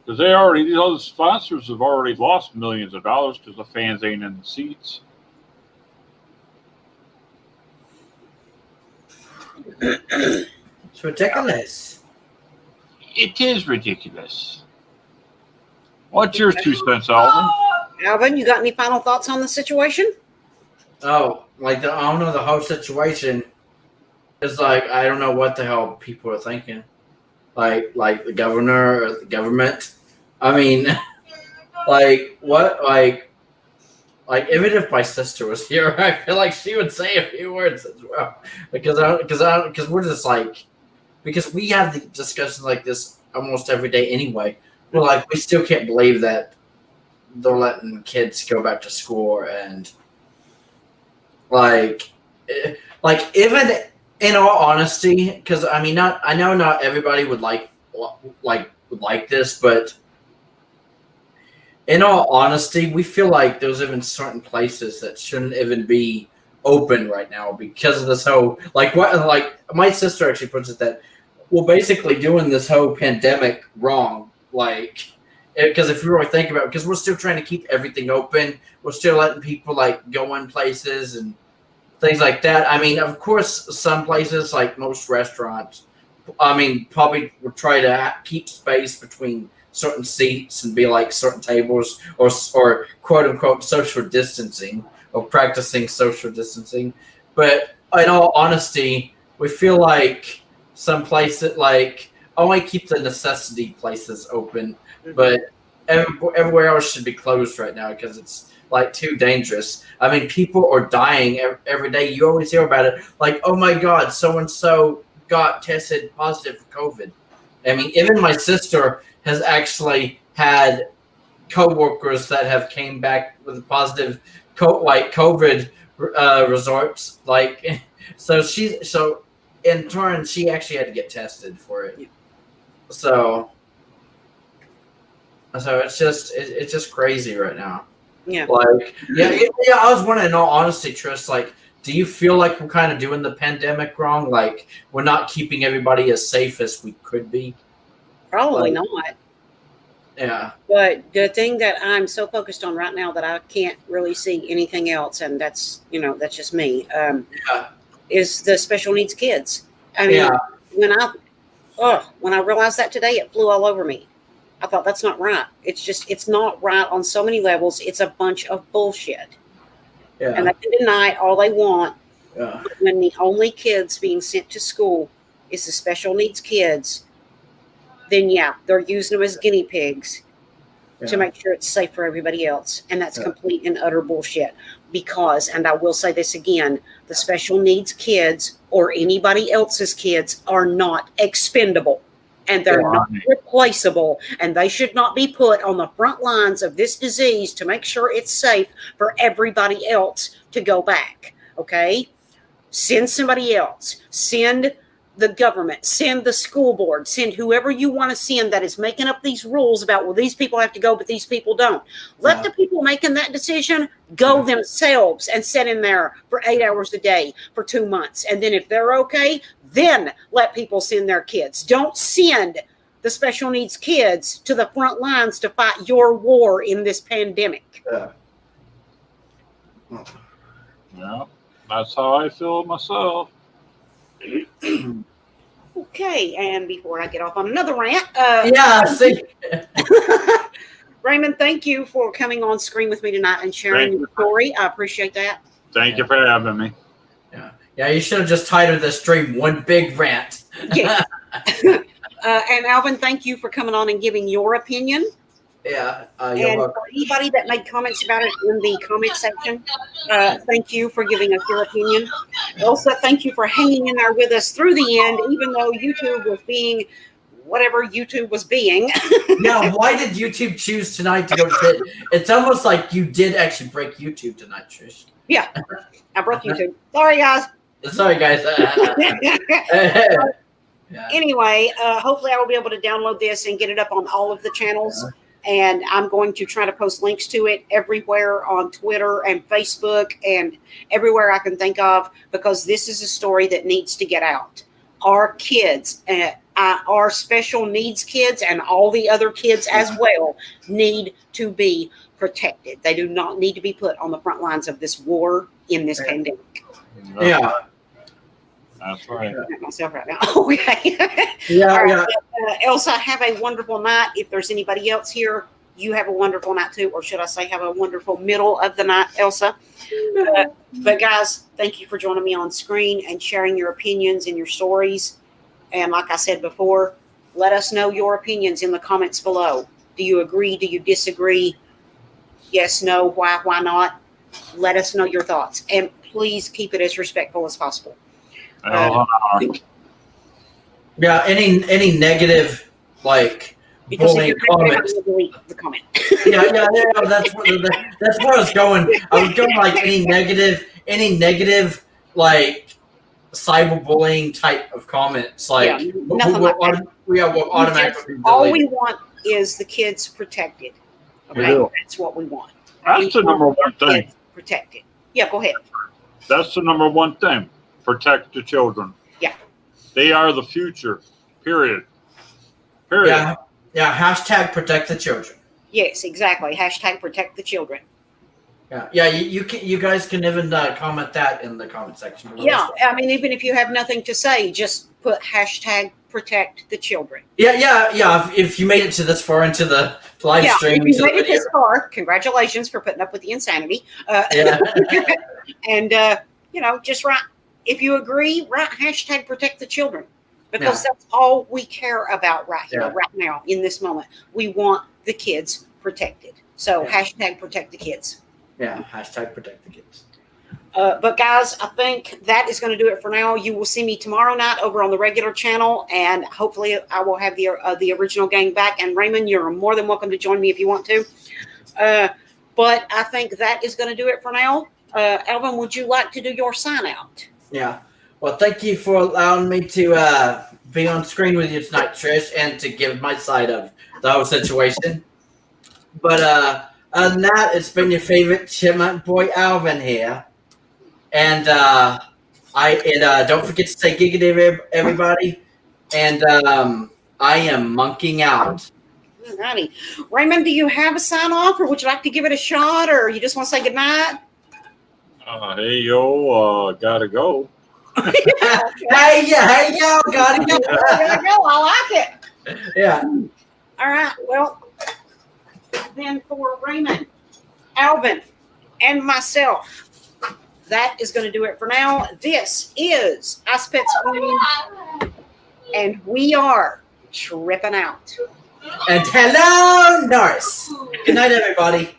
[SPEAKER 3] Because these other sponsors have already lost millions of dollars because the fans ain't in the seats.
[SPEAKER 5] It's ridiculous.
[SPEAKER 3] It is ridiculous. What's your 2 cents, Alvin?
[SPEAKER 1] Alvin, you got any final thoughts on the situation?
[SPEAKER 5] Oh, like I don't know, the whole situation is like I don't know what the hell people are thinking. Like the governor or the government. I mean, like what? Like even if my sister was here, I feel like she would say a few words as well. Because we're just like, because we have the discussions like this almost every day anyway. We're like, we still can't believe that they're letting kids go back to school and like even in all honesty, because I mean, I know not everybody would like this, but in all honesty, we feel like there's even certain places that shouldn't even be open right now because of this whole like my sister actually puts it that we're basically doing this whole pandemic wrong, like because if you really think about it, because we're still trying to keep everything open, we're still letting people like go in places and things like that. I mean, of course, some places like most restaurants, I mean, probably will try to keep space between certain seats and be like certain tables or quote unquote social distancing or practicing social distancing. But in all honesty, we feel like some places like only keep the necessity places open, but everywhere else should be closed right now because it's like too dangerous. I mean, people are dying every day. You always hear about it. Like, oh my God, so and so got tested positive for COVID. I mean, even my sister has actually had coworkers that have came back with positive COVID results. Like, so in turn, she actually had to get tested for it. So it's just crazy right now.
[SPEAKER 1] Yeah.
[SPEAKER 5] Like, yeah. I was wondering, in all honesty, Trish, like, do you feel like we're kind of doing the pandemic wrong? Like, we're not keeping everybody as safe as we could be?
[SPEAKER 1] Probably
[SPEAKER 5] Like,
[SPEAKER 1] not.
[SPEAKER 5] Yeah.
[SPEAKER 1] But the thing that I'm so focused on right now that I can't really see anything else, and that's just me, is the special needs kids. I mean, when I realized that today, it flew all over me. I thought that's not right. It's not right on so many levels. It's a bunch of bullshit.
[SPEAKER 5] Yeah.
[SPEAKER 1] And they can deny it all they want.
[SPEAKER 5] Yeah.
[SPEAKER 1] But when the only kids being sent to school is the special needs kids, then they're using them as guinea pigs to make sure it's safe for everybody else. And that's complete and utter bullshit. Because, and I will say this again, the special needs kids or anybody else's kids are not expendable. And they're not replaceable, and they should not be put on the front lines of this disease to make sure it's safe for everybody else to go back. Okay? Send somebody else. Send the government. Send the school board. Send whoever you want to send that is making up these rules about, well, these people have to go, but these people don't. Let the people making that decision go themselves and sit in there for 8 hours a day for 2 months. And then if they're okay, then let people send their kids. Don't send the special needs kids to the front lines to fight your war in this pandemic.
[SPEAKER 3] Yeah, that's how I feel myself.
[SPEAKER 1] Okay, and before I get off on another rant,
[SPEAKER 5] see.
[SPEAKER 1] Raymond, thank you for coming on screen with me tonight and sharing your story. I appreciate that.
[SPEAKER 3] Thank you for having me.
[SPEAKER 5] Yeah, you should have just titled this stream "One Big Rant."
[SPEAKER 1] Yeah. And Alvin, thank you for coming on and giving your opinion.
[SPEAKER 5] Yeah.
[SPEAKER 1] And for anybody that made comments about it in the comment section, thank you for giving us your opinion. Also, thank you for hanging in there with us through the end, even though YouTube was being whatever YouTube was being.
[SPEAKER 5] Now, why did YouTube choose tonight to go to bed? It's almost like you did actually break YouTube tonight, Trish.
[SPEAKER 1] Yeah, I broke YouTube. Sorry, guys.
[SPEAKER 5] Sorry, guys. Yeah.
[SPEAKER 1] Anyway, hopefully I will be able to download this and get it up on all of the channels. And I'm going to try to post links to it everywhere on Twitter and Facebook and everywhere I can think of, because this is a story that needs to get out. Our kids, our special needs kids, and all the other kids as well need to be protected. They do not need to be put on the front lines of this war in this pandemic.
[SPEAKER 5] Yeah.
[SPEAKER 2] That's right.
[SPEAKER 1] I'm at myself right now. Okay.
[SPEAKER 5] Yeah.
[SPEAKER 1] All
[SPEAKER 5] Yeah.
[SPEAKER 1] right. Elsa, have a wonderful night. If there's anybody else here, you have a wonderful night too, or should I say, have a wonderful middle of the night, Elsa. But guys, thank you for joining me on screen and sharing your opinions and your stories. And like I said before, let us know your opinions in the comments below. Do you agree? Do you disagree? Yes, no, why not? Let us know your thoughts. And please keep it as respectful as possible.
[SPEAKER 5] Yeah. Any negative
[SPEAKER 1] Because if
[SPEAKER 5] bullying
[SPEAKER 1] you're negative,
[SPEAKER 5] comments.
[SPEAKER 1] I'm going to delete the comment.
[SPEAKER 5] Yeah. That's where I was going. I was going any negative cyberbullying type of comments.
[SPEAKER 1] Nothing like that.
[SPEAKER 5] Will automatically be
[SPEAKER 1] All
[SPEAKER 5] deleted.
[SPEAKER 1] we want is the kids protected. Okay,
[SPEAKER 2] Yeah.
[SPEAKER 1] that's what we want.
[SPEAKER 2] That's the number one thing.
[SPEAKER 1] Kids protected. Yeah, go ahead.
[SPEAKER 2] That's the number one thing. Protect the children.
[SPEAKER 1] Yeah.
[SPEAKER 2] They are the future. Period. Period.
[SPEAKER 5] Yeah. Hashtag protect the children.
[SPEAKER 1] Yes, exactly. Hashtag protect the children.
[SPEAKER 5] Yeah. You guys can even comment that in the comment section below.
[SPEAKER 1] Yeah, I mean, even if you have nothing to say, just put hashtag protect the children.
[SPEAKER 5] Yeah. If you made it to this far into the live stream,
[SPEAKER 1] if you made it this far, congratulations for putting up with the insanity. And just write, if you agree, write hashtag protect the children, because that's all we care about right here, right now, in this moment. We want the kids protected. So hashtag protect the kids.
[SPEAKER 5] Yeah, hashtag protect the kids.
[SPEAKER 1] But guys, I think that is going to do it for now. You will see me tomorrow night over on the regular channel, and hopefully I will have the original gang back. And Raymond, you're more than welcome to join me if you want to. But I think that is going to do it for now. Alvin, would you like to do your sign out?
[SPEAKER 5] Yeah. Well, thank you for allowing me to be on screen with you tonight, Trish, and to give my side of the whole situation. But other than that, it's been your favorite chipmunk boy, Alvin, here. And don't forget to say giggity, everybody. And I am monkeying out.
[SPEAKER 1] Alrighty. Raymond, do you have a sign off, or would you like to give it a shot, or you just want to say goodnight?
[SPEAKER 2] Hey, yo, gotta go.
[SPEAKER 5] Hey, yo, gotta go.
[SPEAKER 1] There you go. I like it.
[SPEAKER 5] Yeah.
[SPEAKER 1] All right. Well, then for Raymond, Alvin, and myself, that is going to do it for now. This is icepets Queen, and we are tripping out.
[SPEAKER 5] And hello, Norris. Good night, everybody.